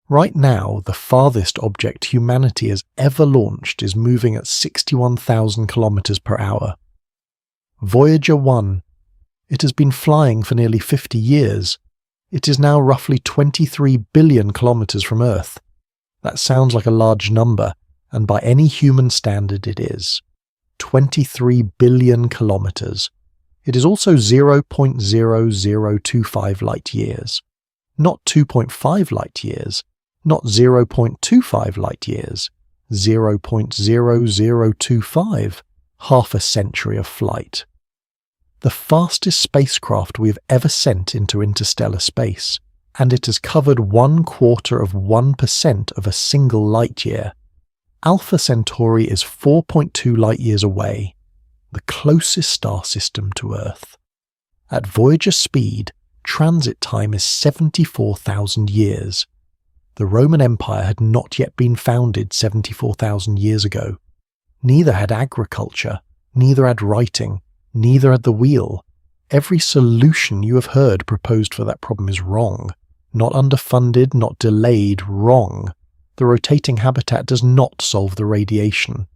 Right now, the farthest object humanity has ever launched is moving at 61,000 kilometers per hour. Voyager 1. It has been flying for nearly 50 years. It is now roughly 23 billion kilometers from Earth. That sounds like a large number, and by any human standard it is. 23 billion kilometers. It is also 0.0025 light years. Not 2.5 light years, not 0.25 light years, 0.0025, half a century of flight. The fastest spacecraft we have ever sent into interstellar space, and it has covered 1/4% of a single light year. Alpha Centauri is 4.2 light years away, the closest star system to Earth. At Voyager speed, transit time is 74,000 years. The Roman Empire had not yet been founded 74,000 years ago. Neither had agriculture, neither had writing, neither had the wheel. Every solution you have heard proposed for that problem is wrong. Not underfunded, not delayed, wrong. The rotating habitat does not solve the radiation.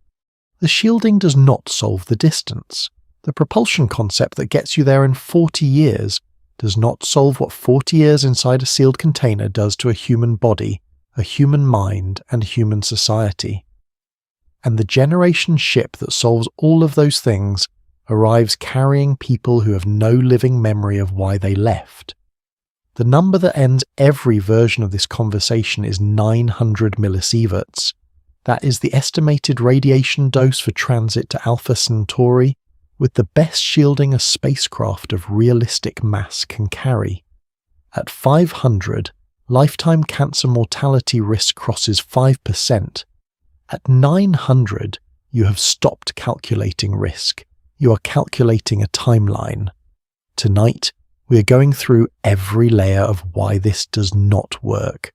The shielding does not solve the distance. The propulsion concept that gets you there in 40 years does not solve what 40 years inside a sealed container does to a human body, a human mind, and human society. And the generation ship that solves all of those things arrives carrying people who have no living memory of why they left. The number that ends every version of this conversation is 900 millisieverts. That is the estimated radiation dose for transit to Alpha Centauri, with the best shielding a spacecraft of realistic mass can carry. At 500, lifetime cancer mortality risk crosses 5%. At 900, you have stopped calculating risk. You are calculating a timeline. Tonight, we are going through every layer of why this does not work.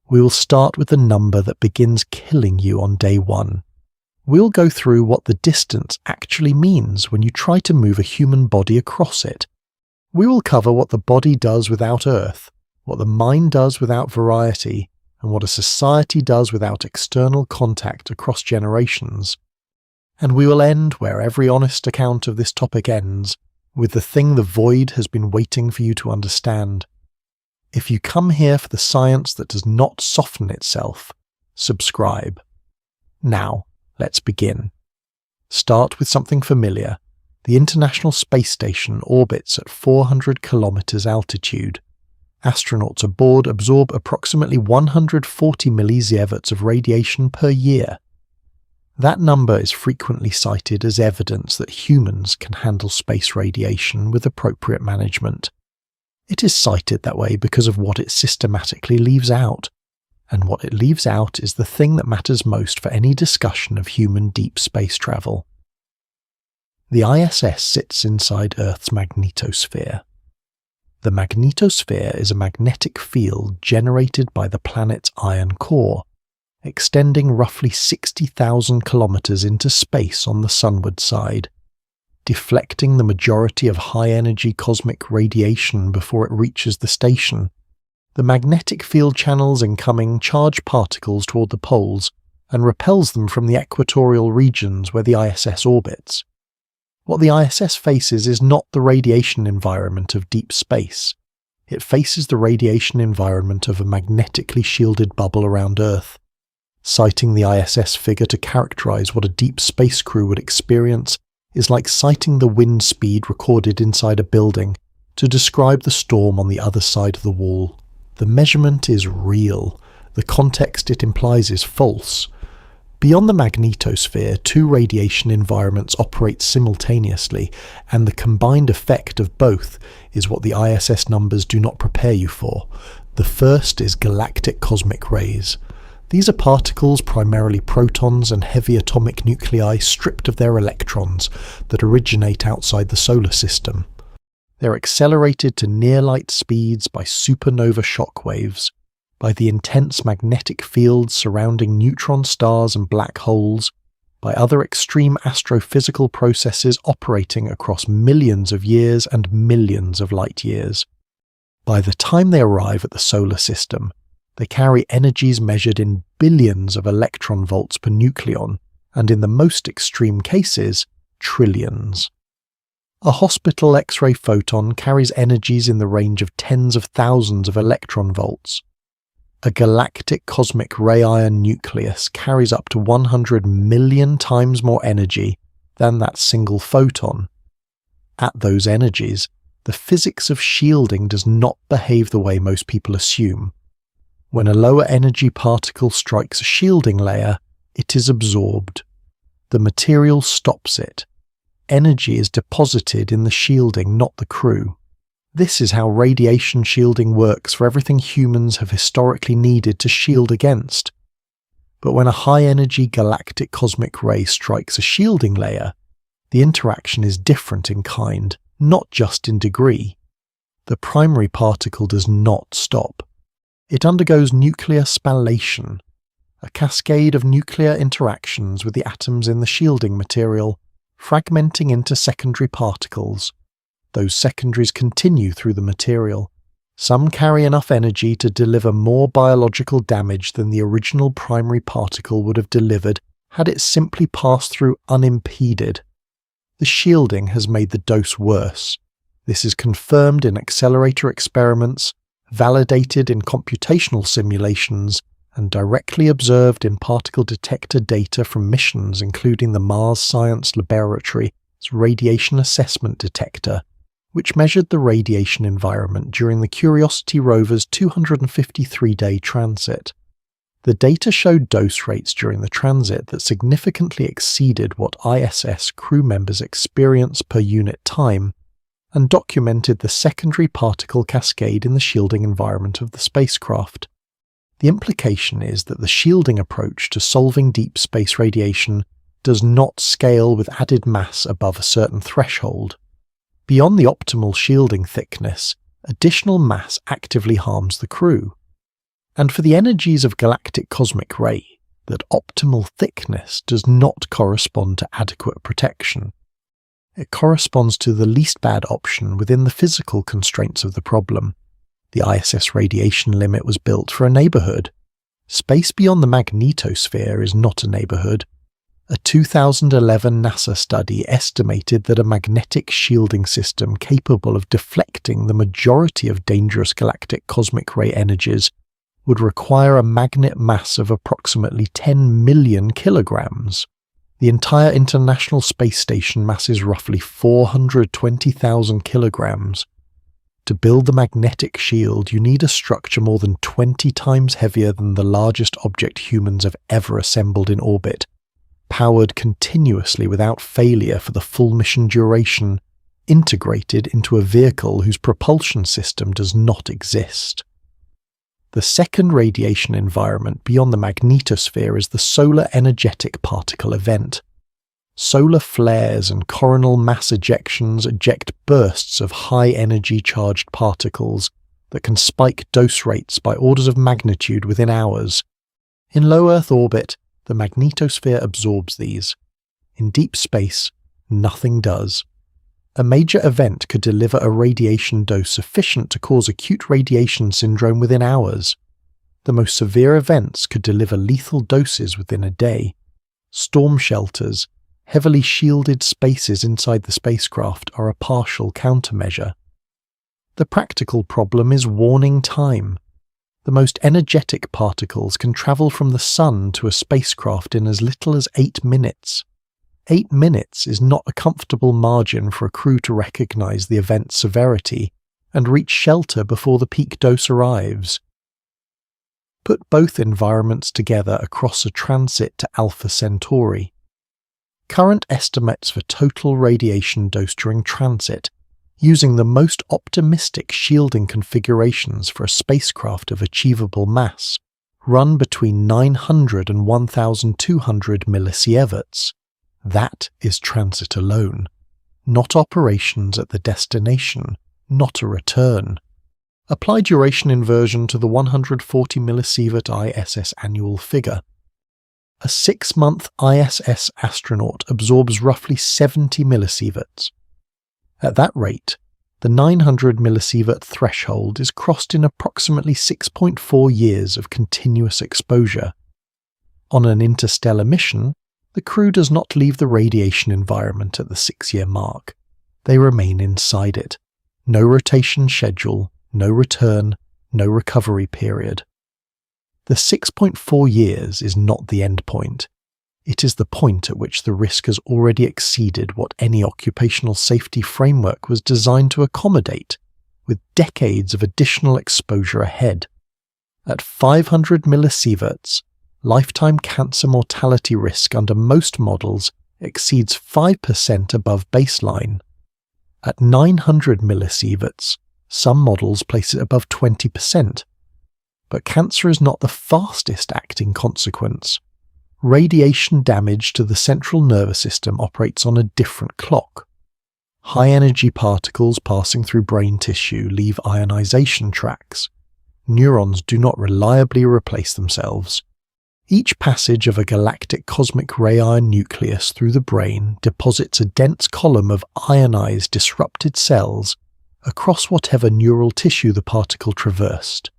We will start with the number that begins killing you on day 1. We'll go through what the distance actually means when you try to move a human body across it. We will cover what the body does without Earth, what the mind does without variety, and what a society does without external contact across generations. And we will end where every honest account of this topic ends, with the thing the void has been waiting for you to understand. If you come here for the science that does not soften itself, subscribe. Now, let's begin. Start with something familiar. The International Space Station orbits at 400 kilometers altitude. Astronauts aboard absorb approximately 140 millisieverts of radiation per year. That number is frequently cited as evidence that humans can handle space radiation with appropriate management. It is cited that way because of what it systematically leaves out. And what it leaves out is the thing that matters most for any discussion of human deep space travel. The ISS sits inside Earth's magnetosphere. The magnetosphere is a magnetic field generated by the planet's iron core, extending roughly 60,000 kilometers into space on the sunward side, deflecting the majority of high-energy cosmic radiation before it reaches the station. The magnetic field channels incoming charged particles toward the poles and repels them from the equatorial regions where the ISS orbits. What the ISS faces is not the radiation environment of deep space. It faces the radiation environment of a magnetically shielded bubble around Earth. Citing the ISS figure to characterize what a deep space crew would experience is like citing the wind speed recorded inside a building to describe the storm on the other side of the wall. The measurement is real. The context it implies is false. Beyond the magnetosphere, two radiation environments operate simultaneously, and the combined effect of both is what the ISS numbers do not prepare you for. The first is galactic cosmic rays. These are particles, primarily protons and heavy atomic nuclei stripped of their electrons, that originate outside the solar system. They're accelerated to near-light speeds by supernova shock waves, by the intense magnetic fields surrounding neutron stars and black holes, by other extreme astrophysical processes operating across millions of years and millions of light years. By the time they arrive at the solar system, They carry energies measured in billions of electron volts per nucleon, and in the most extreme cases, trillions. A hospital X-ray photon carries energies in the range of tens of thousands of electron volts. A galactic cosmic ray ion nucleus carries up to 100 million times more energy than that single photon. At those energies, the physics of shielding does not behave the way most people assume. When a lower energy particle strikes a shielding layer, it is absorbed. The material stops it. Energy is deposited in the shielding, not the crew. This is how radiation shielding works for everything humans have historically needed to shield against. But when a high-energy galactic cosmic ray strikes a shielding layer, the interaction is different in kind, not just in degree. The primary particle does not stop. It undergoes nuclear spallation, a cascade of nuclear interactions with the atoms in the shielding material, fragmenting into secondary particles. Those secondaries continue through the material. Some carry enough energy to deliver more biological damage than the original primary particle would have delivered had it simply passed through unimpeded. The shielding has made the dose worse. This is confirmed in accelerator experiments, validated in computational simulations, and directly observed in particle detector data from missions including the Mars Science Laboratory's Radiation Assessment Detector, which measured the radiation environment during the Curiosity rover's 253-day transit. The data showed dose rates during the transit that significantly exceeded what ISS crew members experience per unit time, and documented the secondary particle cascade in the shielding environment of the spacecraft. The implication is that the shielding approach to solving deep space radiation does not scale with added mass above a certain threshold. Beyond the optimal shielding thickness, additional mass actively harms the crew. And for the energies of galactic cosmic ray, that optimal thickness does not correspond to adequate protection. It corresponds to the least bad option within the physical constraints of the problem. The ISS radiation limit was built for a neighborhood. Space beyond the magnetosphere is not a neighborhood. A 2011 NASA study estimated that a magnetic shielding system capable of deflecting the majority of dangerous galactic cosmic ray energies would require a magnet mass of approximately 10 million kilograms. The entire International Space Station masses roughly 420,000 kilograms. To build the magnetic shield, you need a structure more than 20 times heavier than the largest object humans have ever assembled in orbit, powered continuously without failure for the full mission duration, integrated into a vehicle whose propulsion system does not exist. The second radiation environment beyond the magnetosphere is the solar energetic particle event. Solar flares and coronal mass ejections eject bursts of high-energy charged particles that can spike dose rates by orders of magnitude within hours. In low Earth orbit, the magnetosphere absorbs these. In deep space, nothing does. A major event could deliver a radiation dose sufficient to cause acute radiation syndrome within hours. The most severe events could deliver lethal doses within a day. Storm shelters, heavily shielded spaces inside the spacecraft are a partial countermeasure. The practical problem is warning time. The most energetic particles can travel from the Sun to a spacecraft in as little as 8 minutes. 8 minutes is not a comfortable margin for a crew to recognize the event's severity and reach shelter before the peak dose arrives. Put both environments together across a transit to Alpha Centauri. Current estimates for total radiation dose during transit, using the most optimistic shielding configurations for a spacecraft of achievable mass, run between 900 and 1,200 millisieverts. That is transit alone, not operations at the destination, not a return. Apply duration inversion to the 140 millisievert ISS annual figure. A 6-month ISS astronaut absorbs roughly 70 millisieverts. At that rate, The 900 millisievert threshold is crossed in approximately 6.4 years of continuous exposure. On an interstellar mission, the crew does not leave the radiation environment at the 6-year mark. They remain inside it. No rotation schedule, no return, no recovery period. The 6.4 years is not the end point. It is the point at which the risk has already exceeded what any occupational safety framework was designed to accommodate, with decades of additional exposure ahead. At 500 millisieverts, lifetime cancer mortality risk under most models exceeds 5% above baseline. At 900 millisieverts, some models place it above 20%. But cancer is not the fastest acting consequence. Radiation damage to the central nervous system operates on a different clock. High-energy particles passing through brain tissue leave ionization tracks. Neurons do not reliably replace themselves. Each passage of a galactic cosmic ray ion nucleus through the brain deposits a dense column of ionized, disrupted cells across whatever neural tissue the particle traversed.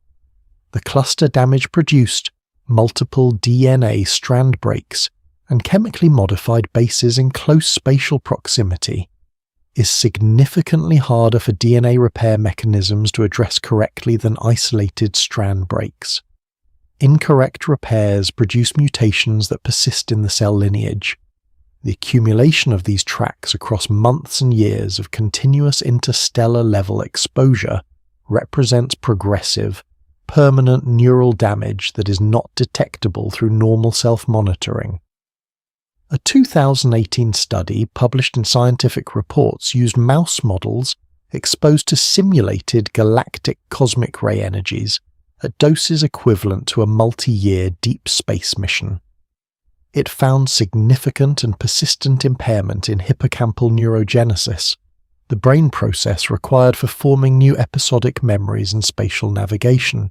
The cluster damage produced multiple DNA strand breaks and chemically modified bases in close spatial proximity is significantly harder for DNA repair mechanisms to address correctly than isolated strand breaks. Incorrect repairs produce mutations that persist in the cell lineage. The accumulation of these tracks across months and years of continuous interstellar level exposure represents progressive, permanent neural damage that is not detectable through normal self-monitoring. A 2018 study published in Scientific Reports used mouse models exposed to simulated galactic cosmic ray energies at doses equivalent to a multi-year deep space mission. It found significant and persistent impairment in hippocampal neurogenesis, the brain process required for forming new episodic memories and spatial navigation.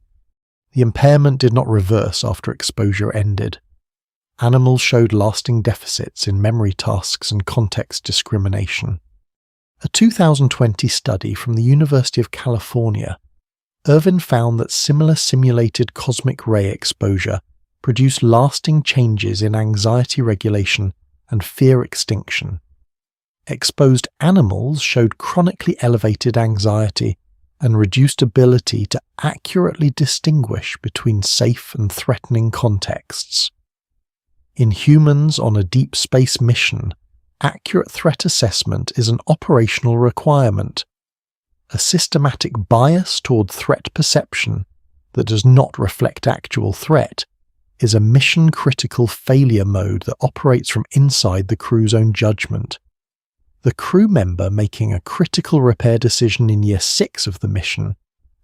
The impairment did not reverse after exposure ended. Animals showed lasting deficits in memory tasks and context discrimination. A 2020 study from the University of California, Irvin found that similar simulated cosmic ray exposure produced lasting changes in anxiety regulation and fear extinction. Exposed animals showed chronically elevated anxiety and reduced ability to accurately distinguish between safe and threatening contexts. In humans on a deep space mission, accurate threat assessment is an operational requirement. A systematic bias toward threat perception that does not reflect actual threat is a mission-critical failure mode that operates from inside the crew's own judgment. The crew member making a critical repair decision in year 6 of the mission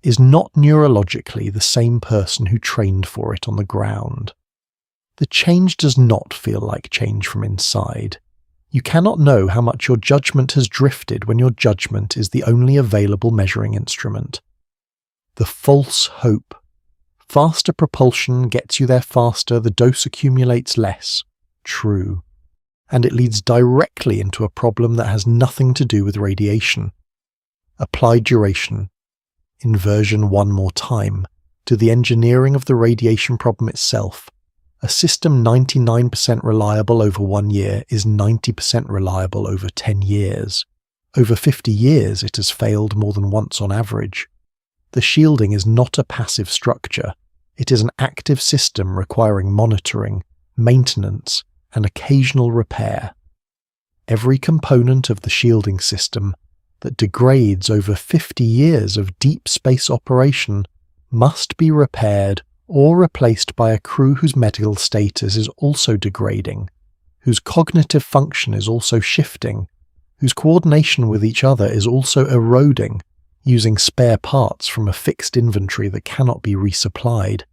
is not neurologically the same person who trained for it on the ground. The change does not feel like change from inside. You cannot know how much your judgment has drifted when your judgment is the only available measuring instrument. The false hope. Faster propulsion gets you there faster, the dose accumulates less. True. And it leads directly into a problem that has nothing to do with radiation. Applied duration. Inversion one more time to the engineering of the radiation problem itself. A system 99% reliable over 1 year is 90% reliable over 10 years. Over 50 years it has failed more than once on average. The shielding is not a passive structure. It is an active system requiring monitoring, maintenance, and occasional repair. Every component of the shielding system that degrades over 50 years of deep space operation must be repaired or replaced by a crew whose medical status is also degrading, whose cognitive function is also shifting, whose coordination with each other is also eroding, using spare parts from a fixed inventory that cannot be resupplied.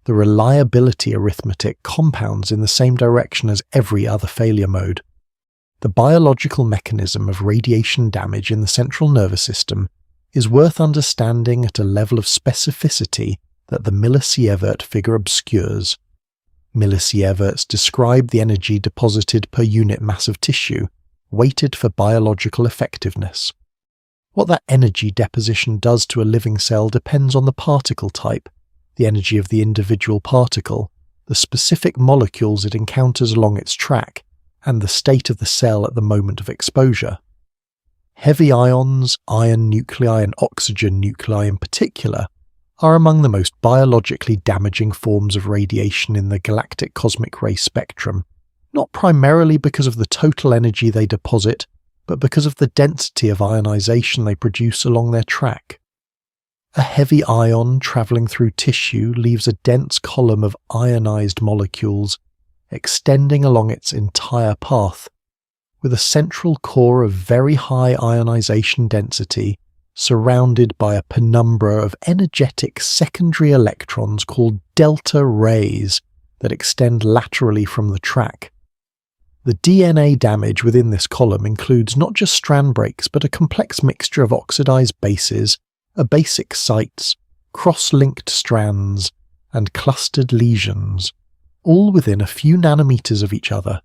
The reliability arithmetic compounds in the same direction as every other failure mode. The biological mechanism of radiation damage in the central nervous system is worth understanding at a level of specificity that the millisievert figure obscures. Millisieverts describe the energy deposited per unit mass of tissue, weighted for biological effectiveness. What that energy deposition does to a living cell depends on the particle type, the energy of the individual particle, the specific molecules it encounters along its track, and the state of the cell at the moment of exposure. Heavy ions, iron nuclei and oxygen nuclei in particular, are among the most biologically damaging forms of radiation in the galactic cosmic ray spectrum, not primarily because of the total energy they deposit, but because of the density of ionization they produce along their track. A heavy ion travelling through tissue leaves a dense column of ionized molecules extending along its entire path, with a central core of very high ionization density surrounded by a penumbra of energetic secondary electrons called delta rays that extend laterally from the track. The DNA damage within this column includes not just strand breaks but a complex mixture of oxidized bases, abasic sites, cross-linked strands, and clustered lesions, all within a few nanometers of each other.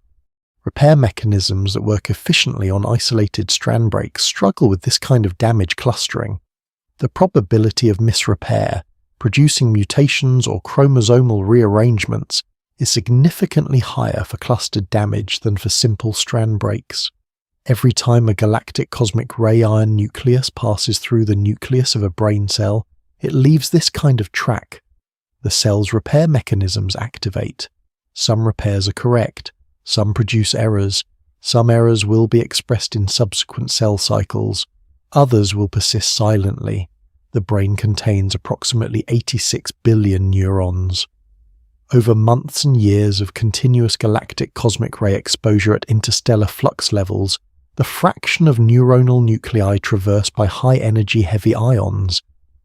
Repair mechanisms that work efficiently on isolated strand breaks struggle with this kind of damage clustering. The probability of misrepair, producing mutations or chromosomal rearrangements, is significantly higher for clustered damage than for simple strand breaks. Every time a galactic cosmic ray ion nucleus passes through the nucleus of a brain cell, it leaves this kind of track. The cell's repair mechanisms activate. Some repairs are correct. Some produce errors. Some errors will be expressed in subsequent cell cycles. Others will persist silently. The brain contains approximately 86 billion neurons. Over months and years of continuous galactic cosmic ray exposure at interstellar flux levels, the fraction of neuronal nuclei traversed by high-energy heavy ions,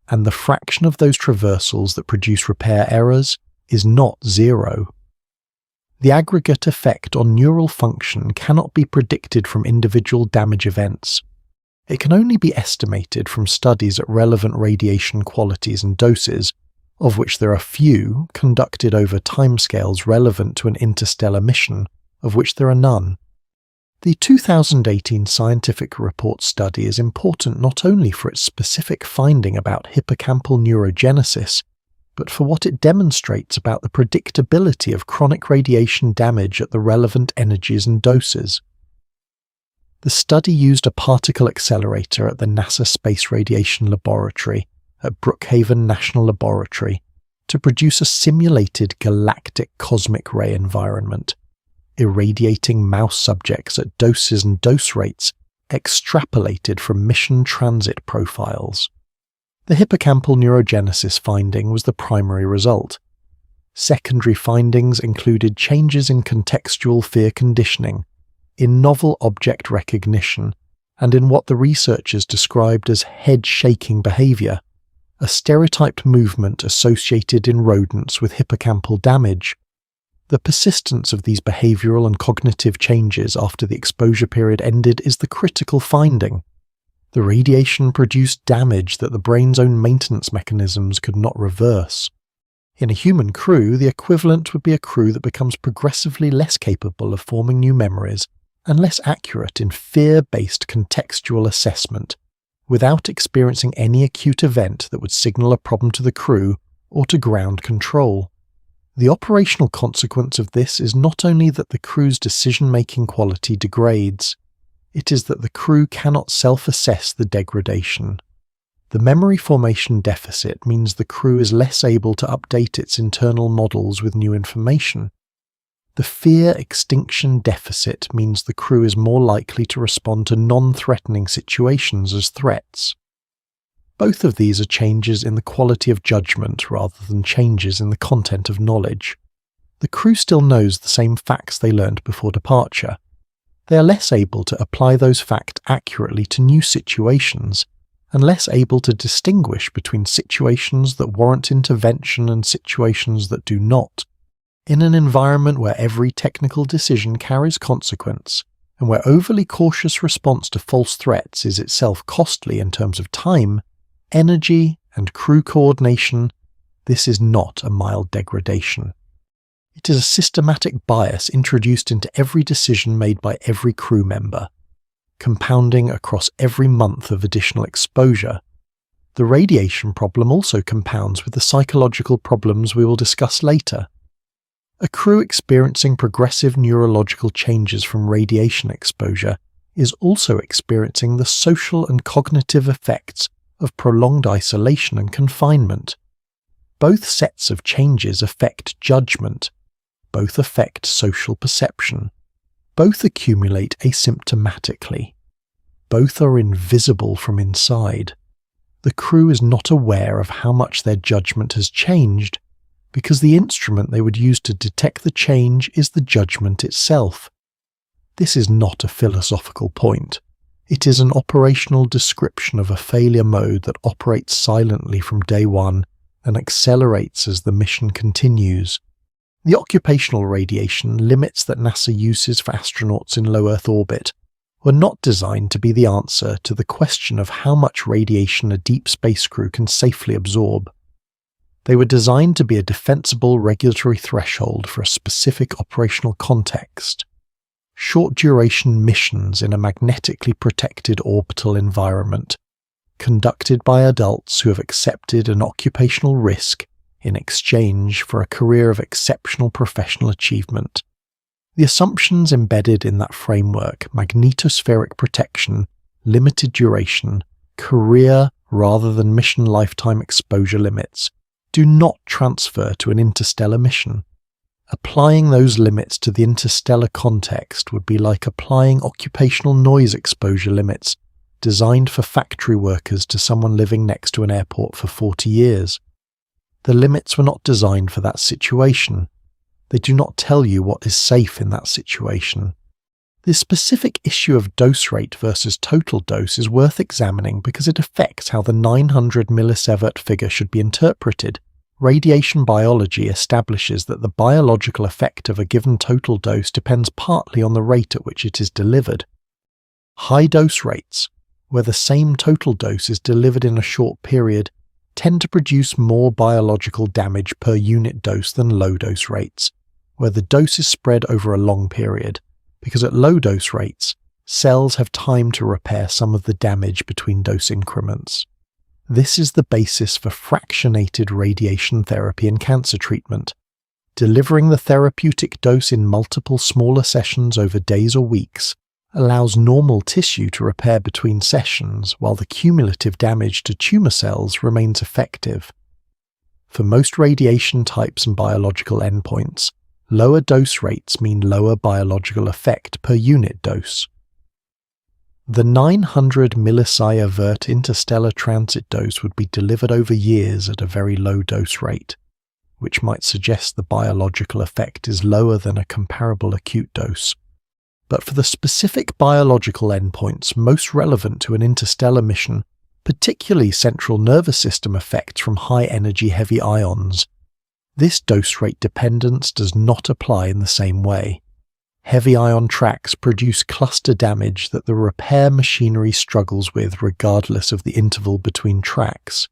and the fraction of those traversals that produce repair errors, is not zero. The aggregate effect on neural function cannot be predicted from individual damage events. It can only be estimated from studies at relevant radiation qualities and doses, of which there are few conducted over timescales relevant to an interstellar mission, of which there are none. The 2018 scientific report study is important not only for its specific finding about hippocampal neurogenesis, but for what it demonstrates about the predictability of chronic radiation damage at the relevant energies and doses. The study used a particle accelerator at the NASA Space Radiation Laboratory at Brookhaven National Laboratory to produce a simulated galactic cosmic ray environment, irradiating mouse subjects at doses and dose rates extrapolated from mission transit profiles. The hippocampal neurogenesis finding was the primary result. Secondary findings included changes in contextual fear conditioning, in novel object recognition, and in what the researchers described as head-shaking behavior, a stereotyped movement associated in rodents with hippocampal damage. The persistence of these behavioral and cognitive changes after the exposure period ended is the critical finding. The radiation produced damage that the brain's own maintenance mechanisms could not reverse. In a human crew, the equivalent would be a crew that becomes progressively less capable of forming new memories and less accurate in fear-based contextual assessment, without experiencing any acute event that would signal a problem to the crew or to ground control. The operational consequence of this is not only that the crew's decision-making quality degrades, it is that the crew cannot self-assess the degradation. The memory formation deficit means the crew is less able to update its internal models with new information. The fear extinction deficit means the crew is more likely to respond to non-threatening situations as threats. Both of these are changes in the quality of judgment rather than changes in the content of knowledge. The crew still knows the same facts they learned before departure. They are less able to apply those facts accurately to new situations, and less able to distinguish between situations that warrant intervention and situations that do not. In an environment where every technical decision carries consequence, and where overly cautious response to false threats is itself costly in terms of time, energy, and crew coordination, this is not a mild degradation. It is a systematic bias introduced into every decision made by every crew member. compounding across every month of additional exposure. The radiation problem also compounds with the psychological problems we will discuss later. A crew experiencing progressive neurological changes from radiation exposure is also experiencing the social and cognitive effects of prolonged isolation and confinement. Both sets of changes affect judgment. Both affect social perception. Both accumulate asymptomatically. Both are invisible from inside. The crew is not aware of how much their judgment has changed because the instrument they would use to detect the change is the judgment itself. This is not a philosophical point. It is an operational description of a failure mode that operates silently from day one and accelerates as the mission continues. The occupational radiation limits that NASA uses for astronauts in low Earth orbit were not designed to be the answer to the question of how much radiation a deep space crew can safely absorb. They were designed to be a defensible regulatory threshold for a specific operational context. Short-duration missions in a magnetically protected orbital environment, conducted by adults who have accepted an occupational risk in exchange for a career of exceptional professional achievement. The assumptions embedded in that framework, magnetospheric protection, limited duration, career rather than mission lifetime exposure limits, do not transfer to an interstellar mission. Applying those limits to the interstellar context would be like applying occupational noise exposure limits designed for factory workers to someone living next to an airport for 40 years. The limits were not designed for that situation. They do not tell you what is safe in that situation. This specific issue of dose rate versus total dose is worth examining because it affects how the 900 millisievert figure should be interpreted. Radiation biology establishes that the biological effect of a given total dose depends partly on the rate at which it is delivered. High dose rates, where the same total dose is delivered in a short period, tend to produce more biological damage per unit dose than low dose rates, where the dose is spread over a long period, because at low dose rates, cells have time to repair some of the damage between dose increments. This is the basis for fractionated radiation therapy and cancer treatment. Delivering the therapeutic dose in multiple smaller sessions over days or weeks allows normal tissue to repair between sessions while the cumulative damage to tumor cells remains effective. For most radiation types and biological endpoints, lower dose rates mean lower biological effect per unit dose. The 900 millisieverts interstellar transit dose would be delivered over years at a very low dose rate, which might suggest the biological effect is lower than a comparable acute dose. But for the specific biological endpoints most relevant to an interstellar mission, particularly central nervous system effects from high-energy heavy ions, this dose rate dependence does not apply in the same way. Heavy ion tracks produce cluster damage that the repair machinery struggles with regardless of the interval between tracks.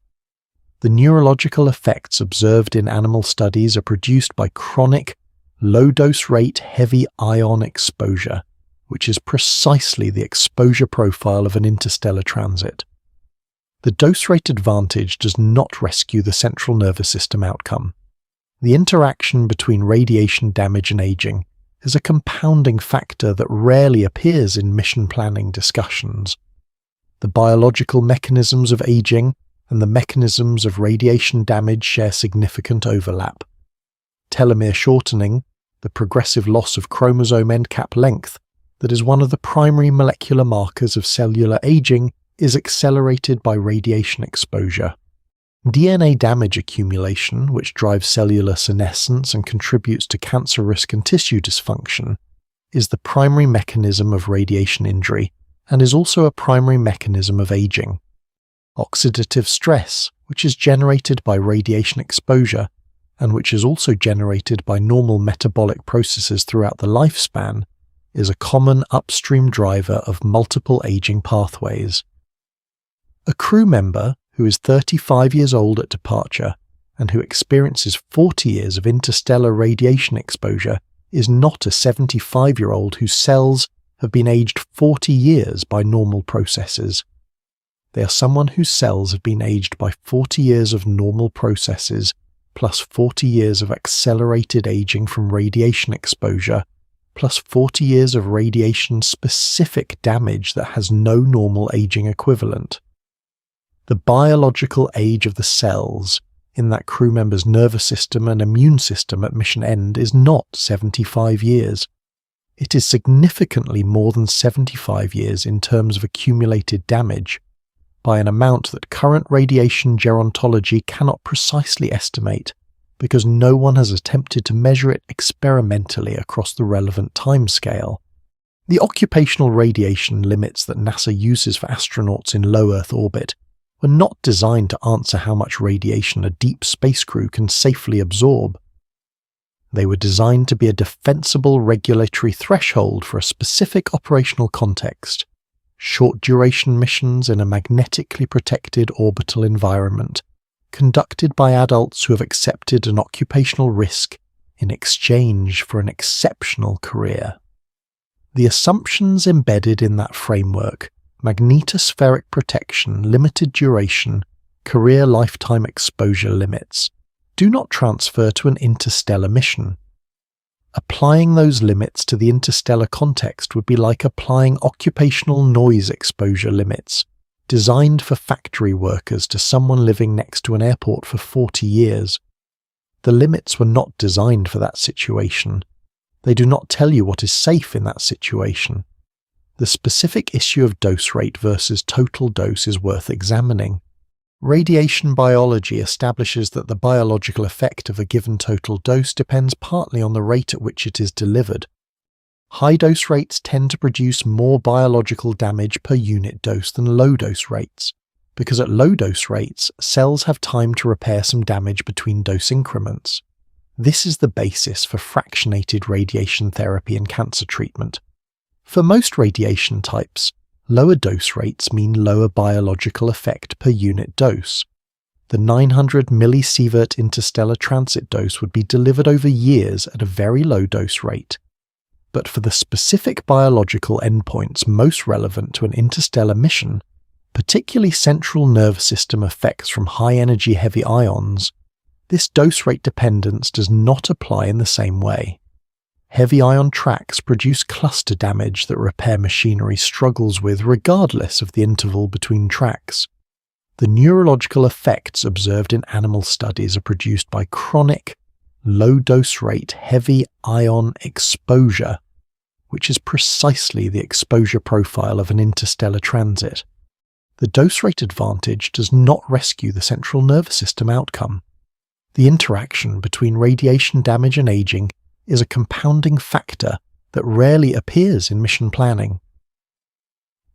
The neurological effects observed in animal studies are produced by chronic, low-dose rate heavy ion exposure, which is precisely the exposure profile of an interstellar transit. The dose rate advantage does not rescue the central nervous system outcome. The interaction between radiation damage and aging is a compounding factor that rarely appears in mission planning discussions. The biological mechanisms of aging and the mechanisms of radiation damage share significant overlap. Telomere shortening, the progressive loss of chromosome end cap length that is one of the primary molecular markers of cellular aging, is accelerated by radiation exposure. DNA damage accumulation, which drives cellular senescence and contributes to cancer risk and tissue dysfunction, is the primary mechanism of radiation injury and is also a primary mechanism of aging. Oxidative stress, which is generated by radiation exposure and which is also generated by normal metabolic processes throughout the lifespan, is a common upstream driver of multiple aging pathways. A crew member who is 35 years old at departure and who experiences 40 years of interstellar radiation exposure is not a 75-year-old whose cells have been aged 40 years by normal processes. They are someone whose cells have been aged by 40 years of normal processes plus 40 years of accelerated aging from radiation exposure plus 40 years of radiation-specific damage that has no normal aging equivalent. The biological age of the cells in that crew member's nervous system and immune system at mission end is not 75 years. It is significantly more than 75 years in terms of accumulated damage, by an amount that current radiation gerontology cannot precisely estimate, because no one has attempted to measure it experimentally across the relevant timescale. The occupational radiation limits that NASA uses for astronauts in low Earth orbit were not designed to answer how much radiation a deep space crew can safely absorb. They were designed to be a defensible regulatory threshold for a specific operational context: short-duration missions in a magnetically protected orbital environment, conducted by adults who have accepted an occupational risk in exchange for an exceptional career. The assumptions embedded in that framework, magnetospheric protection, limited duration, career lifetime exposure limits, do not transfer to an interstellar mission. Applying those limits to the interstellar context would be like applying occupational noise exposure limits, designed for factory workers, to someone living next to an airport for 40 years. The limits were not designed for that situation. They do not tell you what is safe in that situation. The specific issue of dose rate versus total dose is worth examining. Radiation biology establishes that the biological effect of a given total dose depends partly on the rate at which it is delivered. High dose rates tend to produce more biological damage per unit dose than low dose rates, because at low dose rates, cells have time to repair some damage between dose increments. This is the basis for fractionated radiation therapy and cancer treatment. For most radiation types, lower dose rates mean lower biological effect per unit dose. The 900 millisievert interstellar transit dose would be delivered over years at a very low dose rate. But for the specific biological endpoints most relevant to an interstellar mission, particularly central nervous system effects from high-energy heavy ions, this dose rate dependence does not apply in the same way. Heavy ion tracks produce cluster damage that repair machinery struggles with regardless of the interval between tracks. The neurological effects observed in animal studies are produced by chronic, low-dose rate heavy ion exposure, which is precisely the exposure profile of an interstellar transit. The dose rate advantage does not rescue the central nervous system outcome. The interaction between radiation damage and aging is a compounding factor that rarely appears in mission planning.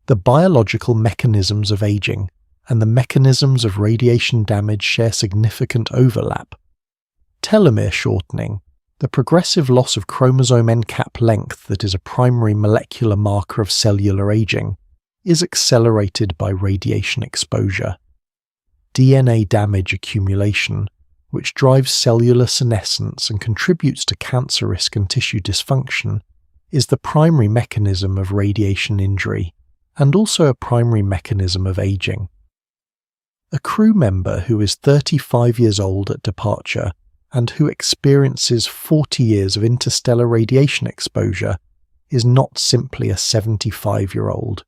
The biological mechanisms of aging and the mechanisms of radiation damage share significant overlap. Telomere shortening, the progressive loss of chromosome end cap length that is a primary molecular marker of cellular aging, is accelerated by radiation exposure. DNA damage accumulation, which drives cellular senescence and contributes to cancer risk and tissue dysfunction, is the primary mechanism of radiation injury, and also a primary mechanism of aging. A crew member who is 35 years old at departure and who experiences 40 years of interstellar radiation exposure is not simply a 75-year-old.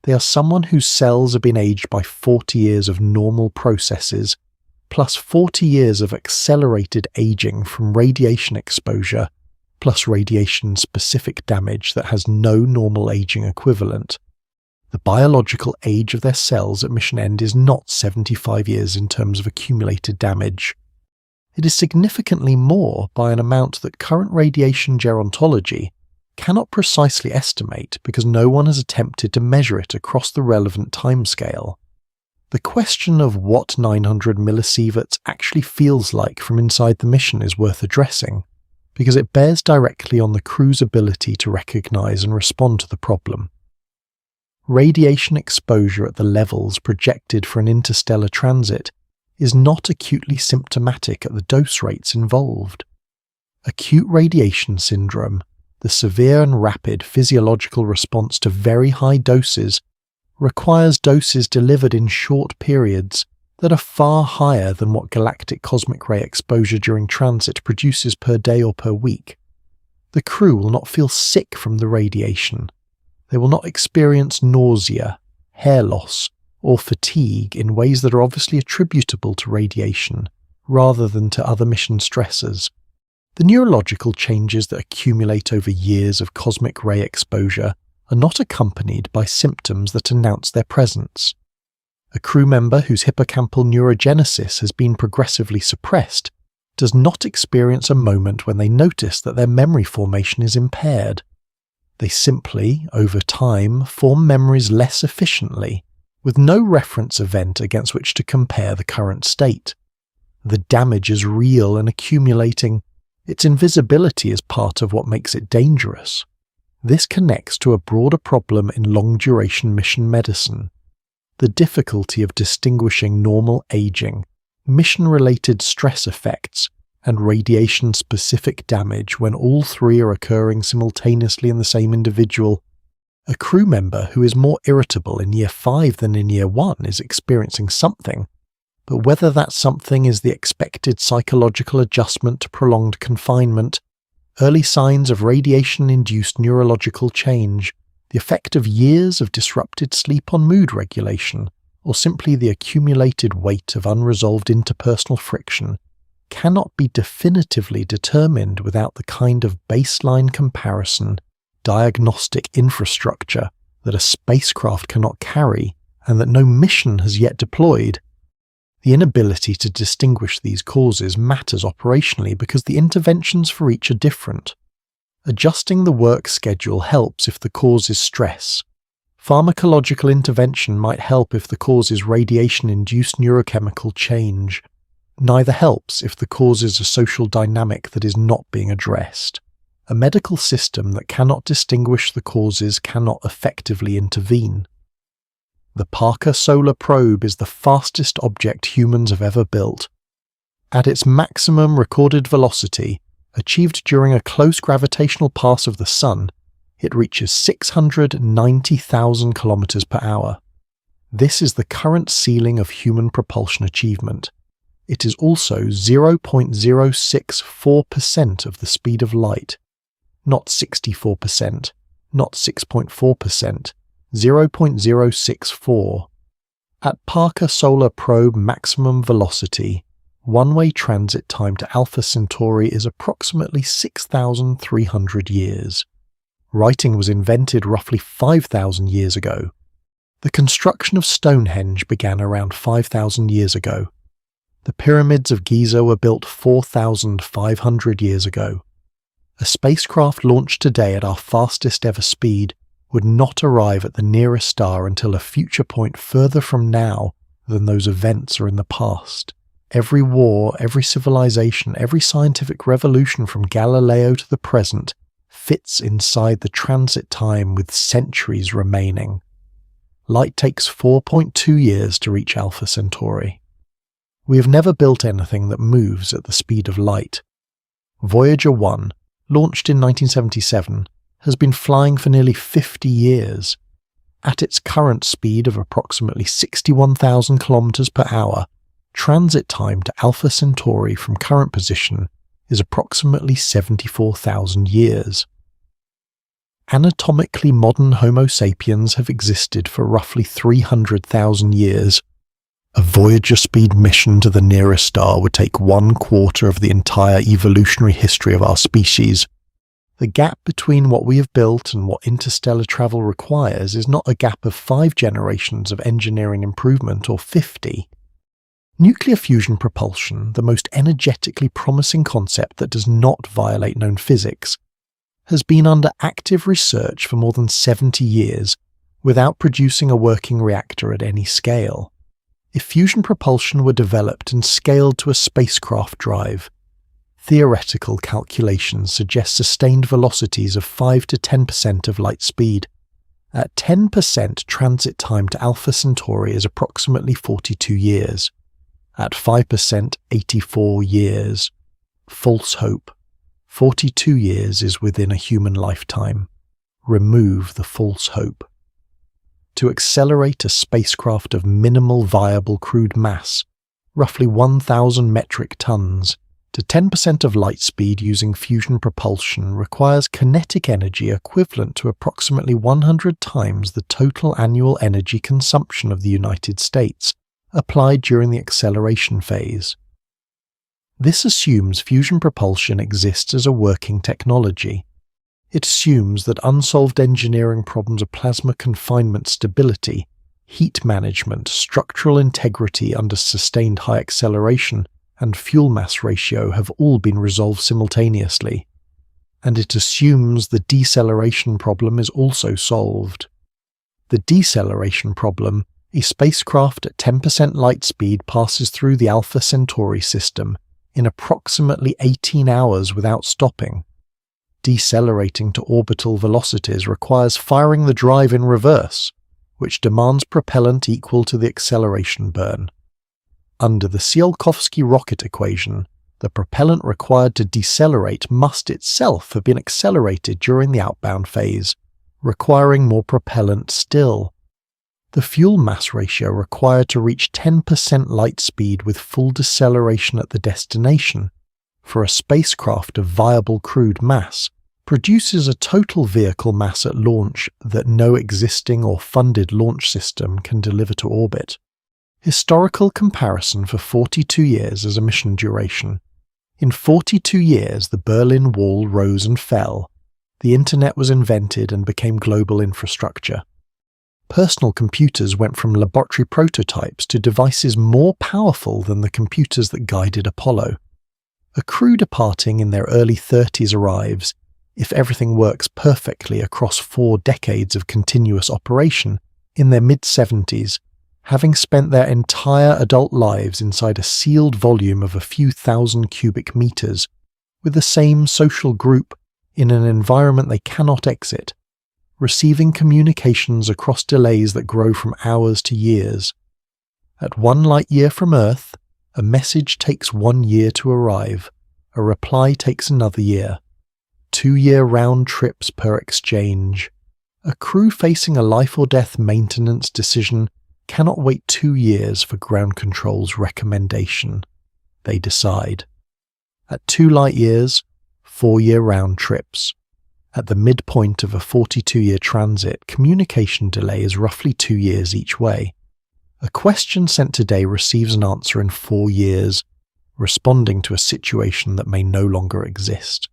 They are someone whose cells have been aged by 40 years of normal processes plus 40 years of accelerated aging from radiation exposure, plus radiation-specific damage that has no normal aging equivalent. The biological age of their cells at mission end is not 75 years in terms of accumulated damage. It is significantly more by an amount that current radiation gerontology cannot precisely estimate because no one has attempted to measure it across the relevant timescale. The question of what 900 millisieverts actually feels like from inside the mission is worth addressing, because it bears directly on the crew's ability to recognize and respond to the problem. Radiation exposure at the levels projected for an interstellar transit is not acutely symptomatic at the dose rates involved. Acute radiation syndrome the severe and rapid physiological response to very high doses requires doses delivered in short periods that are far higher than what galactic cosmic ray exposure during transit produces per day or per week. The crew will not feel sick from the radiation. They will not experience nausea, hair loss, or fatigue in ways that are obviously attributable to radiation, rather than to other mission stressors. The neurological changes that accumulate over years of cosmic ray exposure are not accompanied by symptoms that announce their presence. A crew member whose hippocampal neurogenesis has been progressively suppressed does not experience a moment when they notice that their memory formation is impaired. They simply, over time, form memories less efficiently, with no reference event against which to compare the current state. The damage is real and accumulating. Its invisibility is part of what makes it dangerous. This connects to a broader problem in long-duration mission medicine: the difficulty of distinguishing normal aging, mission-related stress effects, and radiation-specific damage when all three are occurring simultaneously in the same individual. A crew member who is more irritable in year 5 than in year 1 is experiencing something, but whether that something is the expected psychological adjustment to prolonged confinement, early signs of radiation-induced neurological change, the effect of years of disrupted sleep on mood regulation, or simply the accumulated weight of unresolved interpersonal friction, cannot be definitively determined without the kind of baseline comparison, diagnostic infrastructure that a spacecraft cannot carry and that no mission has yet deployed. The inability to distinguish these causes matters operationally because the interventions for each are different. Adjusting the work schedule helps if the cause is stress. Pharmacological intervention might help if the cause is radiation-induced neurochemical change. Neither helps if the cause is a social dynamic that is not being addressed. A medical system that cannot distinguish the causes cannot effectively intervene. The Parker Solar Probe is the fastest object humans have ever built. At its maximum recorded velocity, achieved during a close gravitational pass of the Sun, it reaches 690,000 kilometers per hour. This is the current ceiling of human propulsion achievement. It is also 0.064% of the speed of light. Not 64%, not 6.4%, 0.064. At Parker Solar Probe maximum velocity, one-way transit time to Alpha Centauri is approximately 6,300 years. Writing was invented roughly 5,000 years ago. The construction of Stonehenge began around 5,000 years ago. The pyramids of Giza were built 4,500 years ago. A spacecraft launched today at our fastest ever speed would not arrive at the nearest star until a future point further from now than those events are in the past. Every war, every civilization, every scientific revolution from Galileo to the present fits inside the transit time with centuries remaining. Light takes 4.2 years to reach Alpha Centauri. We have never built anything that moves at the speed of light. Voyager 1, launched in 1977, has been flying for nearly 50 years. At its current speed of approximately 61,000 kilometers per hour, transit time to Alpha Centauri from current position is approximately 74,000 years. Anatomically modern Homo sapiens have existed for roughly 300,000 years. A Voyager speed mission to the nearest star would take 1/4 of the entire evolutionary history of our species. The gap between what we have built and what interstellar travel requires is not a gap of 5 generations of engineering improvement or 50. Nuclear fusion propulsion, the most energetically promising concept that does not violate known physics, has been under active research for more than 70 years without producing a working reactor at any scale. If fusion propulsion were developed and scaled to a spacecraft drive, theoretical calculations suggest sustained velocities of 5 to 10% of light speed. At 10%, transit time to Alpha Centauri is approximately 42 years. At 5%, 84 years. False hope. 42 years is within a human lifetime. Remove the false hope. To accelerate a spacecraft of minimal viable crude mass, roughly 1,000 metric tons, to 10% of light speed using fusion propulsion requires kinetic energy equivalent to approximately 100 times the total annual energy consumption of the United States, applied during the acceleration phase. This assumes fusion propulsion exists as a working technology. It assumes that unsolved engineering problems of plasma confinement stability, heat management, structural integrity under sustained high acceleration, and fuel mass ratio have all been resolved simultaneously, and it assumes the deceleration problem is also solved. The deceleration problem, a spacecraft at 10% light speed passes through the Alpha Centauri system in approximately 18 hours without stopping. Decelerating to orbital velocities requires firing the drive in reverse, which demands propellant equal to the acceleration burn. Under the Tsiolkovsky rocket equation, the propellant required to decelerate must itself have been accelerated during the outbound phase, requiring more propellant still. The fuel mass ratio required to reach 10% light speed with full deceleration at the destination, for a spacecraft of viable crude mass, produces a total vehicle mass at launch that no existing or funded launch system can deliver to orbit. Historical comparison for 42 years as a mission duration. In 42 years, the Berlin Wall rose and fell. The internet was invented and became global infrastructure. Personal computers went from laboratory prototypes to devices more powerful than the computers that guided Apollo. A crew departing in their early 30s arrives, if everything works perfectly across 4 decades of continuous operation, in their mid-70s, having spent their entire adult lives inside a sealed volume of a few thousand cubic meters, with the same social group in an environment they cannot exit, receiving communications across delays that grow from hours to years. At 1 light year from Earth, a message takes 1 year to arrive, a reply takes another year. 2-year round trips per exchange. A crew facing a life or death maintenance decision cannot wait 2 years for ground control's recommendation. They decide. At 2 light years, 4-year round trips. At the midpoint of a 42-year transit, communication delay is roughly 2 years each way. A question sent today receives an answer in 4 years, responding to a situation that may no longer exist.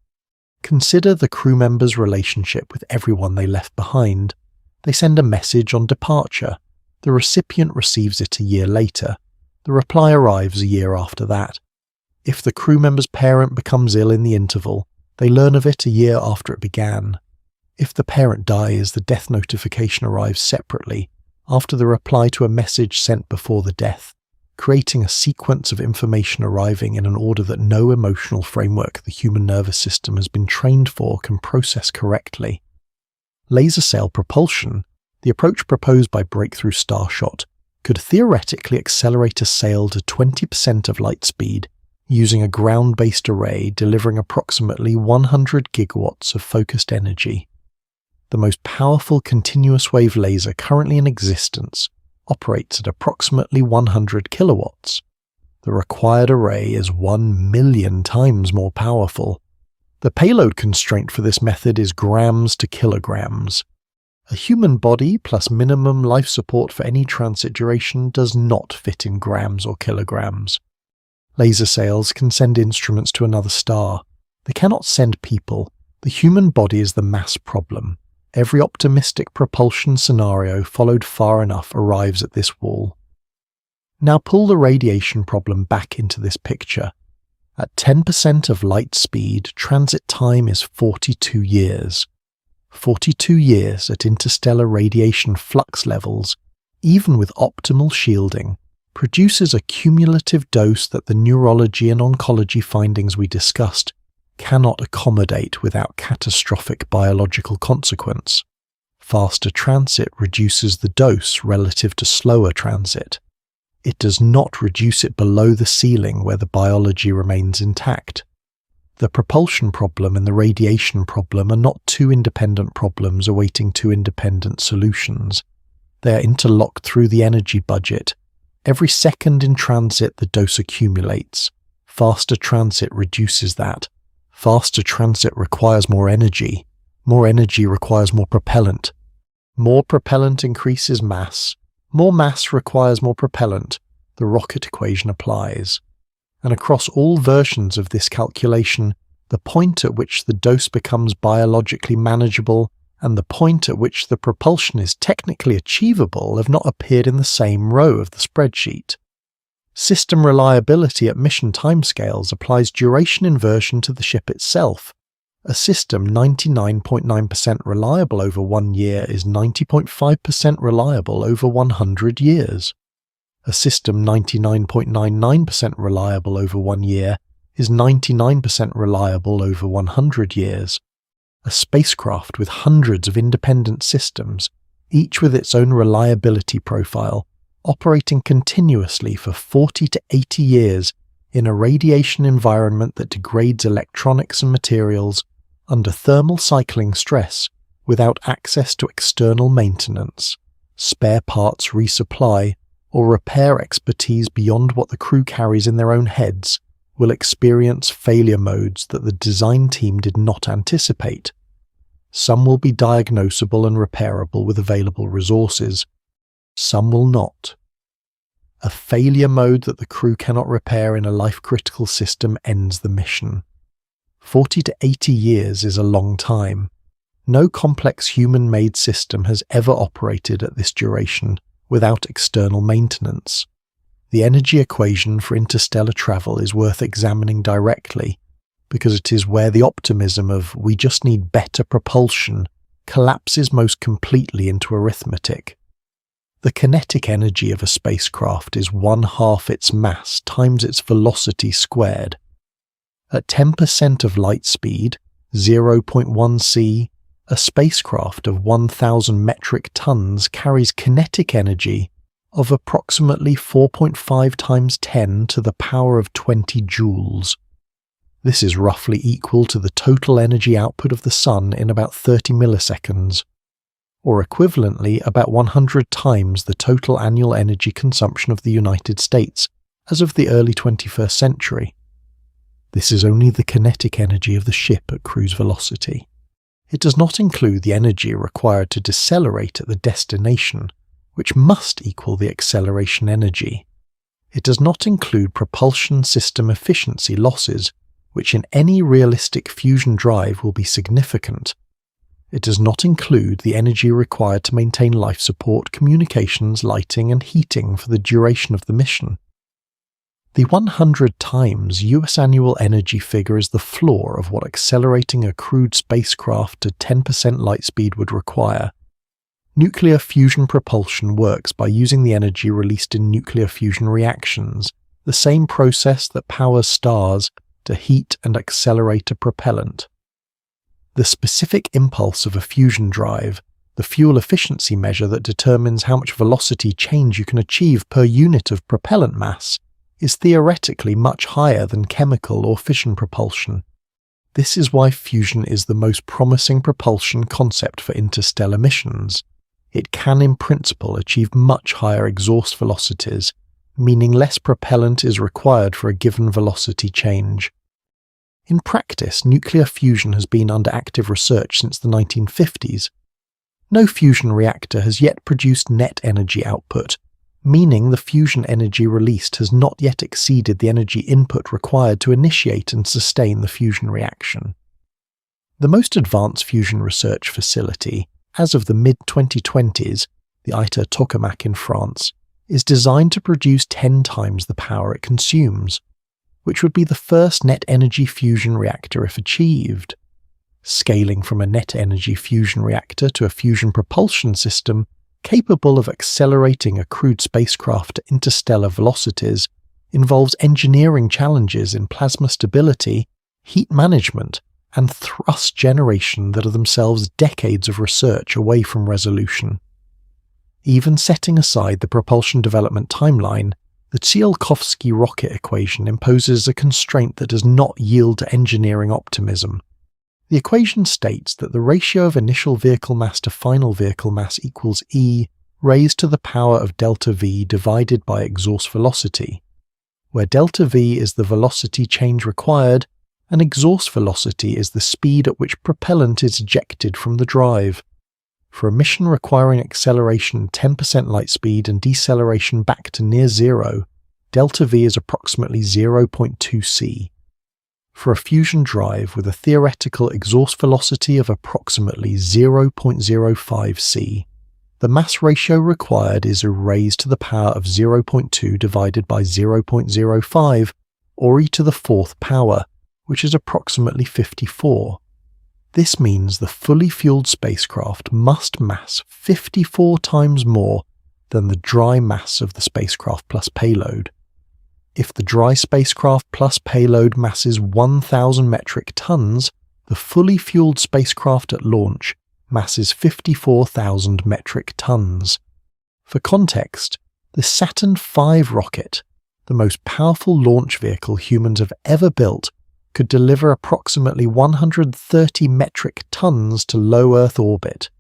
Consider the crew member's relationship with everyone they left behind. They send a message on departure. The recipient receives it a year later. The reply arrives a year after that. If the crew member's parent becomes ill in the interval, they learn of it a year after it began. If the parent dies, the death notification arrives separately, after the reply to a message sent before the death, creating a sequence of information arriving in an order that no emotional framework the human nervous system has been trained for can process correctly. Laser sail propulsion, the approach proposed by Breakthrough Starshot, could theoretically accelerate a sail to 20% of light speed, using a ground-based array delivering approximately 100 gigawatts of focused energy. The most powerful continuous wave laser currently in existence operates at approximately 100 kilowatts. The required array is 1 million times more powerful. The payload constraint for this method is grams to kilograms. A human body plus minimum life support for any transit duration does not fit in grams or kilograms. Laser sails can send instruments to another star. They cannot send people. The human body is the mass problem. Every optimistic propulsion scenario followed far enough arrives at this wall. Now pull the radiation problem back into this picture. At 10% of light speed, transit time is 42 years. 42 years at interstellar radiation flux levels, even with optimal shielding, produces a cumulative dose that the neurology and oncology findings we discussed cannot accommodate without catastrophic biological consequence. Faster transit reduces the dose relative to slower transit. It does not reduce it below the ceiling where the biology remains intact. The propulsion problem and the radiation problem are not two independent problems awaiting two independent solutions. They are interlocked through the energy budget. Every second in transit, the dose accumulates. Faster transit reduces that. Faster transit requires more energy. More energy requires more propellant. More propellant increases mass. More mass requires more propellant. The rocket equation applies. And across all versions of this calculation, the point at which the dose becomes biologically manageable and the point at which the propulsion is technically achievable have not appeared in the same row of the spreadsheet. System reliability at mission timescales applies duration inversion to the ship itself. A system 99.9% reliable over 1 year is 90.5% reliable over 100 years. A system 99.99% reliable over 1 year is 99% reliable over 100 years. A spacecraft with hundreds of independent systems, each with its own reliability profile, operating continuously for 40 to 80 years in a radiation environment that degrades electronics and materials under thermal cycling stress without access to external maintenance, spare parts resupply, or repair expertise beyond what the crew carries in their own heads, will experience failure modes that the design team did not anticipate. Some will be diagnosable and repairable with available resources. Some will not. A failure mode that the crew cannot repair in a life-critical system ends the mission. 40 to 80 years is a long time. No complex human-made system has ever operated at this duration without external maintenance. The energy equation for interstellar travel is worth examining directly, because it is where the optimism of "we just need better propulsion" collapses most completely into arithmetic. The kinetic energy of a spacecraft is 1/2 its mass times its velocity squared. At 10% of light speed, 0.1 c, a spacecraft of 1,000 metric tons carries kinetic energy of approximately 4.5 times 10 to the power of 20 joules. This is roughly equal to the total energy output of the Sun in about 30 milliseconds, or equivalently about 100 times the total annual energy consumption of the United States as of the early 21st century. This is only the kinetic energy of the ship at cruise velocity. It does not include the energy required to decelerate at the destination, which must equal the acceleration energy. It does not include propulsion system efficiency losses, which in any realistic fusion drive will be significant. It does not include the energy required to maintain life support, communications, lighting, and heating for the duration of the mission. The 100 times US annual energy figure is the floor of what accelerating a crewed spacecraft to 10% light speed would require. Nuclear fusion propulsion works by using the energy released in nuclear fusion reactions, the same process that powers stars, to heat and accelerate a propellant. The specific impulse of a fusion drive, the fuel efficiency measure that determines how much velocity change you can achieve per unit of propellant mass, is theoretically much higher than chemical or fission propulsion. This is why fusion is the most promising propulsion concept for interstellar missions. It can in principle achieve much higher exhaust velocities, meaning less propellant is required for a given velocity change. In practice, nuclear fusion has been under active research since the 1950s. No fusion reactor has yet produced net energy output, meaning the fusion energy released has not yet exceeded the energy input required to initiate and sustain the fusion reaction. The most advanced fusion research facility, as of the mid-2020s, the ITER Tokamak in France, is designed to produce 10 times the power it consumes, which would be the first net energy fusion reactor if achieved. Scaling from a net energy fusion reactor to a fusion propulsion system capable of accelerating a crewed spacecraft to interstellar velocities involves engineering challenges in plasma stability, heat management, and thrust generation that are themselves decades of research away from resolution. Even setting aside the propulsion development timeline, The Tsiolkovsky rocket equation imposes a constraint that does not yield to engineering optimism. The equation states that the ratio of initial vehicle mass to final vehicle mass equals E raised to the power of delta V divided by exhaust velocity, where delta V is the velocity change required and exhaust velocity is the speed at which propellant is ejected from the drive. For a mission requiring acceleration 10% light speed and deceleration back to near zero, delta V is approximately 0.2 c. For a fusion drive with a theoretical exhaust velocity of approximately 0.05 c, the mass ratio required is a raised to the power of 0.2 divided by 0.05, or e to the fourth power, which is approximately 54. This means the fully fueled spacecraft must mass 54 times more than the dry mass of the spacecraft plus payload. If the dry spacecraft plus payload masses 1,000 metric tons, the fully fueled spacecraft at launch masses 54,000 metric tons. For context, the Saturn V rocket, the most powerful launch vehicle humans have ever built, could deliver approximately 130 metric tons to low Earth orbit.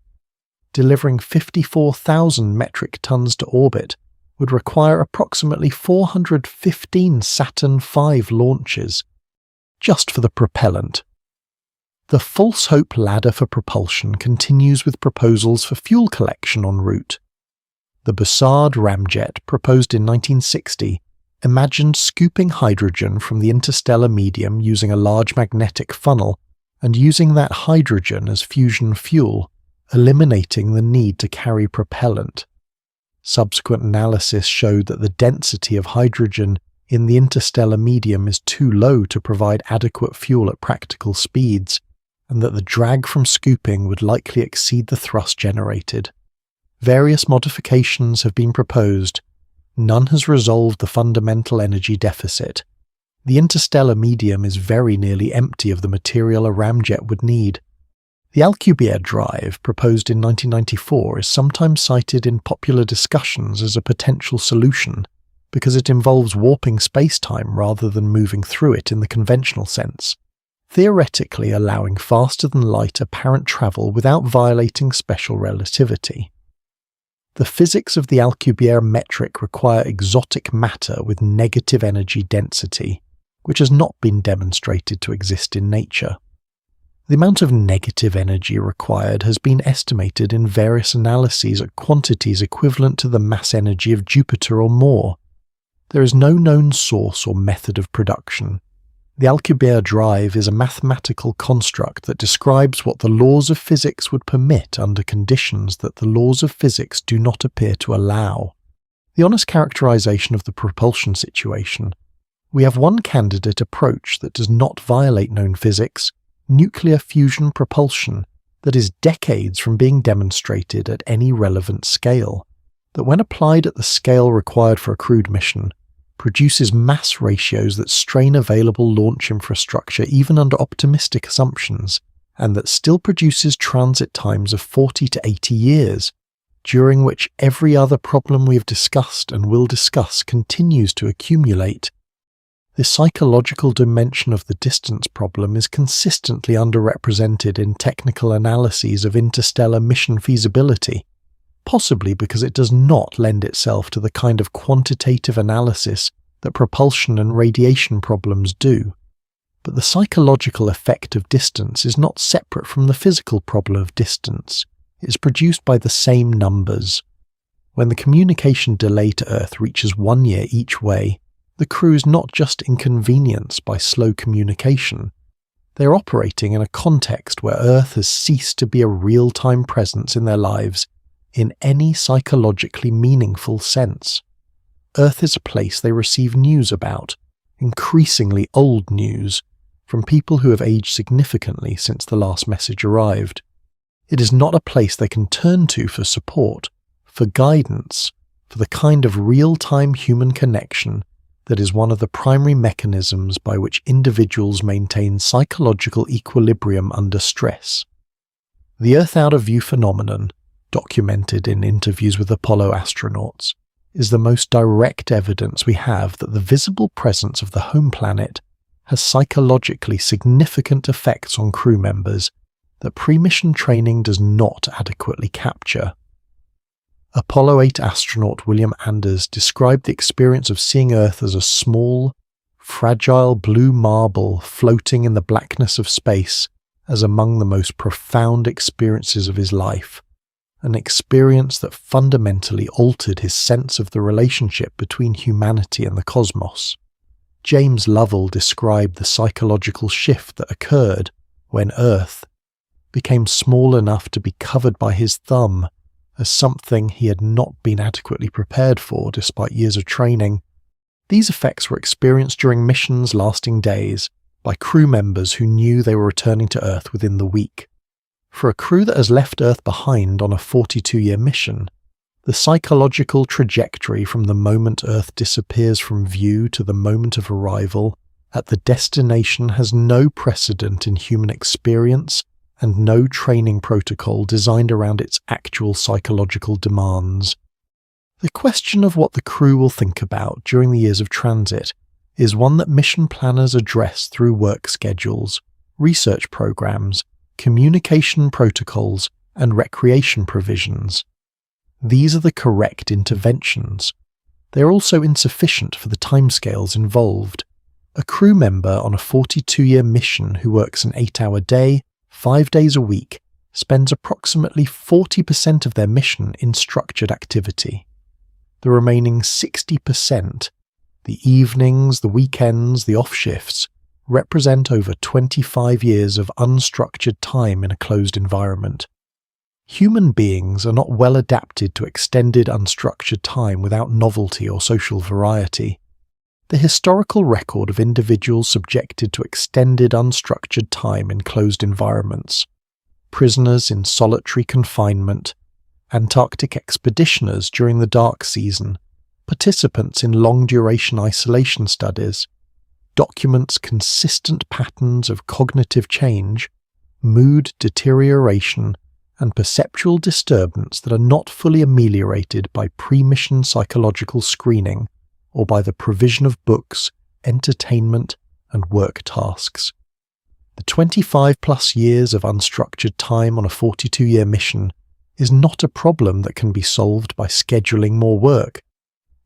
Delivering 54,000 metric tons to orbit would require approximately 415 Saturn V launches, just for the propellant. The false hope ladder for propulsion continues with proposals for fuel collection en route. The Bussard ramjet, proposed in 1960, imagined scooping hydrogen from the interstellar medium using a large magnetic funnel and using that hydrogen as fusion fuel, eliminating the need to carry propellant. Subsequent analysis showed that the density of hydrogen in the interstellar medium is too low to provide adequate fuel at practical speeds, and that the drag from scooping would likely exceed the thrust generated. Various modifications have been proposed. None has resolved the fundamental energy deficit. The interstellar medium is very nearly empty of the material a ramjet would need. The Alcubierre drive, proposed in 1994, is sometimes cited in popular discussions as a potential solution because it involves warping space-time rather than moving through it in the conventional sense, theoretically allowing faster-than-light apparent travel without violating special relativity. The physics of the Alcubierre metric require exotic matter with negative energy density, which has not been demonstrated to exist in nature. The amount of negative energy required has been estimated in various analyses at quantities equivalent to the mass energy of Jupiter or more. There is no known source or method of production. The Alcubierre drive is a mathematical construct that describes what the laws of physics would permit under conditions that the laws of physics do not appear to allow. The honest characterization of the propulsion situation: we have one candidate approach that does not violate known physics, nuclear fusion propulsion, that is decades from being demonstrated at any relevant scale, that when applied at the scale required for a crewed mission, produces mass ratios that strain available launch infrastructure even under optimistic assumptions, and that still produces transit times of 40 to 80 years, during which every other problem we have discussed and will discuss continues to accumulate. The psychological dimension of the distance problem is consistently underrepresented in technical analyses of interstellar mission feasibility, possibly because it does not lend itself to the kind of quantitative analysis that propulsion and radiation problems do. But the psychological effect of distance is not separate from the physical problem of distance. It is produced by the same numbers. When the communication delay to Earth reaches 1 year each way, the crew is not just inconvenienced by slow communication. They are operating in a context where Earth has ceased to be a real-time presence in their lives in any psychologically meaningful sense. Earth is a place they receive news about, increasingly old news, from people who have aged significantly since the last message arrived. It is not a place they can turn to for support, for guidance, for the kind of real-time human connection that is one of the primary mechanisms by which individuals maintain psychological equilibrium under stress. The Earth out of view phenomenon, documented in interviews with Apollo astronauts, is the most direct evidence we have that the visible presence of the home planet has psychologically significant effects on crew members that pre-mission training does not adequately capture. Apollo 8 astronaut William Anders described the experience of seeing Earth as a small, fragile blue marble floating in the blackness of space as among the most profound experiences of his life, an experience that fundamentally altered his sense of the relationship between humanity and the cosmos. James Lovell described the psychological shift that occurred when Earth became small enough to be covered by his thumb as something he had not been adequately prepared for despite years of training. These effects were experienced during missions lasting days by crew members who knew they were returning to Earth within the week. For a crew that has left Earth behind on a 42-year mission, the psychological trajectory from the moment Earth disappears from view to the moment of arrival at the destination has no precedent in human experience and no training protocol designed around its actual psychological demands. The question of what the crew will think about during the years of transit is one that mission planners address through work schedules, research programs, communication protocols, and recreation provisions. These are the correct interventions. They are also insufficient for the timescales involved. A crew member on a 42-year mission who works an 8-hour day, 5 days a week, spends approximately 40% of their mission in structured activity. The remaining 60%, the evenings, the weekends, the off shifts, represent over 25 years of unstructured time in a closed environment. Human beings are not well adapted to extended unstructured time without novelty or social variety. The historical record of individuals subjected to extended unstructured time in closed environments, prisoners in solitary confinement, Antarctic expeditioners during the dark season, participants in long-duration isolation studies, documents consistent patterns of cognitive change, mood deterioration, and perceptual disturbance that are not fully ameliorated by pre-mission psychological screening or by the provision of books, entertainment, and work tasks. The 25-plus years of unstructured time on a 42-year mission is not a problem that can be solved by scheduling more work.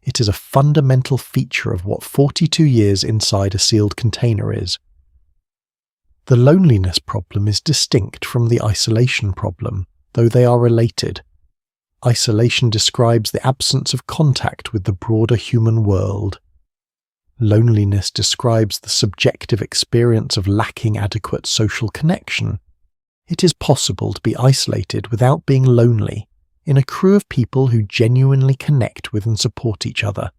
It is a fundamental feature of what 42 years inside a sealed container is. The loneliness problem is distinct from the isolation problem, though they are related. Isolation describes the absence of contact with the broader human world. Loneliness describes the subjective experience of lacking adequate social connection. It is possible to be isolated without being lonely in a crew of people who genuinely connect with and support each other.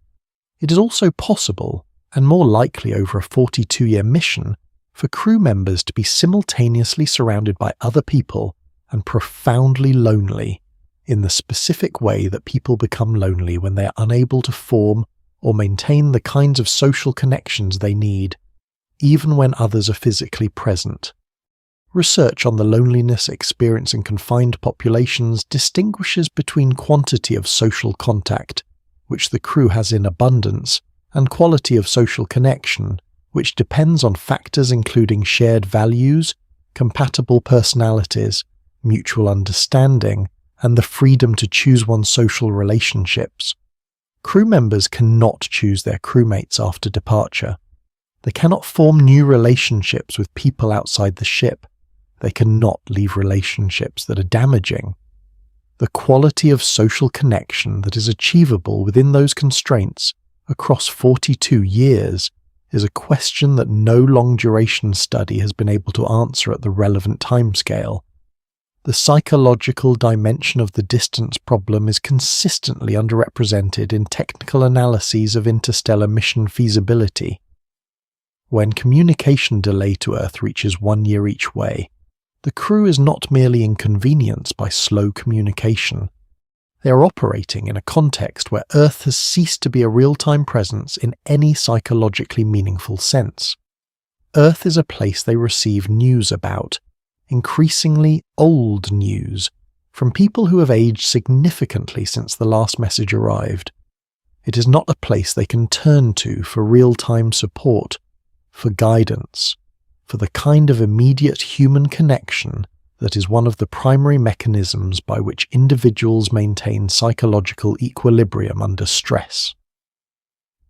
It is also possible, and more likely over a 42-year mission, for crew members to be simultaneously surrounded by other people and profoundly lonely, in the specific way that people become lonely when they are unable to form or maintain the kinds of social connections they need, even when others are physically present. Research on the loneliness experience in confined populations distinguishes between quantity of social contact, which the crew has in abundance, and quality of social connection, which depends on factors including shared values, compatible personalities, mutual understanding, and the freedom to choose one's social relationships. Crew members cannot choose their crewmates after departure. They cannot form new relationships with people outside the ship. They cannot leave relationships that are damaging. The quality of social connection that is achievable within those constraints across 42 years is a question that no long-duration study has been able to answer at the relevant timescale. The psychological dimension of the distance problem is consistently underrepresented in technical analyses of interstellar mission feasibility. When communication delay to Earth reaches 1 year each way, the crew is not merely inconvenienced by slow communication. They are operating in a context where Earth has ceased to be a real-time presence in any psychologically meaningful sense. Earth is a place they receive news about, increasingly old news, from people who have aged significantly since the last message arrived. It is not a place they can turn to for real-time support, for guidance, for the kind of immediate human connection that is one of the primary mechanisms by which individuals maintain psychological equilibrium under stress.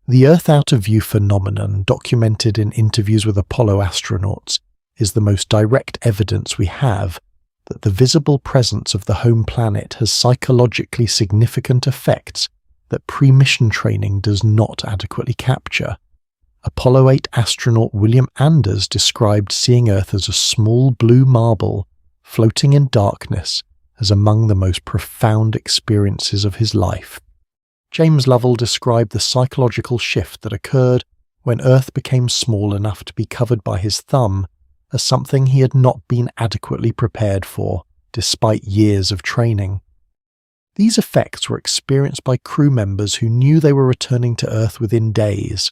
The Earth out of view phenomenon documented in interviews with Apollo astronauts is the most direct evidence we have that the visible presence of the home planet has psychologically significant effects that pre-mission training does not adequately capture. Apollo 8 astronaut William Anders described seeing Earth as a small blue marble floating in darkness as among the most profound experiences of his life. James Lovell described the psychological shift that occurred when Earth became small enough to be covered by his thumb as something he had not been adequately prepared for, despite years of training. These effects were experienced by crew members who knew they were returning to Earth within days.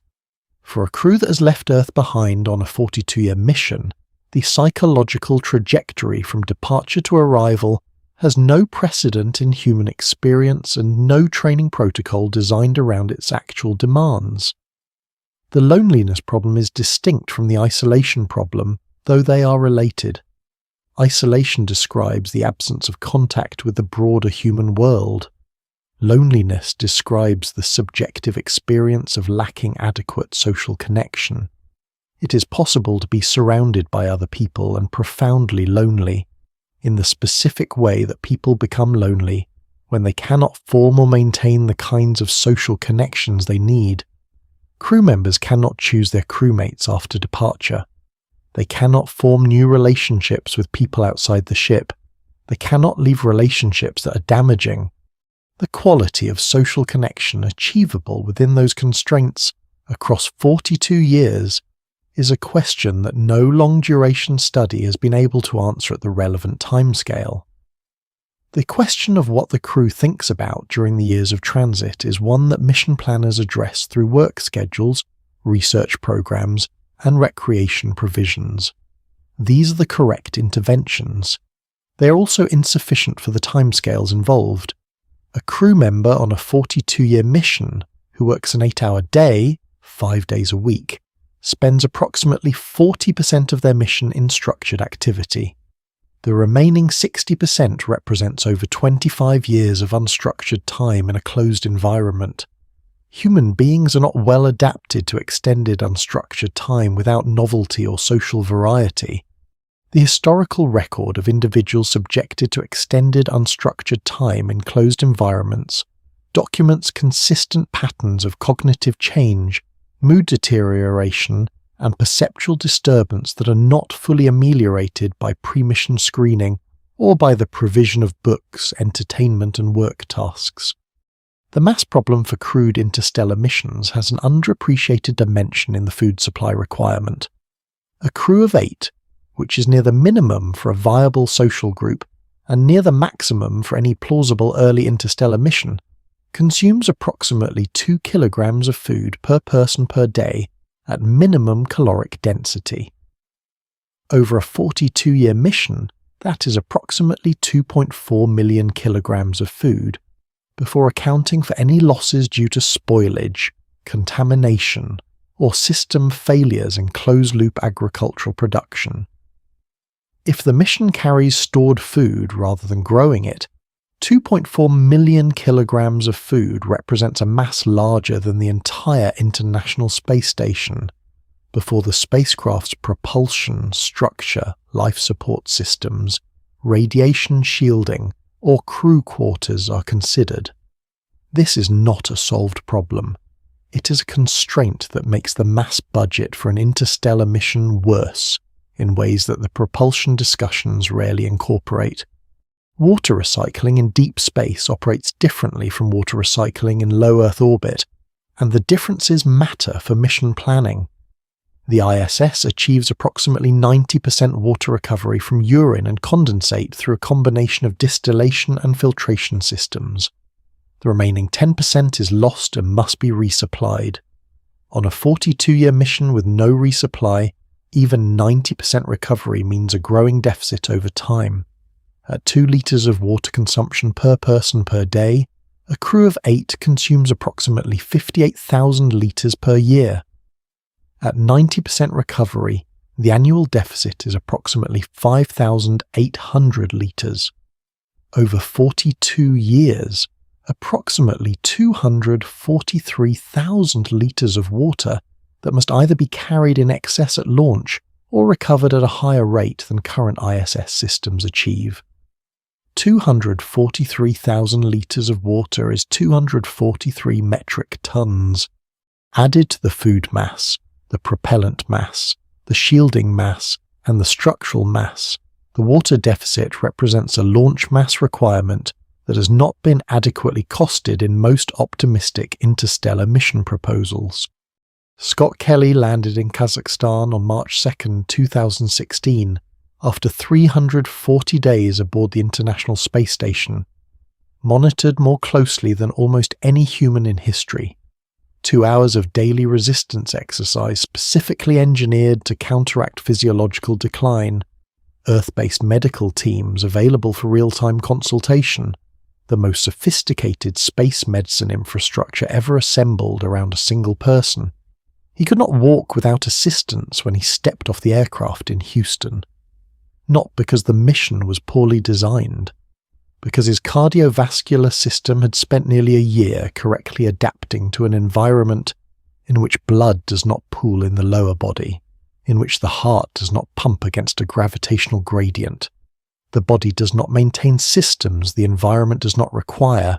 For a crew that has left Earth behind on a 42-year mission, the psychological trajectory from departure to arrival has no precedent in human experience and no training protocol designed around its actual demands. The loneliness problem is distinct from the isolation problem, though they are related. Isolation describes the absence of contact with the broader human world. Loneliness describes the subjective experience of lacking adequate social connection. It is possible to be surrounded by other people and profoundly lonely, in the specific way that people become lonely when they cannot form or maintain the kinds of social connections they need. Crew members cannot choose their crewmates after departure. They cannot form new relationships with people outside the ship. They cannot leave relationships that are damaging. The quality of social connection achievable within those constraints across 42 years is a question that no long-duration study has been able to answer at the relevant timescale. The question of what the crew thinks about during the years of transit is one that mission planners address through work schedules, research programs, and recreation provisions. These are the correct interventions. They are also insufficient for the timescales involved. A crew member on a 42-year mission who works an 8-hour day, 5 days a week, spends approximately 40% of their mission in structured activity. The remaining 60% represents over 25 years of unstructured time in a closed environment. Human beings are not well adapted to extended unstructured time without novelty or social variety. The historical record of individuals subjected to extended unstructured time in closed environments documents consistent patterns of cognitive change, mood deterioration, and perceptual disturbance that are not fully ameliorated by pre-mission screening or by the provision of books, entertainment, and work tasks. The mass problem for crewed interstellar missions has an underappreciated dimension in the food supply requirement. A crew of 8, which is near the minimum for a viable social group and near the maximum for any plausible early interstellar mission, consumes approximately 2 kilograms of food per person per day at minimum caloric density. Over a 42-year mission, that is approximately 2.4 million kilograms of food, before accounting for any losses due to spoilage, contamination, or system failures in closed-loop agricultural production. If the mission carries stored food rather than growing it, 2.4 million kilograms of food represents a mass larger than the entire International Space Station, before the spacecraft's propulsion, structure, life support systems, radiation shielding, or crew quarters are considered. This is not a solved problem. It is a constraint that makes the mass budget for an interstellar mission worse in ways that the propulsion discussions rarely incorporate. Water recycling in deep space operates differently from water recycling in low Earth orbit, and the differences matter for mission planning. The ISS achieves approximately 90% water recovery from urine and condensate through a combination of distillation and filtration systems. The remaining 10% is lost and must be resupplied. On a 42-year mission with no resupply, even 90% recovery means a growing deficit over time. At 2 liters of water consumption per person per day, A crew of 8 consumes approximately 58,000 litres per year. At 90% recovery, the annual deficit is approximately 5,800 litres. Over 42 years, approximately 243,000 litres of water that must either be carried in excess at launch or recovered at a higher rate than current ISS systems achieve. 243,000 litres of water is 243 metric tons. Added to the food mass, the propellant mass, the shielding mass, and the structural mass, the water deficit represents a launch mass requirement that has not been adequately costed in most optimistic interstellar mission proposals. Scott Kelly landed in Kazakhstan on March 2, 2016, after 340 days aboard the International Space Station, monitored more closely than almost any human in history. 2 hours of daily resistance exercise specifically engineered to counteract physiological decline, Earth-based medical teams available for real-time consultation, the most sophisticated space medicine infrastructure ever assembled around a single person. He could not walk without assistance when he stepped off the aircraft in Houston. Not because the mission was poorly designed, because his cardiovascular system had spent nearly a year correctly adapting to an environment in which blood does not pool in the lower body, in which the heart does not pump against a gravitational gradient. The body does not maintain systems the environment does not require.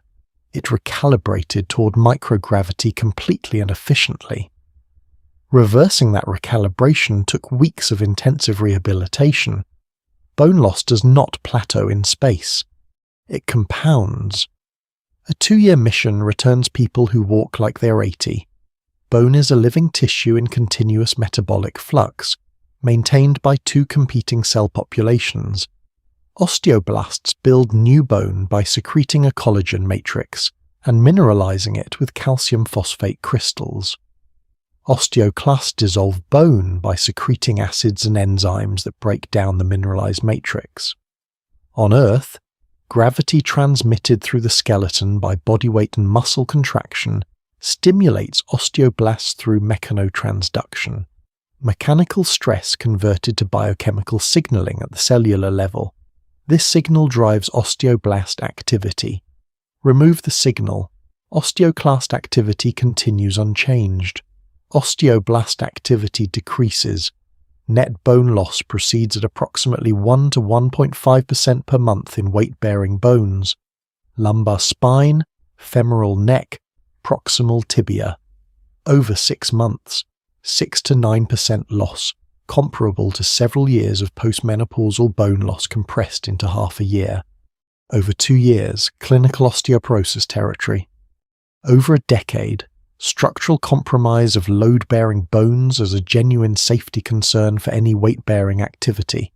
It recalibrated toward microgravity completely and efficiently. Reversing that recalibration took weeks of intensive rehabilitation. Bone loss does not plateau in space. It compounds. A 2-year mission returns people who walk like they're 80. Bone is a living tissue in continuous metabolic flux, maintained by 2 competing cell populations. Osteoblasts build new bone by secreting a collagen matrix and mineralizing it with calcium phosphate crystals. Osteoclasts dissolve bone by secreting acids and enzymes that break down the mineralized matrix. On Earth, gravity transmitted through the skeleton by body weight and muscle contraction stimulates osteoblasts through mechanotransduction, mechanical stress converted to biochemical signaling at the cellular level. This signal drives osteoblast activity. Remove the signal, osteoclast activity continues unchanged. Osteoblast activity decreases. Net bone loss proceeds at approximately 1 to 1.5% per month in weight-bearing bones. Lumbar spine, femoral neck, proximal tibia. Over 6 months, 6 to 9% loss, comparable to several years of postmenopausal bone loss compressed into half a year. Over 2 years, clinical osteoporosis territory. Over a decade, structural compromise of load-bearing bones as a genuine safety concern for any weight-bearing activity.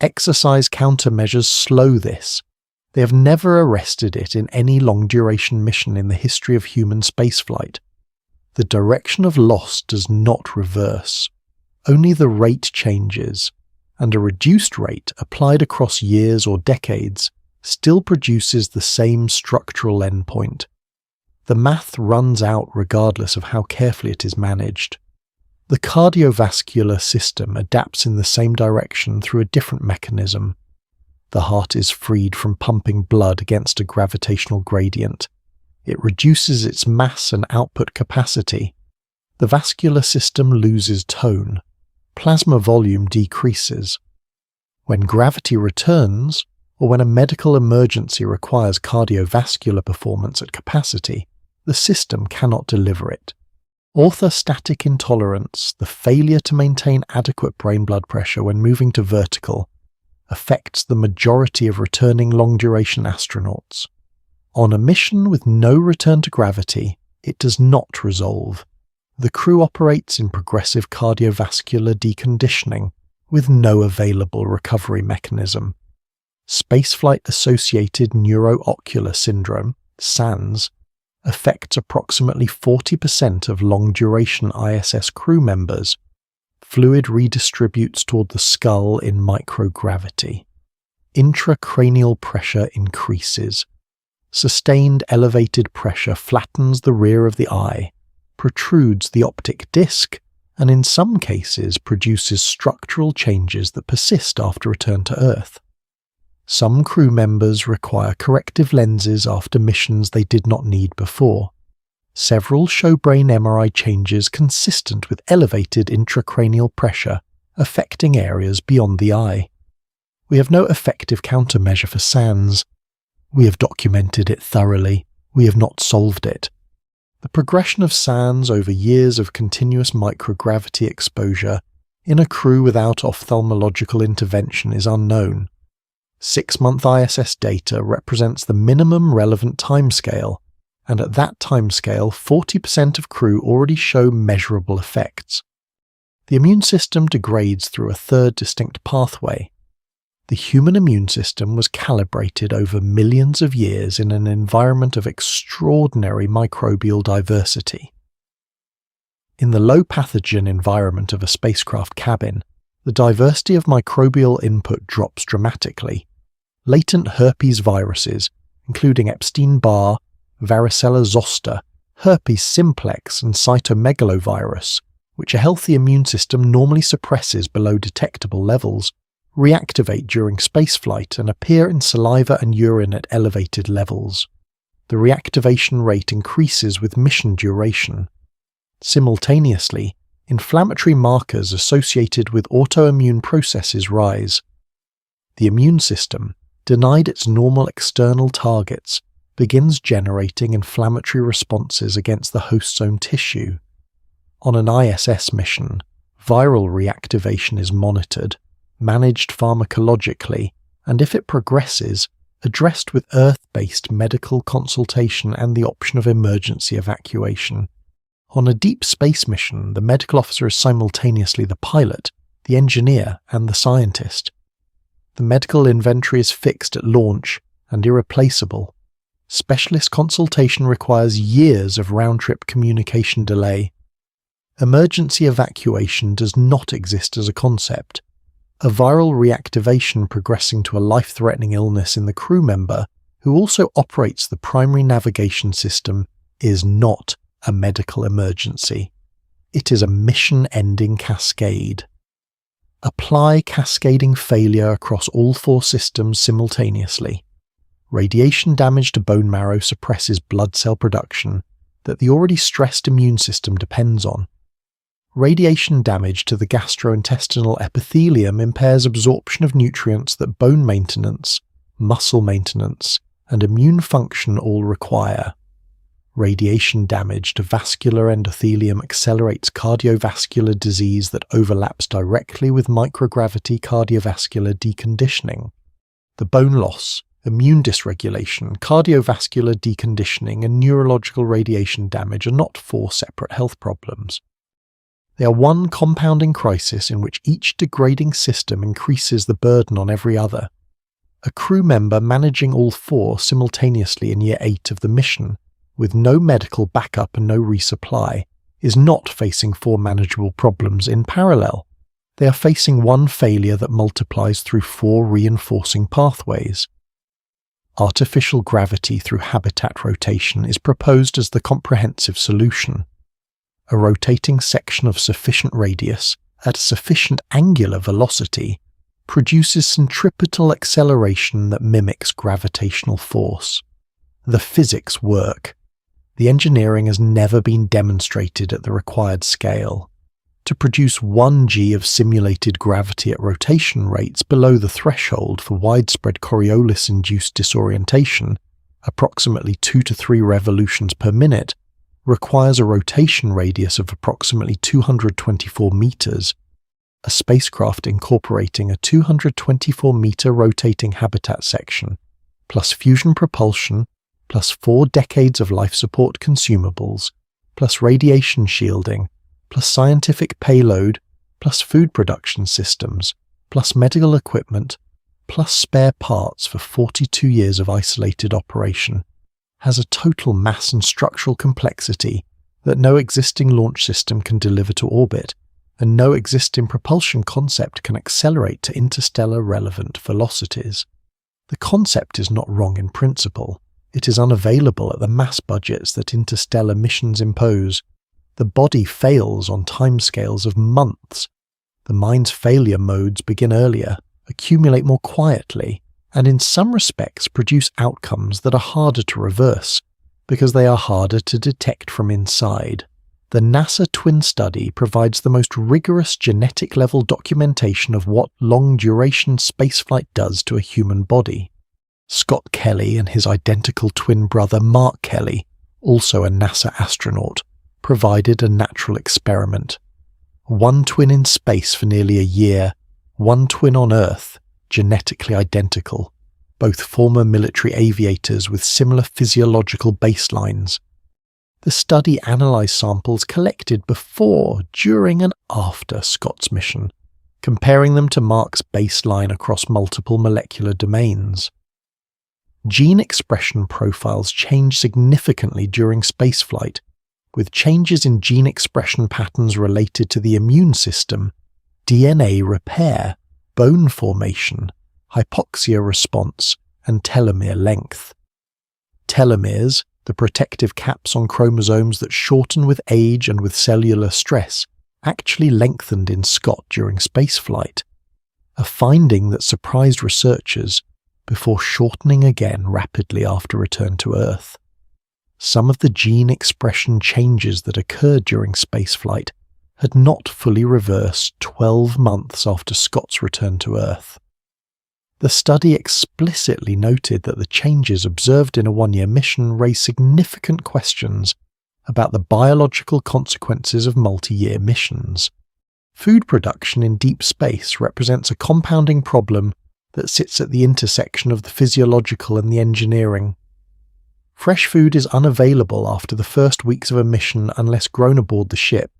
Exercise countermeasures slow this. They have never arrested it in any long-duration mission in the history of human spaceflight. The direction of loss does not reverse. Only the rate changes, and a reduced rate applied across years or decades still produces the same structural endpoint. The math runs out regardless of how carefully it is managed. The cardiovascular system adapts in the same direction through a different mechanism. The heart is freed from pumping blood against a gravitational gradient. It reduces its mass and output capacity. The vascular system loses tone. Plasma volume decreases. When gravity returns, or when a medical emergency requires cardiovascular performance at capacity, the system cannot deliver it. Orthostatic intolerance, the failure to maintain adequate brain blood pressure when moving to vertical, affects the majority of returning long-duration astronauts. On a mission with no return to gravity, it does not resolve. The crew operates in progressive cardiovascular deconditioning with no available recovery mechanism. Spaceflight-associated neuroocular syndrome, SANS, affects approximately 40% of long-duration ISS crew members. Fluid redistributes toward the skull in microgravity. Intracranial pressure increases. Sustained elevated pressure flattens the rear of the eye, protrudes the optic disc, and in some cases produces structural changes that persist after return to Earth. Some crew members require corrective lenses after missions they did not need before. Several show brain MRI changes consistent with elevated intracranial pressure affecting areas beyond the eye. We have no effective countermeasure for SANS. We have documented it thoroughly. We have not solved it. The progression of SANS over years of continuous microgravity exposure in a crew without ophthalmological intervention is unknown. 6-month ISS data represents the minimum relevant timescale, and at that timescale 40% of crew already show measurable effects. The immune system degrades through a third distinct pathway. The human immune system was calibrated over millions of years in an environment of extraordinary microbial diversity. In the low-pathogen environment of a spacecraft cabin, the diversity of microbial input drops dramatically. Latent herpes viruses, including Epstein-Barr, varicella zoster, herpes simplex, and cytomegalovirus, which a healthy immune system normally suppresses below detectable levels, reactivate during spaceflight and appear in saliva and urine at elevated levels. The reactivation rate increases with mission duration. Simultaneously, inflammatory markers associated with autoimmune processes rise. The immune system, denied its normal external targets, begins generating inflammatory responses against the host's own tissue. On an ISS mission, viral reactivation is monitored, managed pharmacologically, and if it progresses, addressed with Earth-based medical consultation and the option of emergency evacuation. On a deep space mission, the medical officer is simultaneously the pilot, the engineer, and the scientist. The medical inventory is fixed at launch and irreplaceable. Specialist consultation requires years of round-trip communication delay. Emergency evacuation does not exist as a concept. A viral reactivation progressing to a life-threatening illness in the crew member, who also operates the primary navigation system, is not a medical emergency. It is a mission-ending cascade. Apply cascading failure across all 4 systems simultaneously. Radiation damage to bone marrow suppresses blood cell production that the already stressed immune system depends on. Radiation damage to the gastrointestinal epithelium impairs absorption of nutrients that bone maintenance, muscle maintenance, and immune function all require. Radiation damage to vascular endothelium accelerates cardiovascular disease that overlaps directly with microgravity cardiovascular deconditioning. The bone loss, immune dysregulation, cardiovascular deconditioning, and neurological radiation damage are not 4 separate health problems. They are one compounding crisis in which each degrading system increases the burden on every other. A crew member managing all 4 simultaneously in year 8 of the mission, with no medical backup and no resupply, is not facing 4 manageable problems in parallel. They are facing one failure that multiplies through 4 reinforcing pathways. Artificial gravity through habitat rotation is proposed as the comprehensive solution. A rotating section of sufficient radius at sufficient angular velocity produces centripetal acceleration that mimics gravitational force. The physics work. The engineering has never been demonstrated at the required scale. To produce 1 g of simulated gravity at rotation rates below the threshold for widespread Coriolis-induced disorientation, approximately 2 to 3 revolutions per minute, requires a rotation radius of approximately 224 meters. A spacecraft incorporating a 224-meter rotating habitat section, plus fusion propulsion, plus 4 decades of life support consumables, plus radiation shielding, plus scientific payload, plus food production systems, plus medical equipment, plus spare parts for 42 years of isolated operation, has a total mass and structural complexity that no existing launch system can deliver to orbit, and no existing propulsion concept can accelerate to interstellar relevant velocities. The concept is not wrong in principle. It is unavailable at the mass budgets that interstellar missions impose. The body fails on timescales of months. The mind's failure modes begin earlier, accumulate more quietly, and in some respects produce outcomes that are harder to reverse, because they are harder to detect from inside. The NASA twin study provides the most rigorous genetic-level documentation of what long-duration spaceflight does to a human body. Scott Kelly and his identical twin brother Mark Kelly, also a NASA astronaut, provided a natural experiment. One twin in space for nearly a year, one twin on Earth, genetically identical, both former military aviators with similar physiological baselines. The study analysed samples collected before, during and after Scott's mission, comparing them to Mark's baseline across multiple molecular domains. Gene expression profiles change significantly during spaceflight, with changes in gene expression patterns related to the immune system, DNA repair, bone formation, hypoxia response, and telomere length. Telomeres, the protective caps on chromosomes that shorten with age and with cellular stress, actually lengthened in Scott during spaceflight, a finding that surprised researchers before shortening again rapidly after return to Earth. Some of the gene expression changes that occurred during spaceflight had not fully reversed 12 months after Scott's return to Earth. The study explicitly noted that the changes observed in a one-year mission raise significant questions about the biological consequences of multi-year missions. Food production in deep space represents a compounding problem that sits at the intersection of the physiological and the engineering. Fresh food is unavailable after the first weeks of a mission unless grown aboard the ship.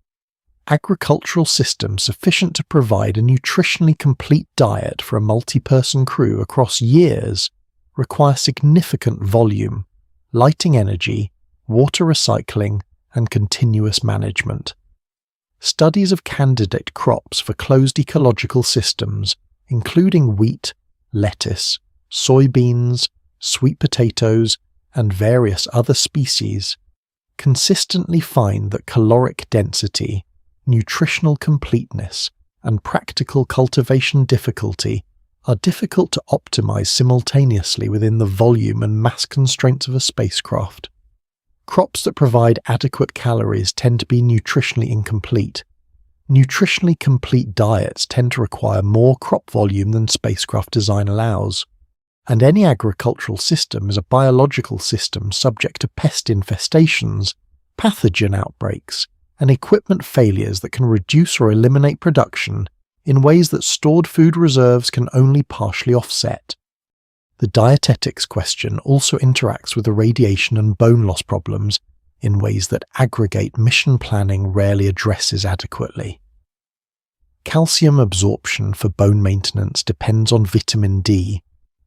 Agricultural systems sufficient to provide a nutritionally complete diet for a multi-person crew across years require significant volume, lighting energy, water recycling, and continuous management. Studies of candidate crops for closed ecological systems, including wheat, lettuce, soybeans, sweet potatoes, and various other species, consistently find that caloric density, nutritional completeness, and practical cultivation difficulty are difficult to optimize simultaneously within the volume and mass constraints of a spacecraft. Crops that provide adequate calories tend to be nutritionally incomplete. Nutritionally complete diets tend to require more crop volume than spacecraft design allows. And any agricultural system is a biological system subject to pest infestations, pathogen outbreaks, and equipment failures that can reduce or eliminate production in ways that stored food reserves can only partially offset. The dietetics question also interacts with the radiation and bone loss problems in ways that aggregate mission planning rarely addresses adequately. Calcium absorption for bone maintenance depends on vitamin D,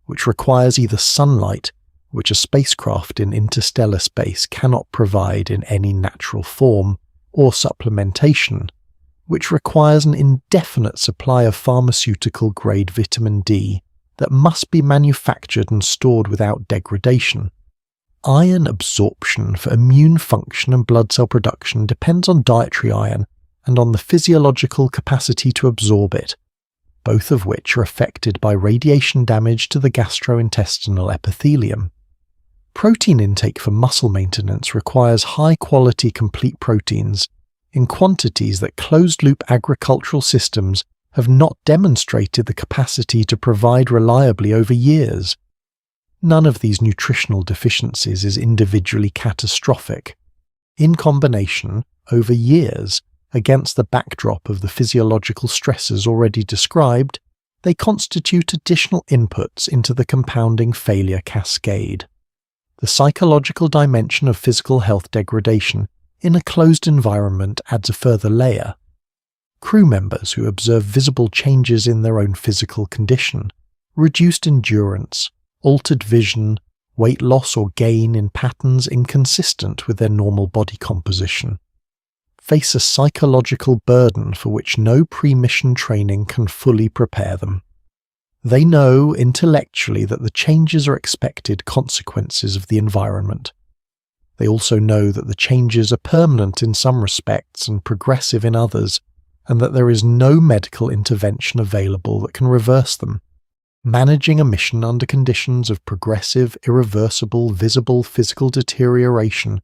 which requires either sunlight, which a spacecraft in interstellar space cannot provide in any natural form, or supplementation, which requires an indefinite supply of pharmaceutical-grade vitamin D that must be manufactured and stored without degradation. Iron absorption for immune function and blood cell production depends on dietary iron and on the physiological capacity to absorb it, both of which are affected by radiation damage to the gastrointestinal epithelium. Protein intake for muscle maintenance requires high-quality complete proteins in quantities that closed-loop agricultural systems have not demonstrated the capacity to provide reliably over years. None of these nutritional deficiencies is individually catastrophic. In combination, over years, against the backdrop of the physiological stresses already described, they constitute additional inputs into the compounding failure cascade. The psychological dimension of physical health degradation in a closed environment adds a further layer. Crew members who observe visible changes in their own physical condition, reduced endurance, altered vision, weight loss or gain in patterns inconsistent with their normal body composition, face a psychological burden for which no pre-mission training can fully prepare them. They know intellectually that the changes are expected consequences of the environment. They also know that the changes are permanent in some respects and progressive in others, and that there is no medical intervention available that can reverse them. Managing a mission under conditions of progressive, irreversible, visible physical deterioration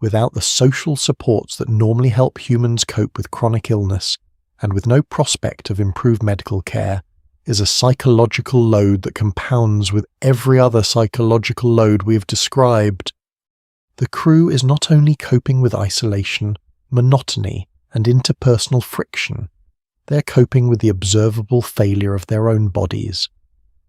without the social supports that normally help humans cope with chronic illness and with no prospect of improved medical care is a psychological load that compounds with every other psychological load we have described. The crew is not only coping with isolation, monotony, and interpersonal friction, they are coping with the observable failure of their own bodies.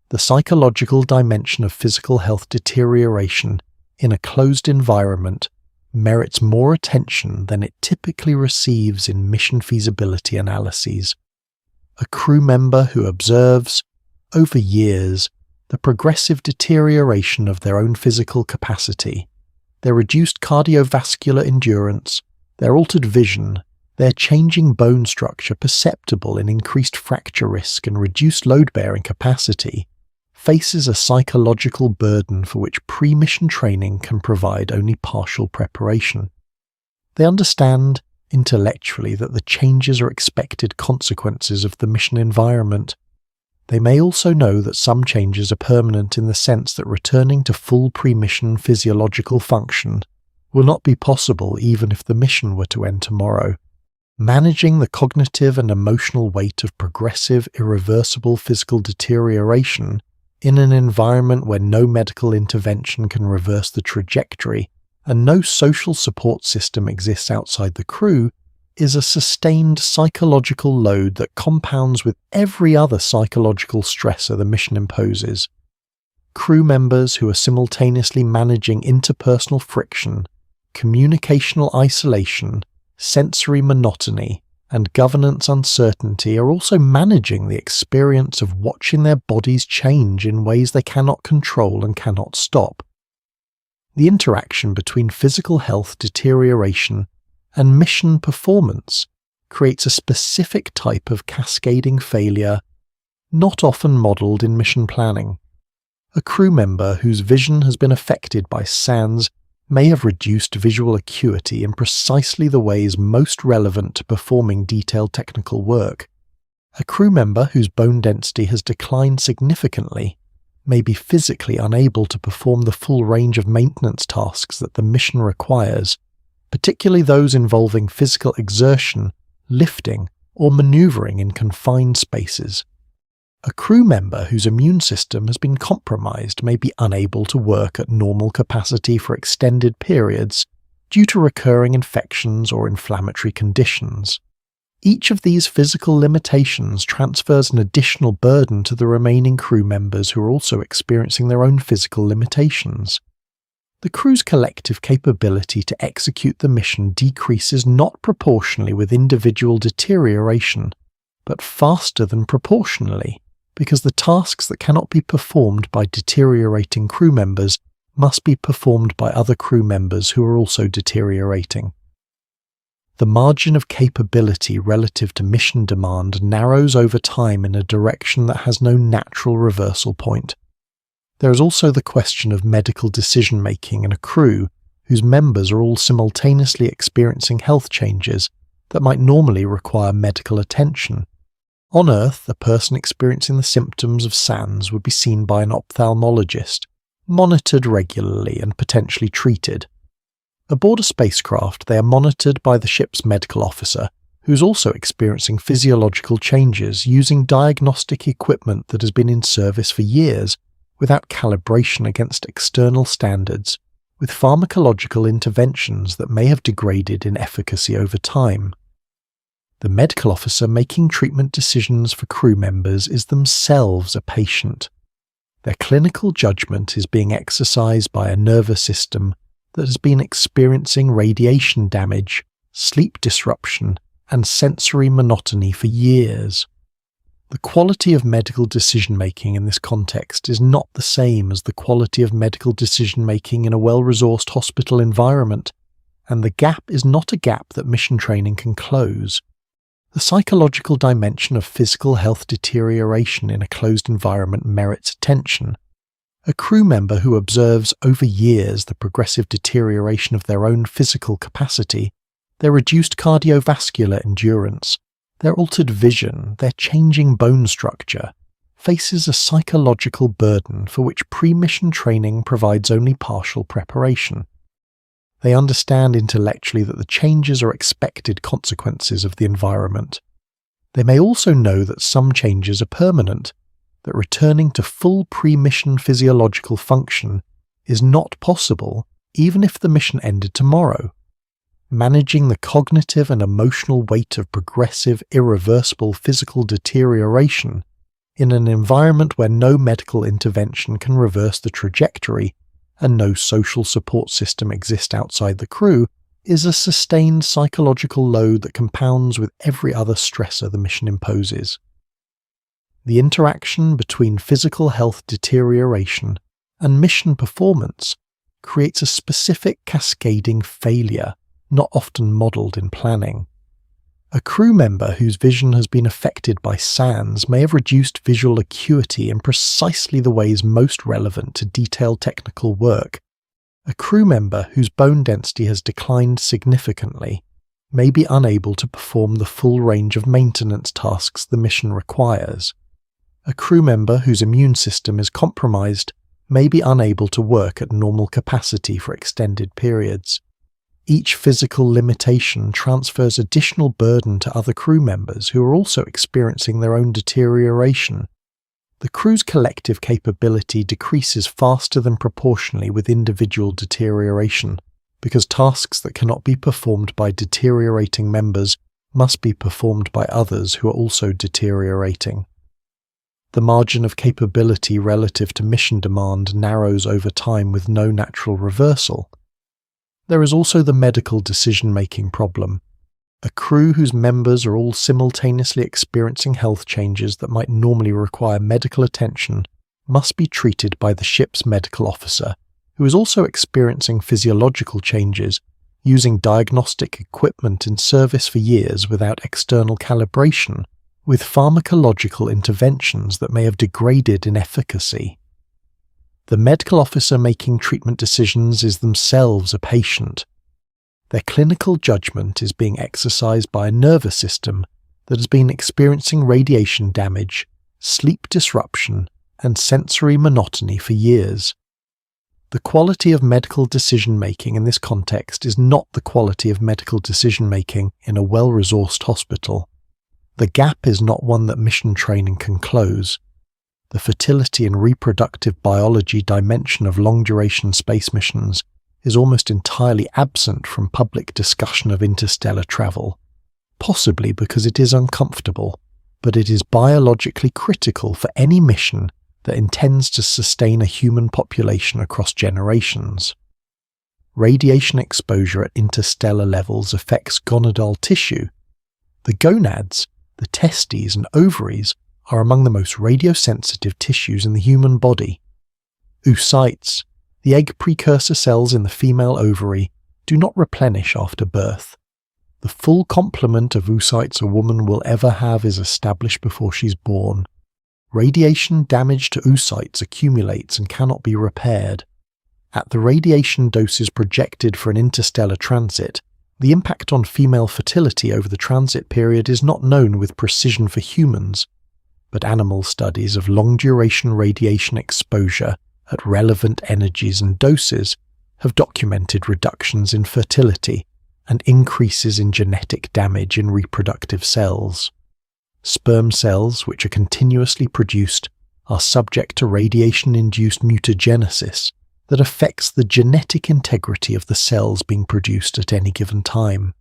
The psychological dimension of physical health deterioration in a closed environment merits more attention than it typically receives in mission feasibility analyses. A crew member who observes, over years, the progressive deterioration of their own physical capacity, their reduced cardiovascular endurance, their altered vision, their changing bone structure perceptible in increased fracture risk and reduced load-bearing capacity, faces a psychological burden for which pre-mission training can provide only partial preparation. They understand intellectually that the changes are expected consequences of the mission environment. They may also know that some changes are permanent in the sense that returning to full pre-mission physiological function will not be possible even if the mission were to end tomorrow. Managing the cognitive and emotional weight of progressive, irreversible physical deterioration in an environment where no medical intervention can reverse the trajectory and no social support system exists outside the crew is a sustained psychological load that compounds with every other psychological stressor the mission imposes. Crew members who are simultaneously managing interpersonal friction, communicational isolation, sensory monotony, and governance uncertainty are also managing the experience of watching their bodies change in ways they cannot control and cannot stop. The interaction between physical health deterioration and mission performance creates a specific type of cascading failure not often modelled in mission planning. A crew member whose vision has been affected by SANS may have reduced visual acuity in precisely the ways most relevant to performing detailed technical work. A crew member whose bone density has declined significantly may be physically unable to perform the full range of maintenance tasks that the mission requires, particularly those involving physical exertion, lifting, or maneuvering in confined spaces. A crew member whose immune system has been compromised may be unable to work at normal capacity for extended periods due to recurring infections or inflammatory conditions. Each of these physical limitations transfers an additional burden to the remaining crew members who are also experiencing their own physical limitations. The crew's collective capability to execute the mission decreases not proportionally with individual deterioration, but faster than proportionally, because the tasks that cannot be performed by deteriorating crew members must be performed by other crew members who are also deteriorating. The margin of capability relative to mission demand narrows over time in a direction that has no natural reversal point. There is also the question of medical decision-making in a crew whose members are all simultaneously experiencing health changes that might normally require medical attention. On Earth, a person experiencing the symptoms of SANS would be seen by an ophthalmologist, monitored regularly and potentially treated. Aboard a spacecraft, they are monitored by the ship's medical officer, who is also experiencing physiological changes using diagnostic equipment that has been in service for years without calibration against external standards, with pharmacological interventions that may have degraded in efficacy over time. The medical officer making treatment decisions for crew members is themselves a patient. Their clinical judgment is being exercised by a nervous system that has been experiencing radiation damage, sleep disruption, and sensory monotony for years. The quality of medical decision-making in this context is not the same as the quality of medical decision-making in a well-resourced hospital environment, and the gap is not a gap that mission training can close. The psychological dimension of physical health deterioration in a closed environment merits attention. A crew member who observes over years the progressive deterioration of their own physical capacity, their reduced cardiovascular endurance, their altered vision, their changing bone structure, faces a psychological burden for which pre-mission training provides only partial preparation. They understand intellectually that the changes are expected consequences of the environment. They may also know that some changes are permanent, that returning to full pre-mission physiological function is not possible even if the mission ended tomorrow. Managing the cognitive and emotional weight of progressive, irreversible physical deterioration in an environment where no medical intervention can reverse the trajectory and no social support system exists outside the crew is a sustained psychological load that compounds with every other stressor the mission imposes. The interaction between physical health deterioration and mission performance creates a specific cascading failure not often modelled in planning. A crew member whose vision has been affected by SANS may have reduced visual acuity in precisely the ways most relevant to detailed technical work. A crew member whose bone density has declined significantly may be unable to perform the full range of maintenance tasks the mission requires. A crew member whose immune system is compromised may be unable to work at normal capacity for extended periods. Each physical limitation transfers additional burden to other crew members who are also experiencing their own deterioration. The crew's collective capability decreases faster than proportionally with individual deterioration, because tasks that cannot be performed by deteriorating members must be performed by others who are also deteriorating. The margin of capability relative to mission demand narrows over time with no natural reversal. There is also the medical decision-making problem. A crew whose members are all simultaneously experiencing health changes that might normally require medical attention must be treated by the ship's medical officer, who is also experiencing physiological changes, using diagnostic equipment in service for years without external calibration, with pharmacological interventions that may have degraded in efficacy. The medical officer making treatment decisions is themselves a patient. Their clinical judgment is being exercised by a nervous system that has been experiencing radiation damage, sleep disruption, and sensory monotony for years. The quality of medical decision-making in this context is not the quality of medical decision-making in a well-resourced hospital. The gap is not one that mission training can close. The fertility and reproductive biology dimension of long-duration space missions is almost entirely absent from public discussion of interstellar travel, possibly because it is uncomfortable, but it is biologically critical for any mission that intends to sustain a human population across generations. Radiation exposure at interstellar levels affects gonadal tissue. The gonads, the testes and ovaries are among the most radiosensitive tissues in the human body. Oocytes, the egg precursor cells in the female ovary, do not replenish after birth. The full complement of oocytes a woman will ever have is established before she's born. Radiation damage to oocytes accumulates and cannot be repaired. At the radiation doses projected for an interstellar transit, the impact on female fertility over the transit period is not known with precision for humans, but animal studies of long-duration radiation exposure at relevant energies and doses have documented reductions in fertility and increases in genetic damage in reproductive cells. Sperm cells, which are continuously produced, are subject to radiation-induced mutagenesis that affects the genetic integrity of the cells being produced at any given time.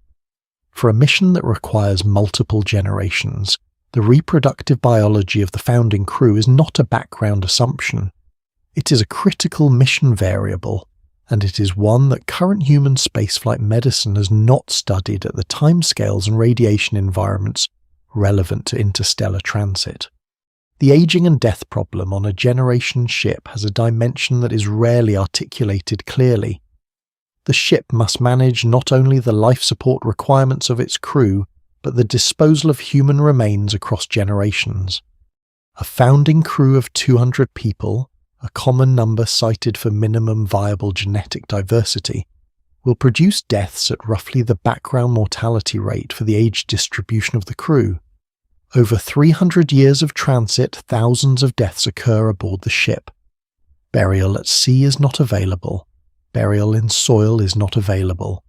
For a mission that requires multiple generations, the reproductive biology of the founding crew is not a background assumption. It is a critical mission variable, and it is one that current human spaceflight medicine has not studied at the timescales and radiation environments relevant to interstellar transit. The aging and death problem on a generation ship has a dimension that is rarely articulated clearly. The ship must manage not only the life support requirements of its crew, but the disposal of human remains across generations. A founding crew of 200 people, a common number cited for minimum viable genetic diversity, will produce deaths at roughly the background mortality rate for the age distribution of the crew. Over 300 years of transit, thousands of deaths occur aboard the ship. Burial at sea is not available. Burial in soil is not available.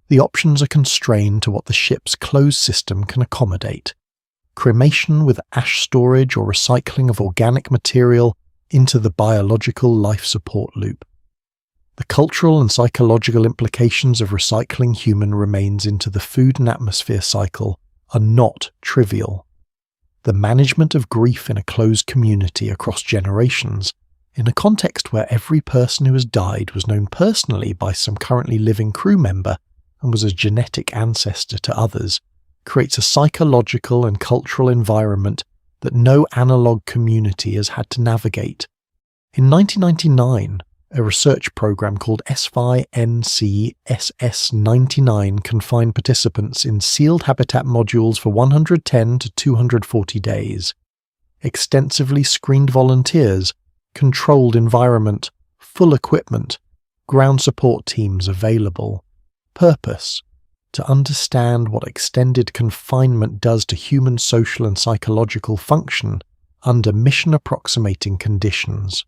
The options are constrained to what the ship's closed system can accommodate. Cremation with ash storage or recycling of organic material into the biological life support loop. The cultural and psychological implications of recycling human remains into the food and atmosphere cycle are not trivial. The management of grief in a closed community across generations, in a context where every person who has died was known personally by some currently living crew member and was a genetic ancestor to others, creates a psychological and cultural environment that no analogue community has had to navigate. In 1999, a research program called SFI-NC-SS99 confined participants in sealed habitat modules for 110 to 240 days. Extensively screened volunteers, controlled environment, full equipment, ground support teams available. Purpose: to understand what extended confinement does to human social and psychological function under mission-approximating conditions.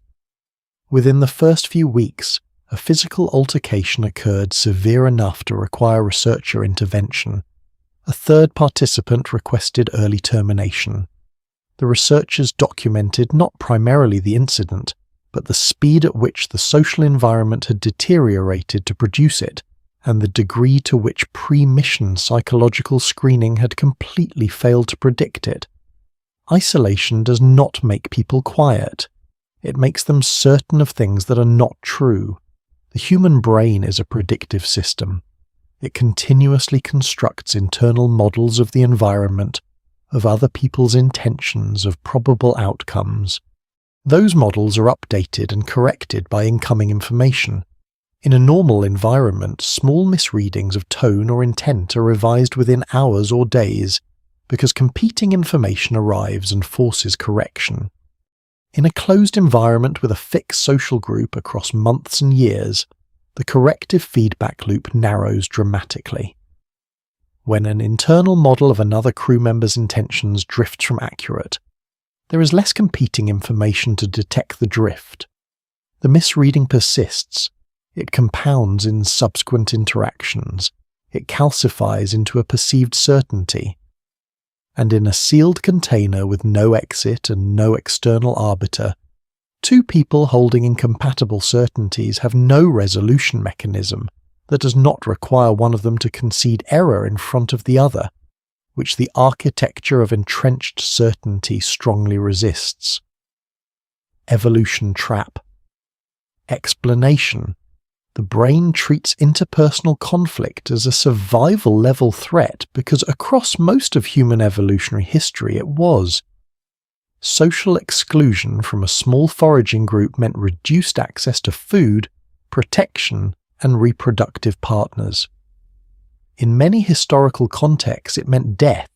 Within the first few weeks, a physical altercation occurred severe enough to require researcher intervention. A third participant requested early termination. The researchers documented not primarily the incident, but the speed at which the social environment had deteriorated to produce it, and the degree to which pre-mission psychological screening had completely failed to predict it. Isolation does not make people quiet. It makes them certain of things that are not true. The human brain is a predictive system. It continuously constructs internal models of the environment, of other people's intentions, of probable outcomes. Those models are updated and corrected by incoming information. In a normal environment, small misreadings of tone or intent are revised within hours or days, because competing information arrives and forces correction. In a closed environment with a fixed social group across months and years, the corrective feedback loop narrows dramatically. When an internal model of another crew member's intentions drifts from accurate, there is less competing information to detect the drift. The misreading persists. It compounds in subsequent interactions. It calcifies into a perceived certainty. And in a sealed container with no exit and no external arbiter, two people holding incompatible certainties have no resolution mechanism that does not require one of them to concede error in front of the other, which the architecture of entrenched certainty strongly resists. Evolution trap. Explanation. The brain treats interpersonal conflict as a survival-level threat because across most of human evolutionary history it was. Social exclusion from a small foraging group meant reduced access to food, protection, and reproductive partners. In many historical contexts it meant death.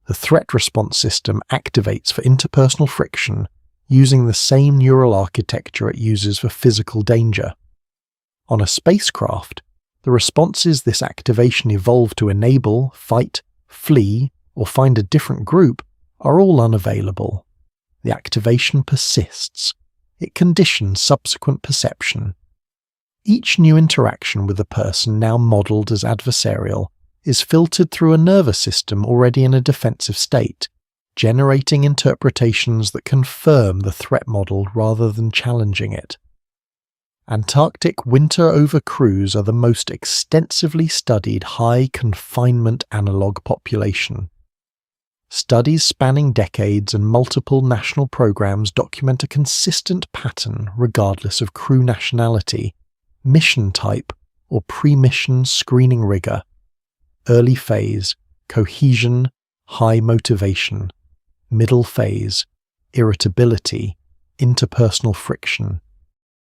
The threat response system activates for interpersonal friction using the same neural architecture it uses for physical danger. On a spacecraft, the responses this activation evolved to enable, fight, flee, or find a different group are all unavailable. The activation persists. It conditions subsequent perception. Each new interaction with a person now modelled as adversarial is filtered through a nervous system already in a defensive state, generating interpretations that confirm the threat model rather than challenging it. Antarctic winter-over crews are the most extensively studied high-confinement analogue population. Studies spanning decades and multiple national programs document a consistent pattern regardless of crew nationality, mission type, or pre-mission screening rigor. Early phase, cohesion, high motivation. Middle phase, irritability, interpersonal friction.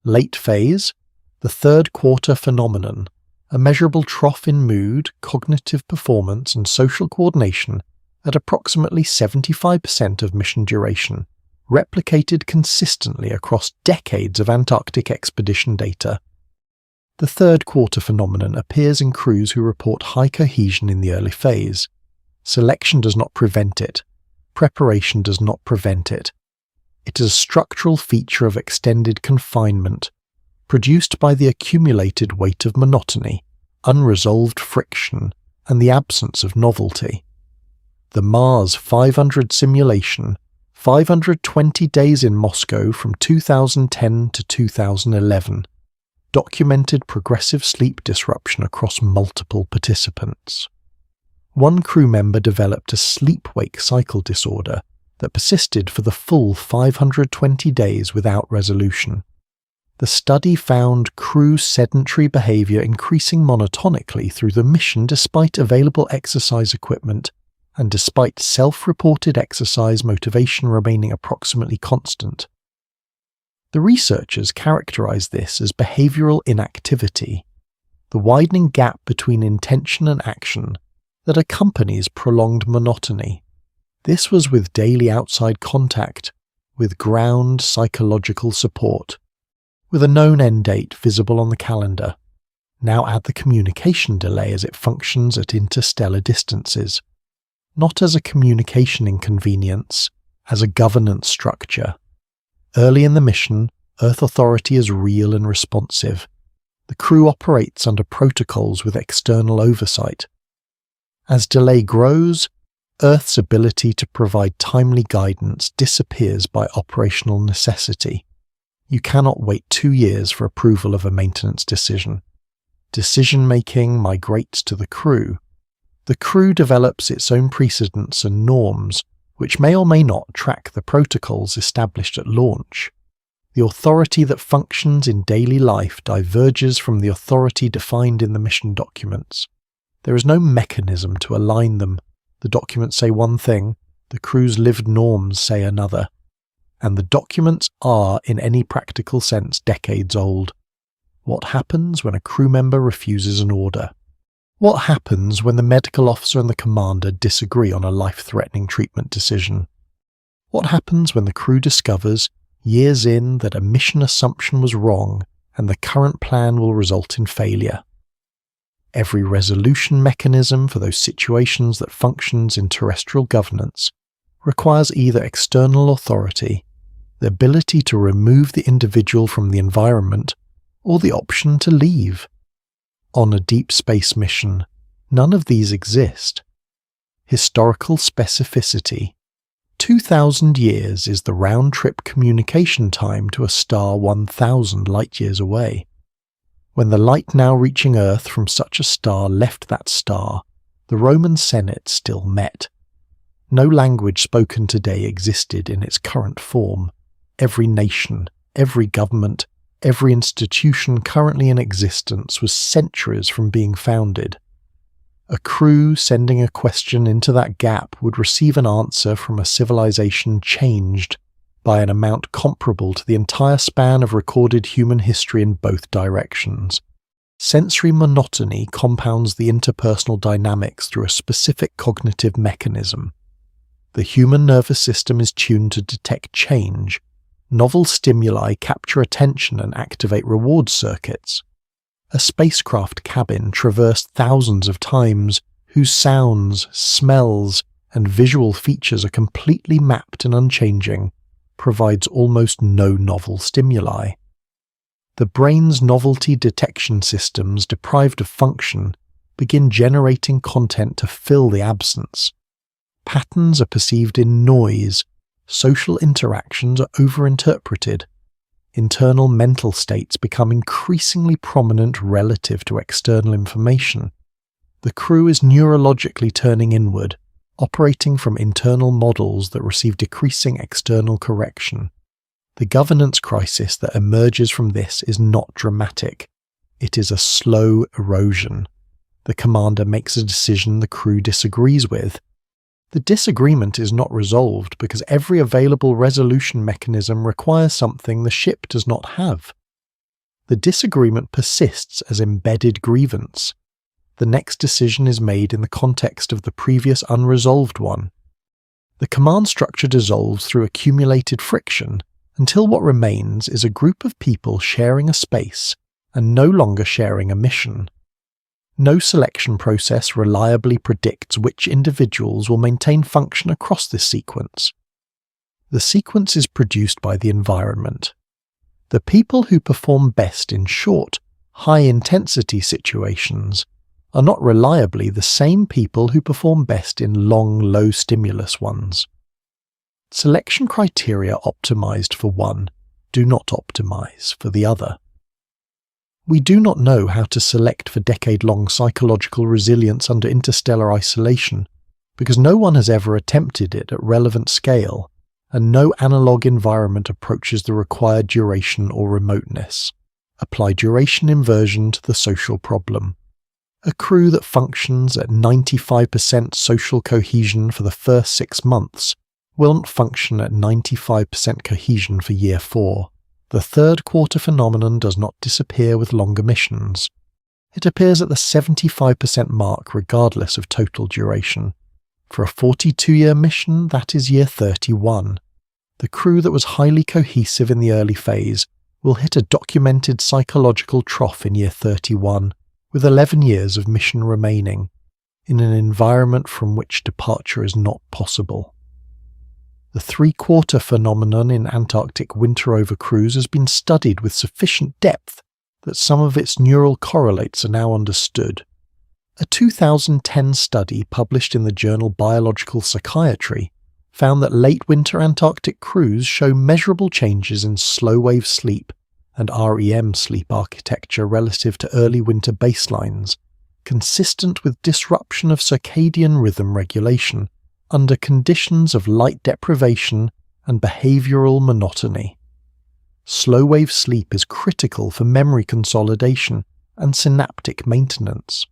Late phase, the third quarter phenomenon, a measurable trough in mood, cognitive performance, and social coordination at approximately 75% of mission duration, replicated consistently across decades of Antarctic expedition data. The third quarter phenomenon appears in crews who report high cohesion in the early phase. Selection does not prevent it. Preparation does not prevent it. It is a structural feature of extended confinement, produced by the accumulated weight of monotony, unresolved friction, and the absence of novelty. The Mars 500 simulation, 520 days in Moscow from 2010 to 2011, documented progressive sleep disruption across multiple participants. One crew member developed a sleep-wake cycle disorder that persisted for the full 520 days without resolution. The study found crew sedentary behavior increasing monotonically through the mission despite available exercise equipment and despite self-reported exercise motivation remaining approximately constant. The researchers characterized this as behavioral inactivity, the widening gap between intention and action that accompanies prolonged monotony. This was with daily outside contact, with ground psychological support, with a known end date visible on the calendar. Now add the communication delay as it functions at interstellar distances, not as a communication inconvenience, as a governance structure. Early in the mission, Earth authority is real and responsive. The crew operates under protocols with external oversight. As delay grows, Earth's ability to provide timely guidance disappears by operational necessity. You cannot wait 2 years for approval of a maintenance decision. Decision-making migrates to the crew. The crew develops its own precedents and norms, which may or may not track the protocols established at launch. The authority that functions in daily life diverges from the authority defined in the mission documents. There is no mechanism to align them. The documents say one thing, the crew's lived norms say another. And the documents are, in any practical sense, decades old. What happens when a crew member refuses an order? What happens when the medical officer and the commander disagree on a life-threatening treatment decision? What happens when the crew discovers, years in, that a mission assumption was wrong and the current plan will result in failure? Every resolution mechanism for those situations that functions in terrestrial governance requires either external authority, the ability to remove the individual from the environment, or the option to leave. On a deep space mission, none of these exist. Historical specificity. 2,000 years is the round-trip communication time to a star 1,000 light-years away. When the light now reaching Earth from such a star left that star, the Roman Senate still met. No language spoken today existed in its current form. Every nation, every government, every institution currently in existence was centuries from being founded. A crew sending a question into that gap would receive an answer from a civilization changed by an amount comparable to the entire span of recorded human history in both directions. Sensory monotony compounds the interpersonal dynamics through a specific cognitive mechanism. The human nervous system is tuned to detect change. Novel stimuli capture attention and activate reward circuits. A spacecraft cabin traversed thousands of times, whose sounds, smells, and visual features are completely mapped and unchanging, provides almost no novel stimuli. The brain's novelty detection systems, deprived of function, begin generating content to fill the absence. Patterns are perceived in noise, social interactions are overinterpreted, internal mental states become increasingly prominent relative to external information. The crew is neurologically turning inward, operating from internal models that receive decreasing external correction. The governance crisis that emerges from this is not dramatic. It is a slow erosion. The commander makes a decision the crew disagrees with. The disagreement is not resolved because every available resolution mechanism requires something the ship does not have. the disagreement persists as embedded grievance. The next decision is made in the context of the previous unresolved one. The command structure dissolves through accumulated friction until what remains is a group of people sharing a space and no longer sharing a mission. No selection process reliably predicts which individuals will maintain function across this sequence. The sequence is produced by the environment. The people who perform best in short, high-intensity situations are not reliably the same people who perform best in long, low-stimulus ones. Selection criteria optimized for one do not optimize for the other. We do not know how to select for decade-long psychological resilience under interstellar isolation because no one has ever attempted it at relevant scale, and no analog environment approaches the required duration or remoteness. Apply duration inversion to the social problem. A crew that functions at 95% social cohesion for the first 6 months will not function at 95% cohesion for year 4. The third quarter phenomenon does not disappear with longer missions. It appears at the 75% mark regardless of total duration. For a 42-year mission, that is year 31. The crew that was highly cohesive in the early phase will hit a documented psychological trough in year 31, with 11 years of mission remaining, in an environment from which departure is not possible. The three-quarter phenomenon in Antarctic winter over crews has been studied with sufficient depth that some of its neural correlates are now understood. A 2010 study published in the journal Biological Psychiatry found that late winter Antarctic crews show measurable changes in slow-wave sleep and REM sleep architecture relative to early winter baselines, consistent with disruption of circadian rhythm regulation under conditions of light deprivation and behavioral monotony. Slow-wave sleep is critical for memory consolidation and synaptic maintenance.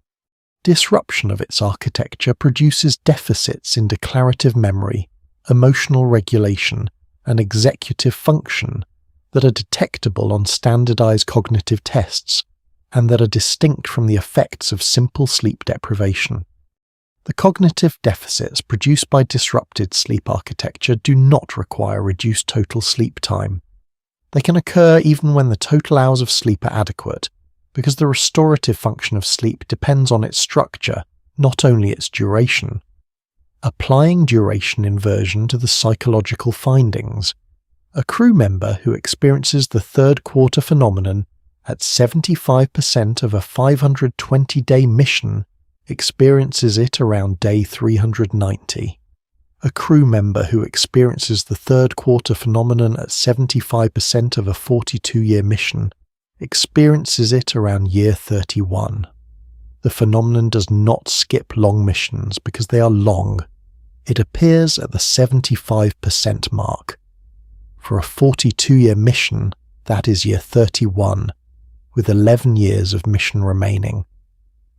Disruption of its architecture produces deficits in declarative memory, emotional regulation, and executive function that are detectable on standardized cognitive tests and that are distinct from the effects of simple sleep deprivation. The cognitive deficits produced by disrupted sleep architecture do not require reduced total sleep time. They can occur even when the total hours of sleep are adequate, because the restorative function of sleep depends on its structure, not only its duration. Applying duration inversion to the psychological findings, a crew member who experiences the third quarter phenomenon at 75% of a 520-day mission experiences it around day 390. A crew member who experiences the third quarter phenomenon at 75% of a 42-year mission experiences it around year 31. The phenomenon does not skip long missions because they are long. It appears at the 75% mark. For a 42-year mission, that is year 31, with 11 years of mission remaining.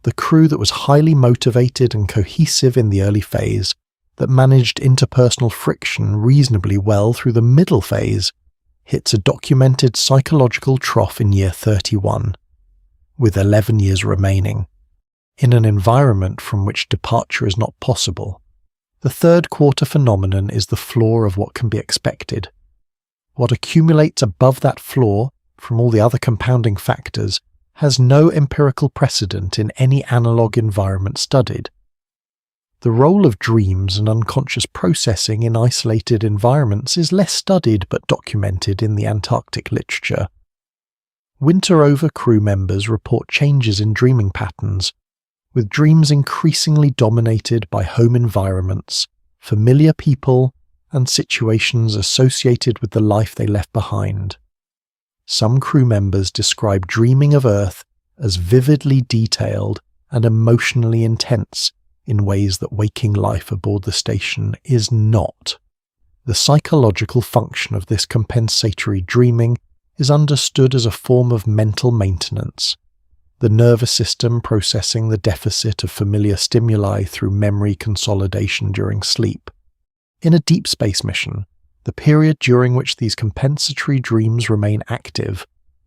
The crew that was highly motivated and cohesive in the early phase, that managed interpersonal friction reasonably well through the middle phase, hits a documented psychological trough in year 31, with 11 years remaining. In an environment from which departure is not possible, the third quarter phenomenon is the floor of what can be expected. What accumulates above that floor, from all the other compounding factors, has no empirical precedent in any analog environment studied. The role of dreams and unconscious processing in isolated environments is less studied but documented in the Antarctic literature. Winter over crew members report changes in dreaming patterns, with dreams increasingly dominated by home environments, familiar people, and situations associated with the life they left behind. Some crew members describe dreaming of Earth as vividly detailed and emotionally intense in ways that waking life aboard the station is not. The psychological function of this compensatory dreaming is understood as a form of mental maintenance, the nervous system processing the deficit of familiar stimuli through memory consolidation during sleep. In a deep space mission, the period during which these compensatory dreams remain active,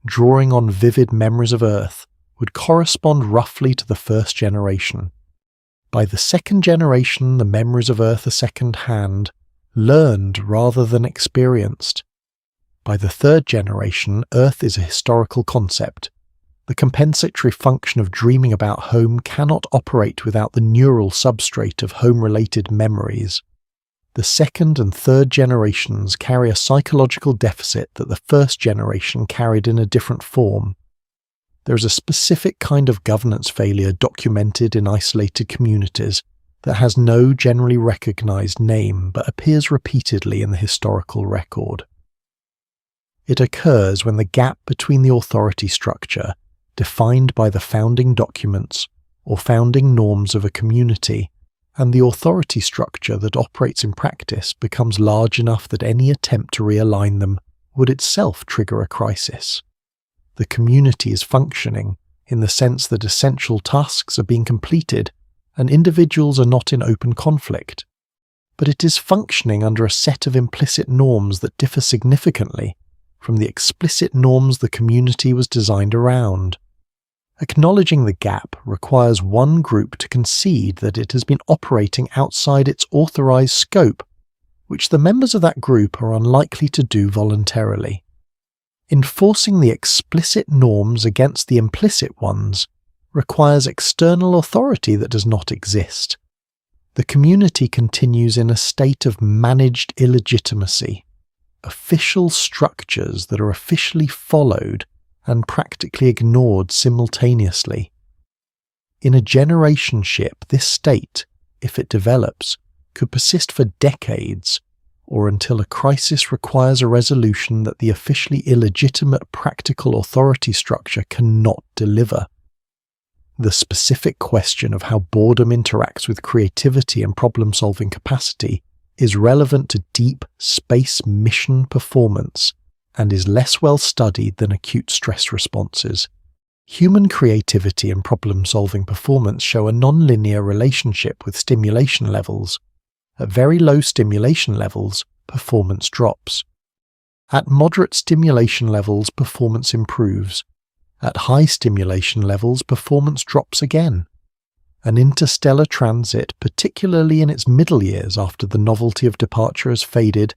drawing on vivid memories of Earth, would correspond roughly to the first generation. By the second generation, the memories of Earth are second-hand, learned rather than experienced. By the third generation, Earth is a historical concept. The compensatory function of dreaming about home cannot operate without the neural substrate of home-related memories. The second and third generations carry a psychological deficit that the first generation carried in a different form. There is a specific kind of governance failure documented in isolated communities that has no generally recognized name but appears repeatedly in the historical record. It occurs when the gap between the authority structure, defined by the founding documents or founding norms of a community, and the authority structure that operates in practice becomes large enough that any attempt to realign them would itself trigger a crisis. The community is functioning in the sense that essential tasks are being completed and individuals are not in open conflict, but it is functioning under a set of implicit norms that differ significantly from the explicit norms the community was designed around. Acknowledging the gap requires one group to concede that it has been operating outside its authorized scope, which the members of that group are unlikely to do voluntarily. Enforcing the explicit norms against the implicit ones requires external authority that does not exist. The community continues in a state of managed illegitimacy, official structures that are officially followed and practically ignored simultaneously. In a generation ship, this state, if it develops, could persist for decades, or until a crisis requires a resolution that the officially illegitimate practical authority structure cannot deliver. The specific question of how boredom interacts with creativity and problem-solving capacity is relevant to deep space mission performance and is less well studied than acute stress responses. Human creativity and problem-solving performance show a non-linear relationship with stimulation levels. At very low stimulation levels, performance drops. At moderate stimulation levels, performance improves. At high stimulation levels, performance drops again. An interstellar transit, particularly in its middle years after the novelty of departure has faded,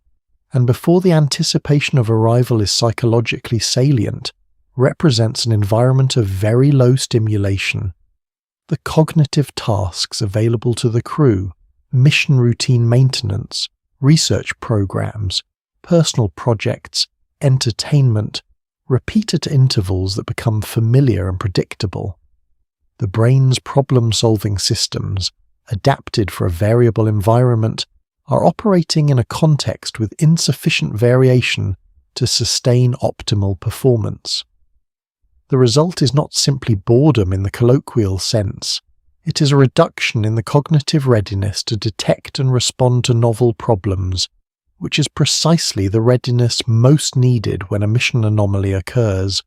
and before the anticipation of arrival is psychologically salient, represents an environment of very low stimulation. The cognitive tasks available to the crew, mission routine maintenance, research programs, personal projects, entertainment, repeat at intervals that become familiar and predictable. The brain's problem-solving systems, adapted for a variable environment, are operating in a context with insufficient variation to sustain optimal performance. The result is not simply boredom in the colloquial sense. It is a reduction in the cognitive readiness to detect and respond to novel problems, which is precisely the readiness most needed when a mission anomaly occurs.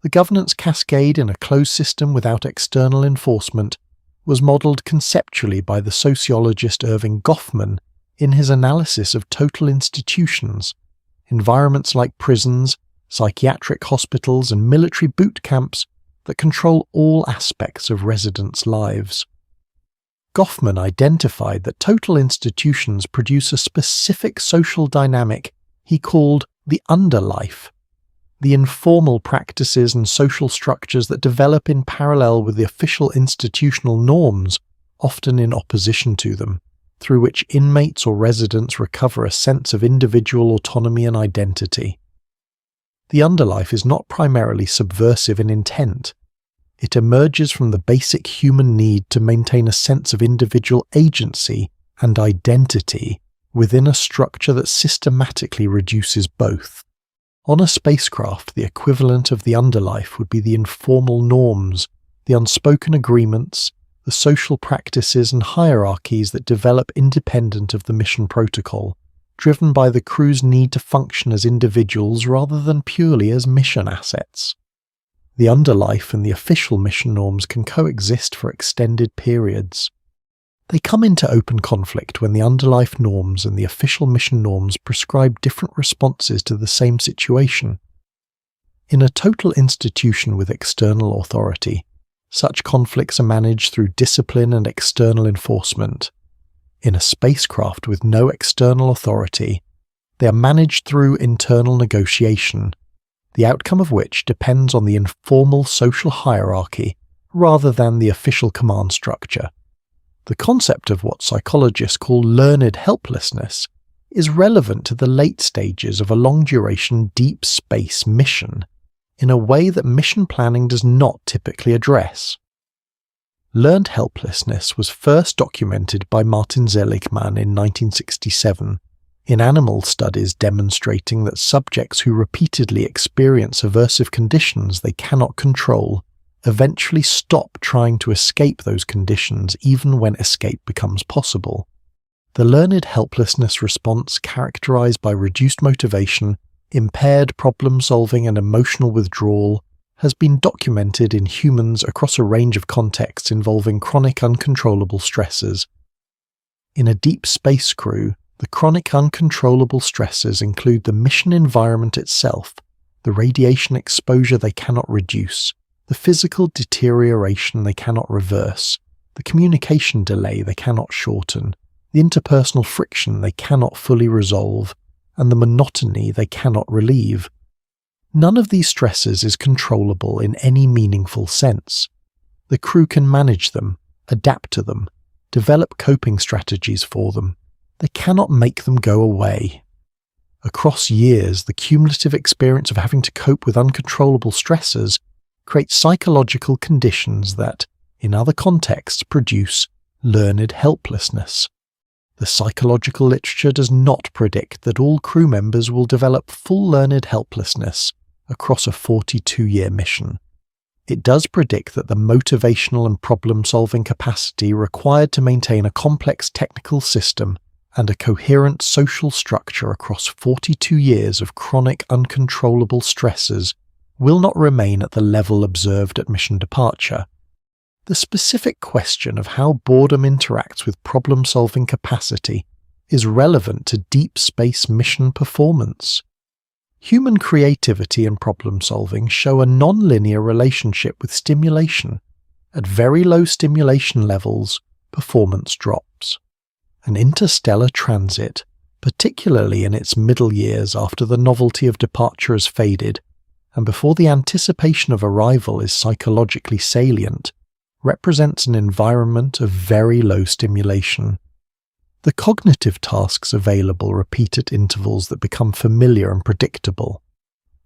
The governance cascade in a closed system without external enforcement was modelled conceptually by the sociologist Irving Goffman in his analysis of total institutions, environments like prisons, psychiatric hospitals and military boot camps that control all aspects of residents' lives. Goffman identified that total institutions produce a specific social dynamic he called the underlife, the informal practices and social structures that develop in parallel with the official institutional norms, often in opposition to them, through which inmates or residents recover a sense of individual autonomy and identity. The underlife is not primarily subversive in intent. It emerges from the basic human need to maintain a sense of individual agency and identity within a structure that systematically reduces both. On a spacecraft, the equivalent of the underlife would be the informal norms, the unspoken agreements, the social practices and hierarchies that develop independent of the mission protocol, driven by the crew's need to function as individuals rather than purely as mission assets. The underlife and the official mission norms can coexist for extended periods. They come into open conflict when the underlife norms and the official mission norms prescribe different responses to the same situation. In a total institution with external authority, such conflicts are managed through discipline and external enforcement. In a spacecraft with no external authority, they are managed through internal negotiation, the outcome of which depends on the informal social hierarchy rather than the official command structure. The concept of what psychologists call learned helplessness is relevant to the late stages of a long-duration deep space mission in a way that mission planning does not typically address. Learned helplessness was first documented by Martin Seligman in 1967 in animal studies demonstrating that subjects who repeatedly experience aversive conditions they cannot control eventually stop trying to escape those conditions even when escape becomes possible. The learned helplessness response, characterized by reduced motivation, impaired problem-solving and emotional withdrawal, has been documented in humans across a range of contexts involving chronic uncontrollable stresses. In a deep space crew, the chronic uncontrollable stresses include the mission environment itself, the radiation exposure they cannot reduce, the physical deterioration they cannot reverse, the communication delay they cannot shorten, the interpersonal friction they cannot fully resolve, and the monotony they cannot relieve. None of these stresses is controllable in any meaningful sense. The crew can manage them, adapt to them, develop coping strategies for them. They cannot make them go away. Across years, the cumulative experience of having to cope with uncontrollable stresses creates psychological conditions that, in other contexts, produce learned helplessness. The psychological literature does not predict that all crew members will develop full learned helplessness across a 42-year mission. It does predict that the motivational and problem-solving capacity required to maintain a complex technical system and a coherent social structure across 42 years of chronic uncontrollable stresses will not remain at the level observed at mission departure. The specific question of how boredom interacts with problem-solving capacity is relevant to deep space mission performance. Human creativity and problem-solving show a non-linear relationship with stimulation. At very low stimulation levels, performance drops. An interstellar transit, particularly in its middle years after the novelty of departure has faded, and before the anticipation of arrival is psychologically salient, represents an environment of very low stimulation. The cognitive tasks available repeat at intervals that become familiar and predictable.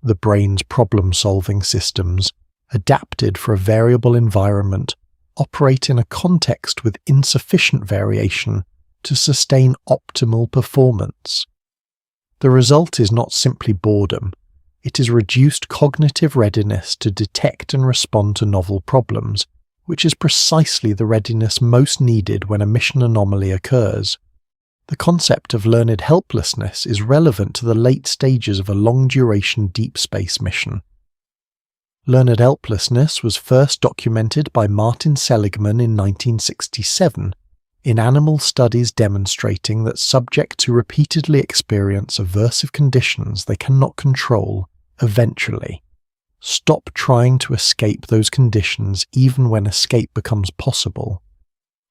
The brain's problem-solving systems, adapted for a variable environment, operate in a context with insufficient variation to sustain optimal performance. The result is not simply boredom, it is reduced cognitive readiness to detect and respond to novel problems, which is precisely the readiness most needed when a mission anomaly occurs. The concept of learned helplessness is relevant to the late stages of a long-duration deep space mission. Learned helplessness was first documented by Martin Seligman in 1967 in animal studies demonstrating that subjects who repeatedly experience aversive conditions they cannot control eventually stop trying to escape those conditions even when escape becomes possible.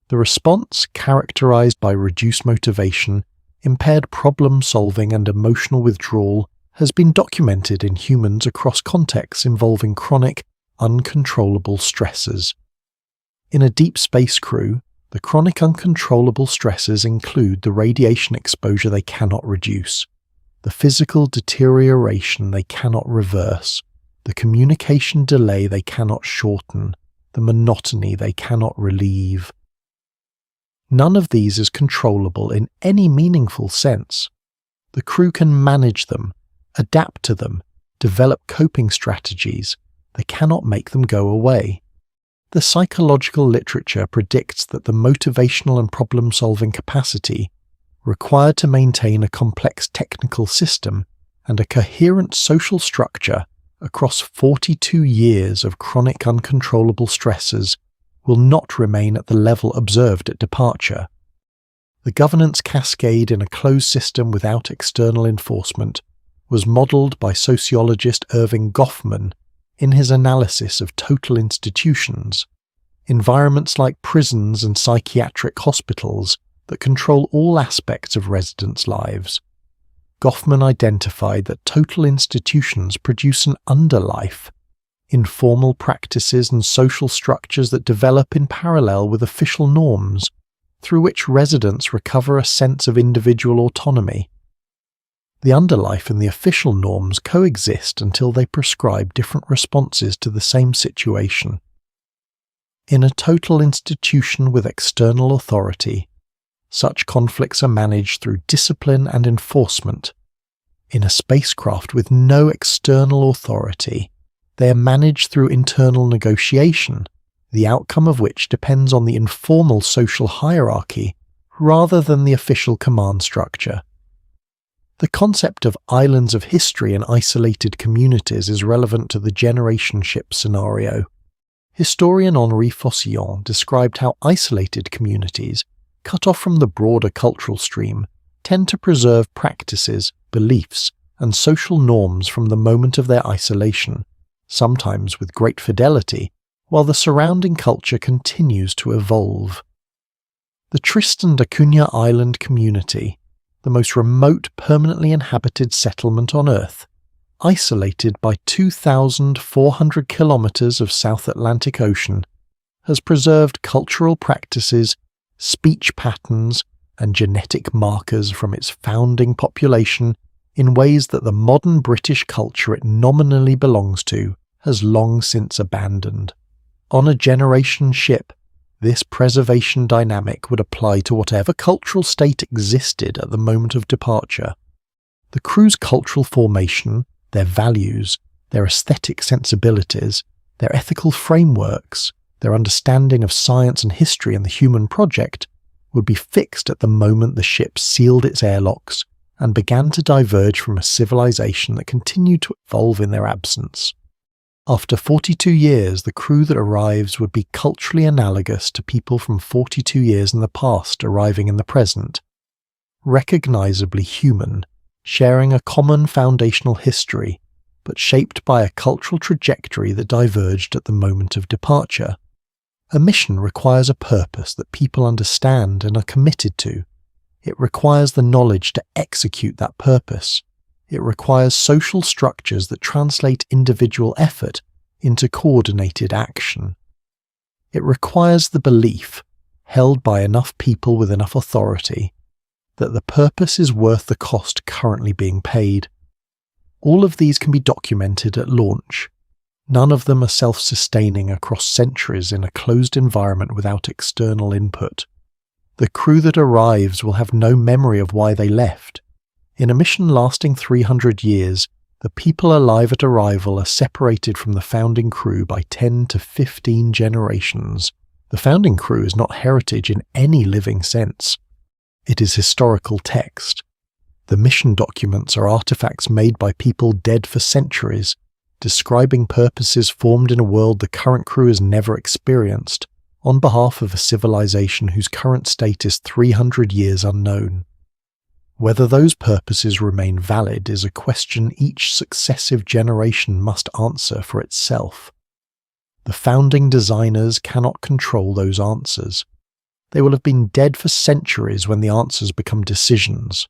The response, characterized by reduced motivation, impaired problem-solving and emotional withdrawal, has been documented in humans across contexts involving chronic, uncontrollable stresses. In a deep space crew, the chronic uncontrollable stresses include the radiation exposure they cannot reduce, the physical deterioration they cannot reverse, the communication delay they cannot shorten, the monotony they cannot relieve. None of these is controllable in any meaningful sense. The crew can manage them, adapt to them, develop coping strategies. They cannot make them go away. The psychological literature predicts that the motivational and problem-solving capacity required to maintain a complex technical system and a coherent social structure across 42 years of chronic uncontrollable stresses will not remain at the level observed at departure. The governance cascade in a closed system without external enforcement was modelled by sociologist Irving Goffman in his analysis of total institutions, environments like prisons and psychiatric hospitals that control all aspects of residents' lives. Goffman identified that total institutions produce an underlife, informal practices and social structures that develop in parallel with official norms, through which residents recover a sense of individual autonomy. The underlife and the official norms coexist until they prescribe different responses to the same situation. In a total institution with external authority, such conflicts are managed through discipline and enforcement. In a spacecraft with no external authority, they are managed through internal negotiation, the outcome of which depends on the informal social hierarchy rather than the official command structure. The concept of islands of history and isolated communities is relevant to the generation ship scenario. Historian Henri Fossillon described how isolated communities, cut off from the broader cultural stream, tend to preserve practices, beliefs, and social norms from the moment of their isolation, sometimes with great fidelity, while the surrounding culture continues to evolve. The Tristan da Cunha Island community, the most remote permanently inhabited settlement on Earth, isolated by 2,400 kilometers of South Atlantic Ocean, has preserved cultural practices, speech patterns, and genetic markers from its founding population in ways that the modern British culture it nominally belongs to has long since abandoned. On a generation ship, this preservation dynamic would apply to whatever cultural state existed at the moment of departure. The crew's cultural formation, their values, their aesthetic sensibilities, their ethical frameworks, their understanding of science and history and the human project would be fixed at the moment the ship sealed its airlocks and began to diverge from a civilization that continued to evolve in their absence. After 42 years, the crew that arrives would be culturally analogous to people from 42 years in the past arriving in the present, recognizably human, sharing a common foundational history, but shaped by a cultural trajectory that diverged at the moment of departure. A mission requires a purpose that people understand and are committed to. It requires the knowledge to execute that purpose. It requires social structures that translate individual effort into coordinated action. It requires the belief, held by enough people with enough authority, that the purpose is worth the cost currently being paid. All of these can be documented at launch. None of them are self-sustaining across centuries in a closed environment without external input. The crew that arrives will have no memory of why they left. In a mission lasting 300 years, the people alive at arrival are separated from the founding crew by 10 to 15 generations. The founding crew is not heritage in any living sense. It is historical text. The mission documents are artifacts made by people dead for centuries, describing purposes formed in a world the current crew has never experienced, on behalf of a civilization whose current state is 300 years unknown. Whether those purposes remain valid is a question each successive generation must answer for itself. The founding designers cannot control those answers. They will have been dead for centuries when the answers become decisions.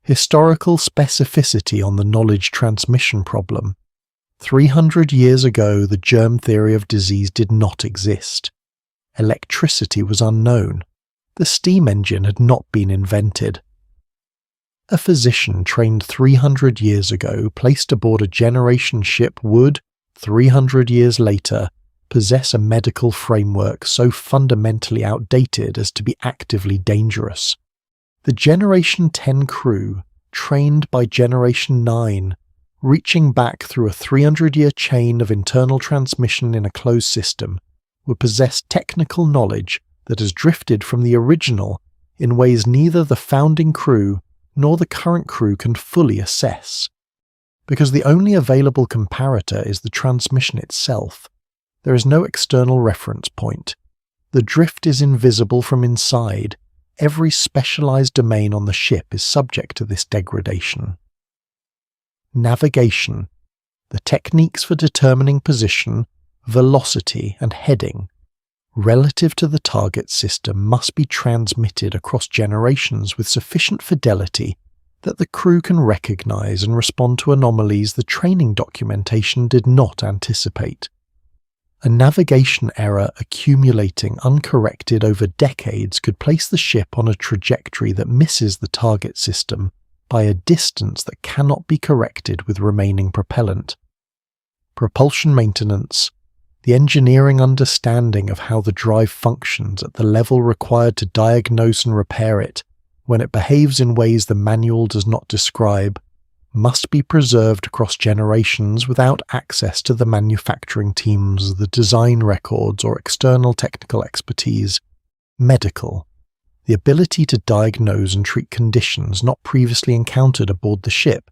Historical specificity on the knowledge transmission problem. 300 years ago, the germ theory of disease did not exist. Electricity was unknown. The steam engine had not been invented. A physician trained 300 years ago placed aboard a generation ship would, 300 years later, possess a medical framework so fundamentally outdated as to be actively dangerous. The Generation 10 crew, trained by Generation 9, reaching back through a 300-year chain of internal transmission in a closed system, would possess technical knowledge that has drifted from the original in ways neither the founding crew nor the current crew can fully assess. Because the only available comparator is the transmission itself, there is no external reference point. The drift is invisible from inside. Every specialized domain on the ship is subject to this degradation. navigation, the techniques for determining position, velocity, and heading, relative to the target system must be transmitted across generations with sufficient fidelity that the crew can recognize and respond to anomalies the training documentation did not anticipate. A navigation error accumulating uncorrected over decades could place the ship on a trajectory that misses the target system by a distance that cannot be corrected with remaining propellant. Propulsion maintenance, the engineering understanding of how the drive functions at the level required to diagnose and repair it when it behaves in ways the manual does not describe, must be preserved across generations without access to the manufacturing teams, the design records, or external technical expertise. Medical, the ability to diagnose and treat conditions not previously encountered aboard the ship,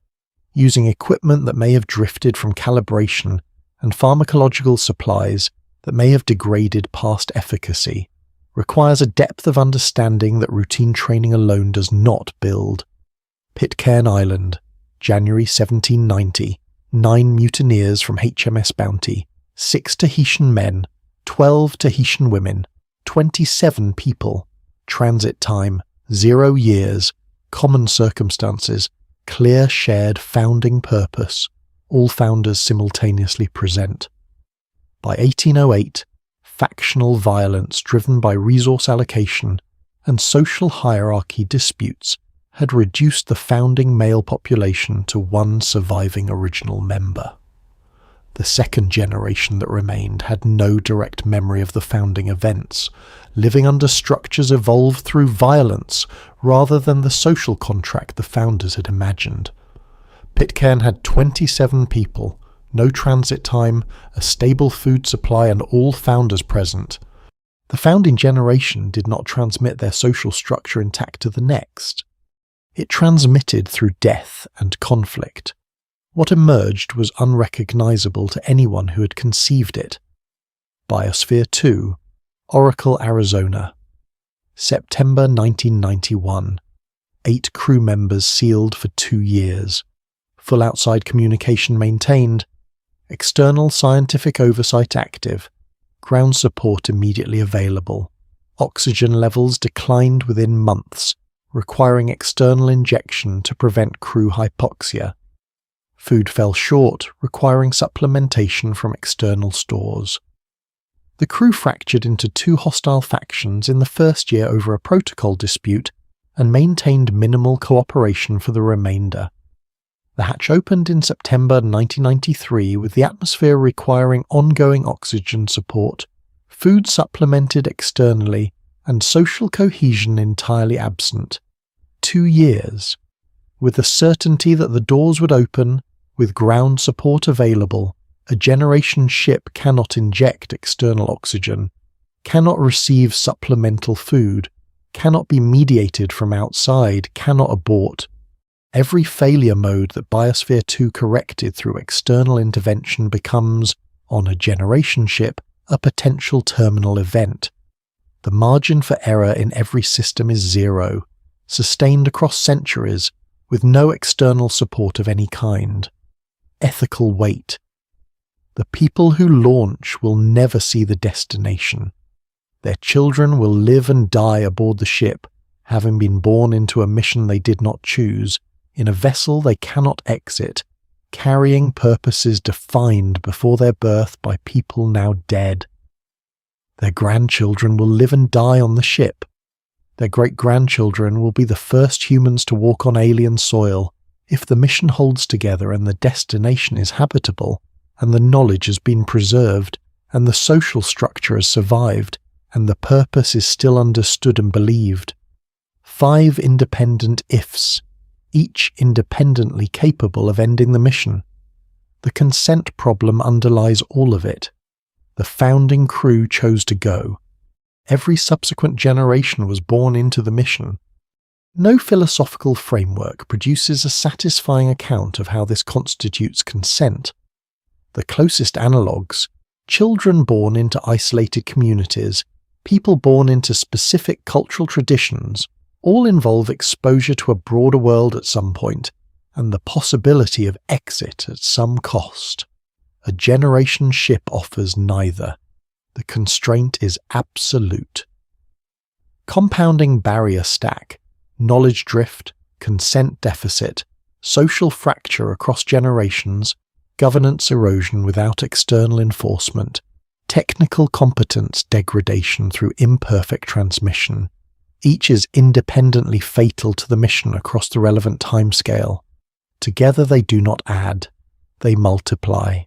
using equipment that may have drifted from calibration and pharmacological supplies that may have degraded past efficacy, requires a depth of understanding that routine training alone does not build. Pitcairn Island, January 1790, 9 mutineers from HMS Bounty, 6 Tahitian men, 12 Tahitian women, 27 people, transit time, 0 years, common circumstances, clear shared founding purpose, all founders simultaneously present. By 1808, factional violence driven by resource allocation and social hierarchy disputes had reduced the founding male population to 1 surviving original member. The second generation that remained had no direct memory of the founding events, living under structures evolved through violence rather than the social contract the founders had imagined. Pitcairn had 27 people, no transit time, a stable food supply, and all founders present. The founding generation did not transmit their social structure intact to the next. It transmitted through death and conflict. What emerged was unrecognizable to anyone who had conceived it. Biosphere 2, Oracle, Arizona. September 1991. 8 crew members sealed for 2 years. Full outside communication maintained. External scientific oversight active. Ground support immediately available. Oxygen levels declined within months, requiring external injection to prevent crew hypoxia. Food fell short, requiring supplementation from external stores. The crew fractured into 2 hostile factions in the first year over a protocol dispute and maintained minimal cooperation for the remainder. The hatch opened in September 1993 with the atmosphere requiring ongoing oxygen support, food supplemented externally, and social cohesion entirely absent. 2 years. With the certainty that the doors would open, with ground support available, a generation ship cannot inject external oxygen, cannot receive supplemental food, cannot be mediated from outside, cannot abort. Every failure mode that Biosphere 2 corrected through external intervention becomes, on a generation ship, a potential terminal event. The margin for error in every system is 0, sustained across centuries, with no external support of any kind. Ethical weight. The people who launch will never see the destination. Their children will live and die aboard the ship, having been born into a mission they did not choose, in a vessel they cannot exit, carrying purposes defined before their birth by people now dead. Their grandchildren will live and die on the ship. Their great-grandchildren will be the first humans to walk on alien soil, if the mission holds together and the destination is habitable, and the knowledge has been preserved, and the social structure has survived, and the purpose is still understood and believed. 5 independent ifs, each independently capable of ending the mission. The consent problem underlies all of it. The founding crew chose to go. Every subsequent generation was born into the mission. No philosophical framework produces a satisfying account of how this constitutes consent. The closest analogues, children born into isolated communities, people born into specific cultural traditions, all involve exposure to a broader world at some point, and the possibility of exit at some cost. A generation ship offers neither. The constraint is absolute. Compounding barrier stack, knowledge drift, consent deficit, social fracture across generations, governance erosion without external enforcement, technical competence degradation through imperfect transmission. Each is independently fatal to the mission across the relevant timescale. Together they do not add, they multiply.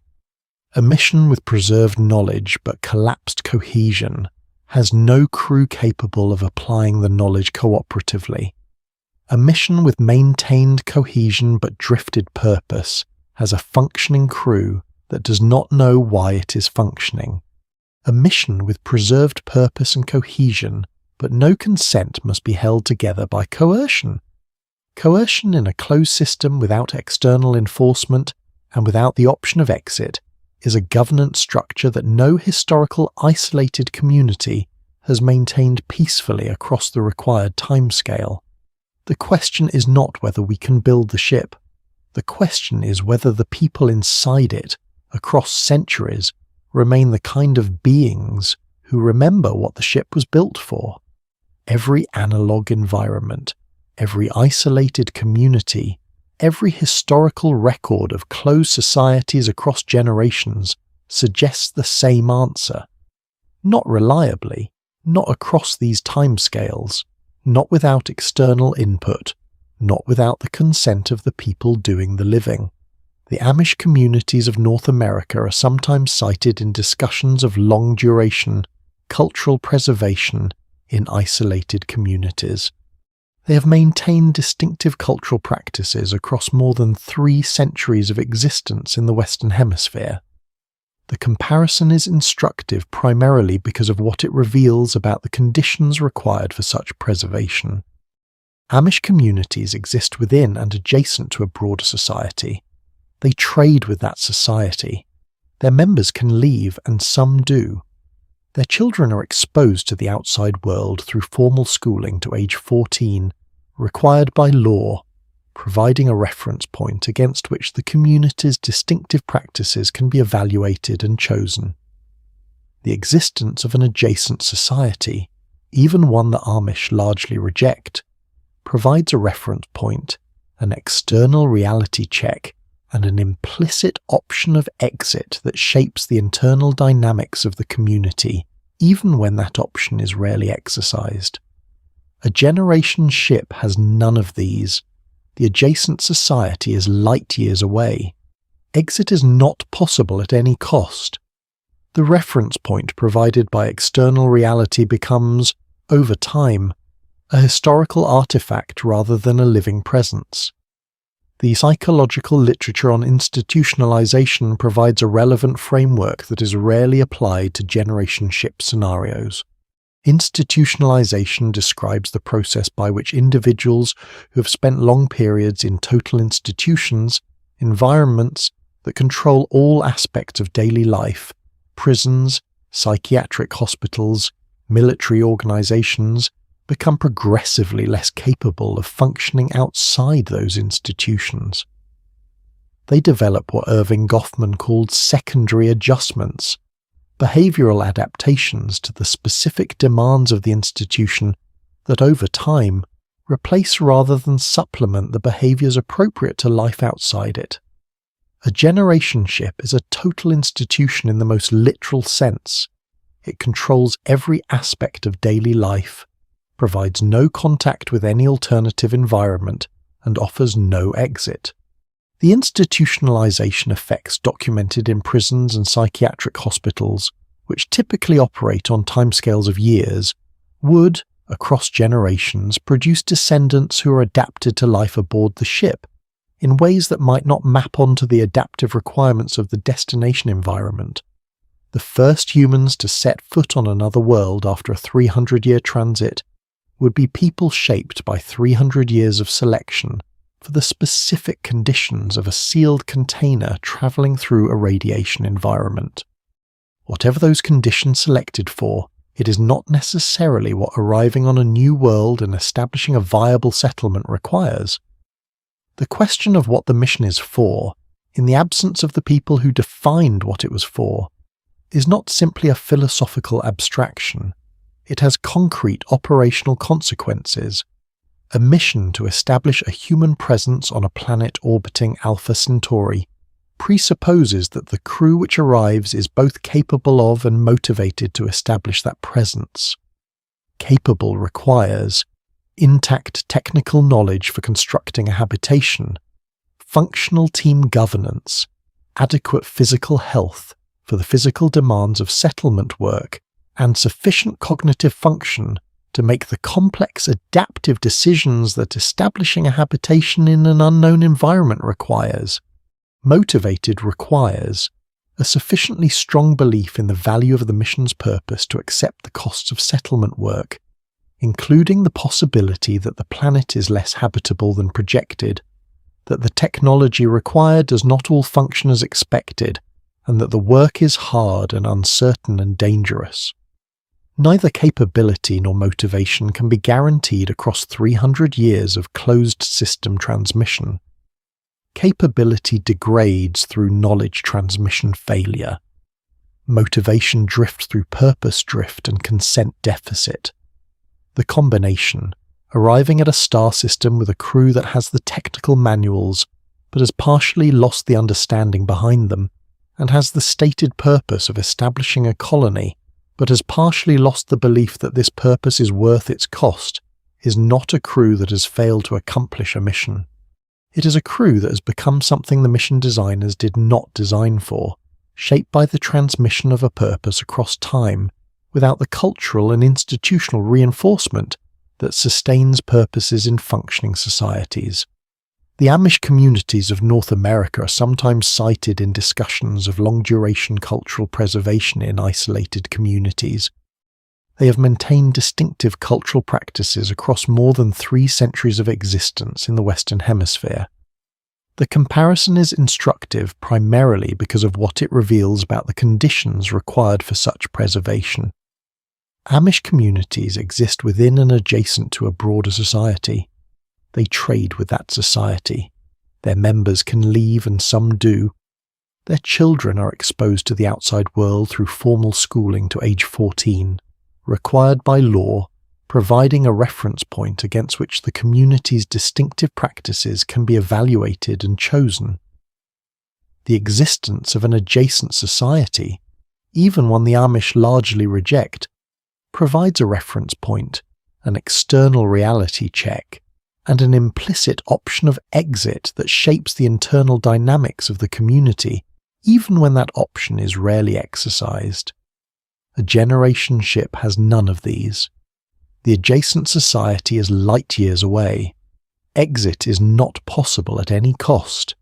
A mission with preserved knowledge but collapsed cohesion has no crew capable of applying the knowledge cooperatively. A mission with maintained cohesion but drifted purpose has a functioning crew that does not know why it is functioning. A mission with preserved purpose and cohesion but no consent must be held together by coercion. Coercion in a closed system without external enforcement and without the option of exit is a governance structure that no historical isolated community has maintained peacefully across the required timescale. The question is not whether we can build the ship. The question is whether the people inside it, across centuries, remain the kind of beings who remember what the ship was built for. Every analog environment, every isolated community, every historical record of closed societies across generations suggests the same answer. Not reliably, not across these timescales, not without external input, not without the consent of the people doing the living. The Amish communities of North America are sometimes cited in discussions of long duration, cultural preservation in isolated communities. They have maintained distinctive cultural practices across more than 3 centuries of existence in the Western Hemisphere. The comparison is instructive primarily because of what it reveals about the conditions required for such preservation. Amish communities exist within and adjacent to a broader society. They trade with that society. Their members can leave, and some do. Their children are exposed to the outside world through formal schooling to age 14, required by law, providing a reference point against which the community's distinctive practices can be evaluated and chosen. The existence of an adjacent society, even one the Amish largely reject, provides a reference point, an external reality check, and an implicit option of exit that shapes the internal dynamics of the community, even when that option is rarely exercised. A generation ship has none of these. The adjacent society is light years away. Exit is not possible at any cost. The reference point provided by external reality becomes, over time, a historical artifact rather than a living presence. The psychological literature on institutionalization provides a relevant framework that is rarely applied to generation ship scenarios. Institutionalization describes the process by which individuals who have spent long periods in total institutions, environments that control all aspects of daily life, prisons, psychiatric hospitals, military organizations, become progressively less capable of functioning outside those institutions. They develop what Irving Goffman called secondary adjustments, behavioral adaptations to the specific demands of the institution that over time replace rather than supplement the behaviors appropriate to life outside it. A generation ship is a total institution in the most literal sense. It controls every aspect of daily life, provides no contact with any alternative environment, and offers no exit. The institutionalization effects documented in prisons and psychiatric hospitals, which typically operate on timescales of years, would, across generations, produce descendants who are adapted to life aboard the ship, in ways that might not map onto the adaptive requirements of the destination environment. The first humans to set foot on another world after a 300-year transit would be people shaped by 300 years of selection for the specific conditions of a sealed container travelling through a radiation environment. Whatever those conditions selected for, it is not necessarily what arriving on a new world and establishing a viable settlement requires. The question of what the mission is for, in the absence of the people who defined what it was for, is not simply a philosophical abstraction. It has concrete operational consequences. A mission to establish a human presence on a planet orbiting Alpha Centauri presupposes that the crew which arrives is both capable of and motivated to establish that presence. Capable requires intact technical knowledge for constructing a habitation, functional team governance, adequate physical health for the physical demands of settlement work, and sufficient cognitive function to make the complex adaptive decisions that establishing a habitation in an unknown environment requires. Motivated requires a sufficiently strong belief in the value of the mission's purpose to accept the costs of settlement work, including the possibility that the planet is less habitable than projected, that the technology required does not all function as expected, and that the work is hard and uncertain and dangerous. Neither capability nor motivation can be guaranteed across 300 years of closed system transmission. Capability degrades through knowledge transmission failure. Motivation drifts through purpose drift and consent deficit. The combination, arriving at a star system with a crew that has the technical manuals but has partially lost the understanding behind them, and has the stated purpose of establishing a colony but has partially lost the belief that this purpose is worth its cost, is not a crew that has failed to accomplish a mission. It is a crew that has become something the mission designers did not design for, shaped by the transmission of a purpose across time, without the cultural and institutional reinforcement that sustains purposes in functioning societies. The Amish communities of North America are sometimes cited in discussions of long-duration cultural preservation in isolated communities. They have maintained distinctive cultural practices across more than 3 centuries of existence in the Western Hemisphere. The comparison is instructive primarily because of what it reveals about the conditions required for such preservation. Amish communities exist within and adjacent to a broader society. They trade with that society. Their members can leave and some do. Their children are exposed to the outside world through formal schooling to age 14, required by law, providing a reference point against which the community's distinctive practices can be evaluated and chosen. The existence of an adjacent society, even one the Amish largely reject, provides a reference point, an external reality check, and an implicit option of exit that shapes the internal dynamics of the community, even when that option is rarely exercised. A generation ship has none of these. The adjacent society is light years away. Exit is not possible at any cost.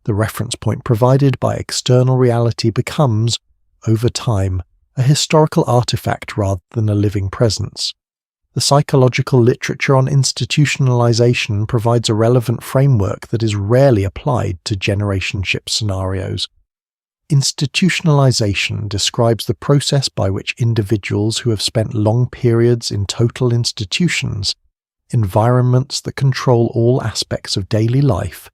The reference point provided by external reality becomes, over time, a historical artifact rather than a living presence. The psychological literature on institutionalization provides a relevant framework that is rarely applied to generation ship scenarios. Institutionalization describes the process by which individuals who have spent long periods in total institutions, environments that control all aspects of daily life,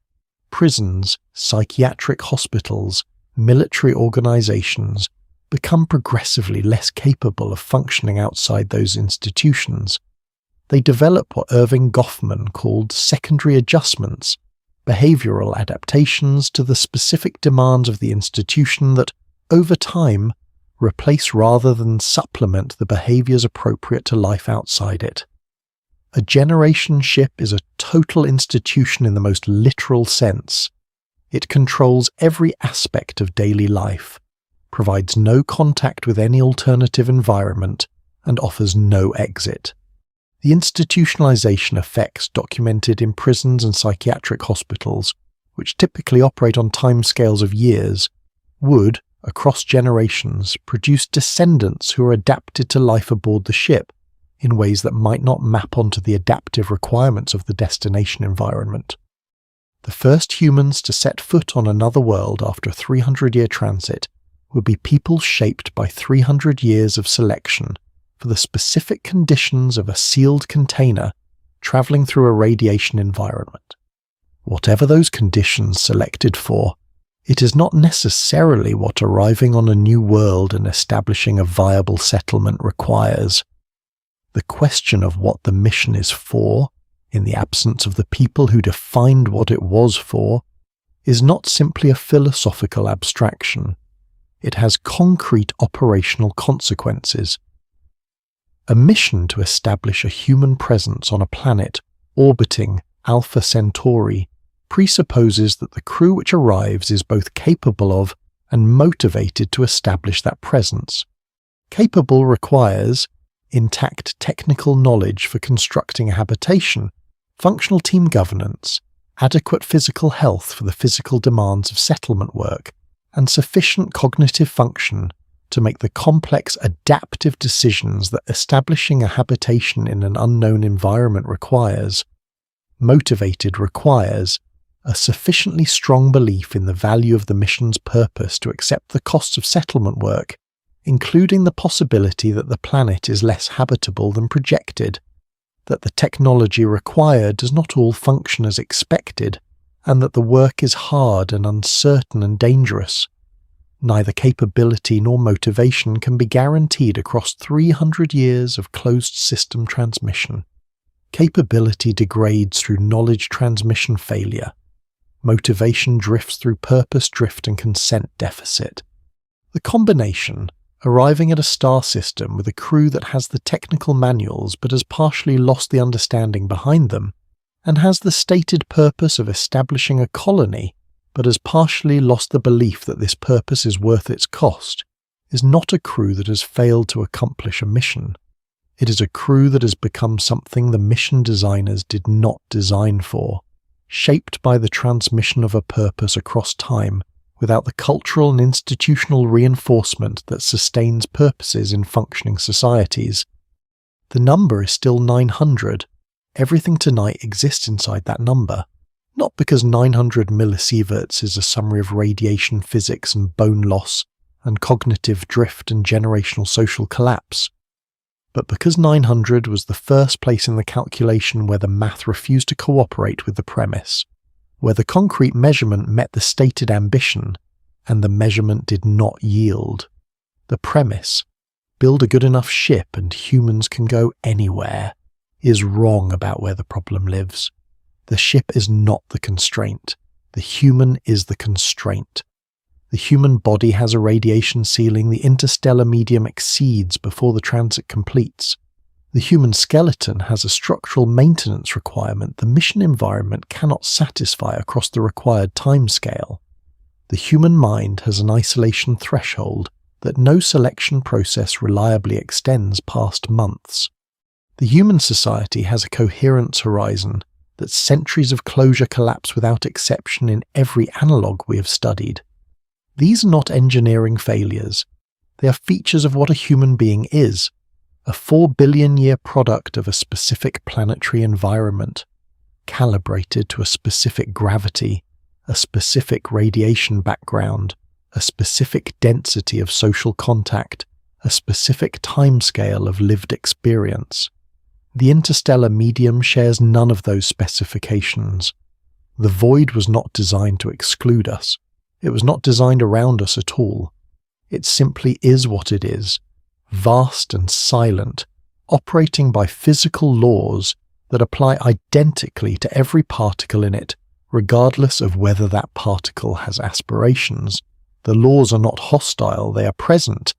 prisons, psychiatric hospitals, military organizations, become progressively less capable of functioning outside those institutions. They develop what Irving Goffman called secondary adjustments, behavioral adaptations to the specific demands of the institution that, over time, replace rather than supplement the behaviors appropriate to life outside it. A generation ship is a total institution in the most literal sense. It controls every aspect of daily life, provides no contact with any alternative environment, and offers no exit. The institutionalization effects documented in prisons and psychiatric hospitals, which typically operate on timescales of years, would, across generations, produce descendants who are adapted to life aboard the ship in ways that might not map onto the adaptive requirements of the destination environment. The first humans to set foot on another world after a 300-year transit would be people shaped by 300 years of selection for the specific conditions of a sealed container traveling through a radiation environment. Whatever those conditions selected for, it is not necessarily what arriving on a new world and establishing a viable settlement requires. The question of what the mission is for, in the absence of the people who defined what it was for, is not simply a philosophical abstraction. It has concrete operational consequences. A mission to establish a human presence on a planet orbiting Alpha Centauri presupposes that the crew which arrives is both capable of and motivated to establish that presence. Capable requires intact technical knowledge for constructing a habitation, functional team governance, adequate physical health for the physical demands of settlement work, and sufficient cognitive function to make the complex adaptive decisions that establishing a habitation in an unknown environment requires. Motivated requires a sufficiently strong belief in the value of the mission's purpose to accept the costs of settlement work, including the possibility that the planet is less habitable than projected, that the technology required does not all function as expected, and that the work is hard and uncertain and dangerous. Neither capability nor motivation can be guaranteed across 300 years of closed system transmission. Capability degrades through knowledge transmission failure. Motivation drifts through purpose drift and consent deficit. The combination, arriving at a star system with a crew that has the technical manuals but has partially lost the understanding behind them, and has the stated purpose of establishing a colony but has partially lost the belief that this purpose is worth its cost, is not a crew that has failed to accomplish a mission. It is a crew that has become something the mission designers did not design for, shaped by the transmission of a purpose across time without the cultural and institutional reinforcement that sustains purposes in functioning societies. The number is still 900. Everything tonight exists inside that number, not because 900 millisieverts is a summary of radiation physics and bone loss and cognitive drift and generational social collapse, but because 900 was the first place in the calculation where the math refused to cooperate with the premise, where the concrete measurement met the stated ambition, and the measurement did not yield. The premise, build a good enough ship and humans can go anywhere, is wrong about where the problem lives. The ship is not the constraint. The human is the constraint. The human body has a radiation ceiling the interstellar medium exceeds before the transit completes. The human skeleton has a structural maintenance requirement the mission environment cannot satisfy across the required timescale. The human mind has an isolation threshold that no selection process reliably extends past months. The human society has a coherence horizon that centuries of closure collapse without exception in every analogue we have studied. These are not engineering failures. They are features of what a human being is, a 4 billion year product of a specific planetary environment, calibrated to a specific gravity, a specific radiation background, a specific density of social contact, a specific timescale of lived experience. The interstellar medium shares none of those specifications. The void was not designed to exclude us. It was not designed around us at all. It simply is what it is, vast and silent, operating by physical laws that apply identically to every particle in it, regardless of whether that particle has aspirations. The laws are not hostile, they are present,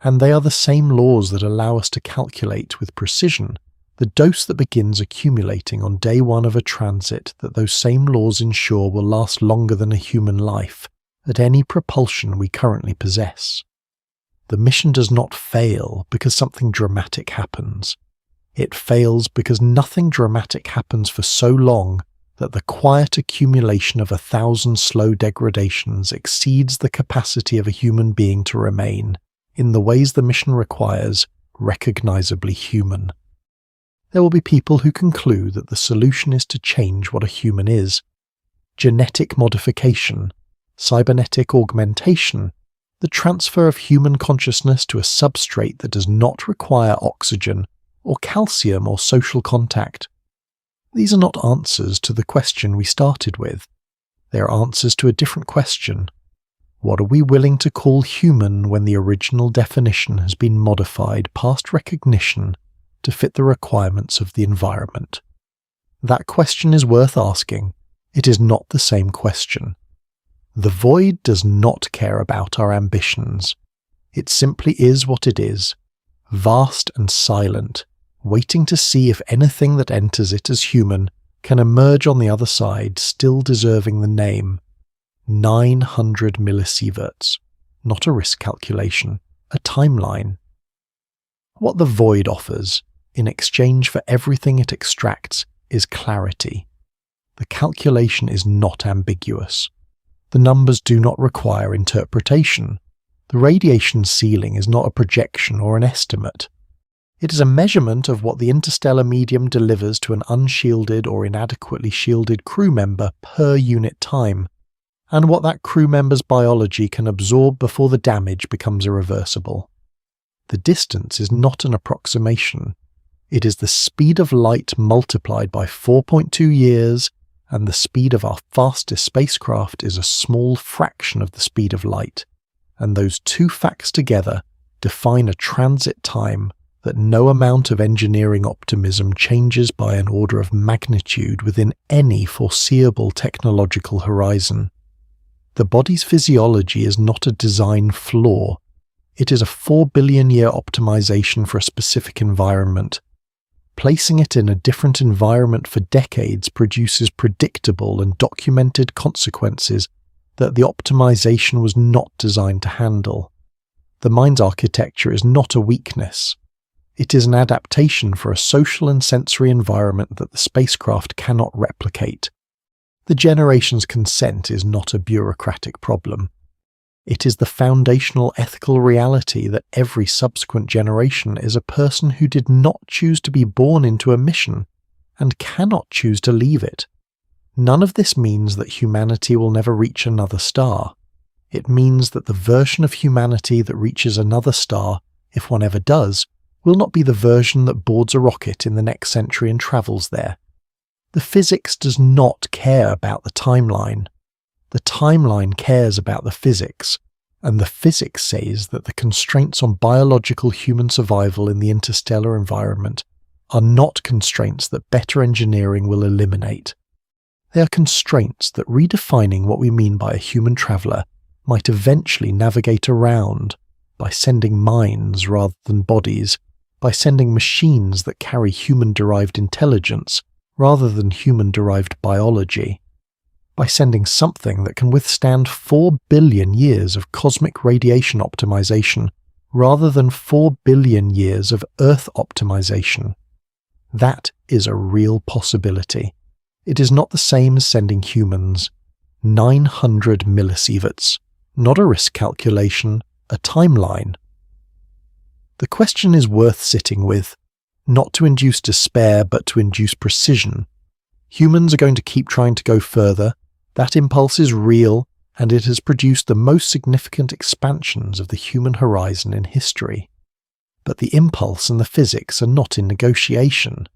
and they are the same laws that allow us to calculate with precision the dose that begins accumulating on day one of a transit that those same laws ensure will last longer than a human life at any propulsion we currently possess. The mission does not fail because something dramatic happens. It fails because nothing dramatic happens for so long that the quiet accumulation of 1,000 slow degradations exceeds the capacity of a human being to remain, in the ways the mission requires, recognizably human. There will be people who conclude that the solution is to change what a human is. Genetic modification, cybernetic augmentation, the transfer of human consciousness to a substrate that does not require oxygen or calcium or social contact. These are not answers to the question we started with. They are answers to a different question. What are we willing to call human when the original definition has been modified past recognition to fit the requirements of the environment? That question is worth asking. It is not the same question. The void does not care about our ambitions. It simply is what it is, vast and silent, waiting to see if anything that enters it as human can emerge on the other side still deserving the name. 900 millisieverts, not a risk calculation, a timeline. What the void offers, in exchange for everything it extracts, is clarity. The calculation is not ambiguous. The numbers do not require interpretation. The radiation ceiling is not a projection or an estimate. It is a measurement of what the interstellar medium delivers to an unshielded or inadequately shielded crew member per unit time, and what that crew member's biology can absorb before the damage becomes irreversible. The distance is not an approximation. It is the speed of light multiplied by 4.2 years, and the speed of our fastest spacecraft is a small fraction of the speed of light, and those two facts together define a transit time that no amount of engineering optimism changes by an order of magnitude within any foreseeable technological horizon. The body's physiology is not a design flaw. It is a 4 billion year optimization for a specific environment. Placing it in a different environment for decades produces predictable and documented consequences that the optimization was not designed to handle. The mind's architecture is not a weakness. It is an adaptation for a social and sensory environment that the spacecraft cannot replicate. The generation's consent is not a bureaucratic problem. It is the foundational ethical reality that every subsequent generation is a person who did not choose to be born into a mission and cannot choose to leave it. None of this means that humanity will never reach another star. It means that the version of humanity that reaches another star, if one ever does, will not be the version that boards a rocket in the next century and travels there. The physics does not care about the timeline. The timeline cares about the physics, and the physics says that the constraints on biological human survival in the interstellar environment are not constraints that better engineering will eliminate. They are constraints that, redefining what we mean by a human traveller, might eventually navigate around by sending minds rather than bodies, by sending machines that carry human-derived intelligence rather than human-derived biology, by sending something that can withstand 4 billion years of cosmic radiation optimization rather than 4 billion years of Earth optimization. That is a real possibility. It is not the same as sending humans. 900 millisieverts, not a risk calculation, a timeline. The question is worth sitting with, not to induce despair but to induce precision. Humans are going to keep trying to go further. That impulse is real, and it has produced the most significant expansions of the human horizon in history. But the impulse and the physics are not in negotiation.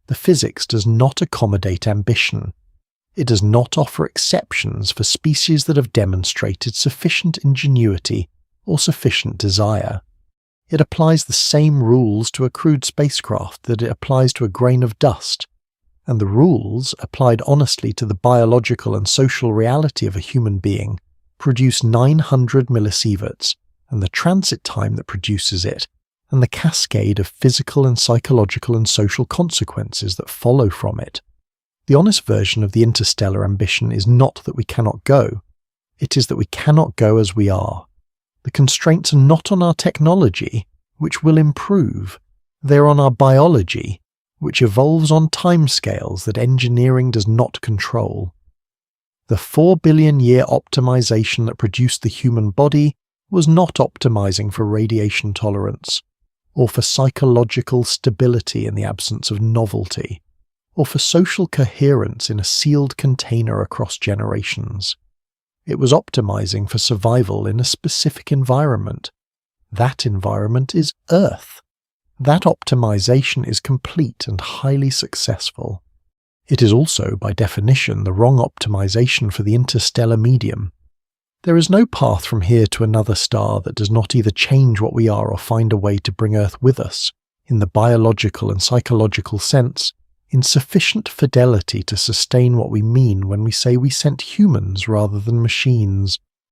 The physics does not accommodate ambition. It does not offer exceptions for species that have demonstrated sufficient ingenuity or sufficient desire. It applies the same rules to a crewed spacecraft that it applies to a grain of dust, and the rules, applied honestly to the biological and social reality of a human being, produce 900 millisieverts, and the transit time that produces it, and the cascade of physical and psychological and social consequences that follow from it. The honest version of the interstellar ambition is not that we cannot go. It is that we cannot go as we are. The constraints are not on our technology, which will improve. They are on our biology, which evolves on timescales that engineering does not control. The 4 billion year optimization that produced the human body was not optimizing for radiation tolerance, or for psychological stability in the absence of novelty, or for social coherence in a sealed container across generations. It was optimizing for survival in a specific environment. That environment is Earth. That optimization is complete and highly successful. It is also, by definition, the wrong optimization for the interstellar medium. There is no path from here to another star that does not either change what we are or find a way to bring Earth with us, in the biological and psychological sense, in sufficient fidelity to sustain what we mean when we say we sent humans rather than machines.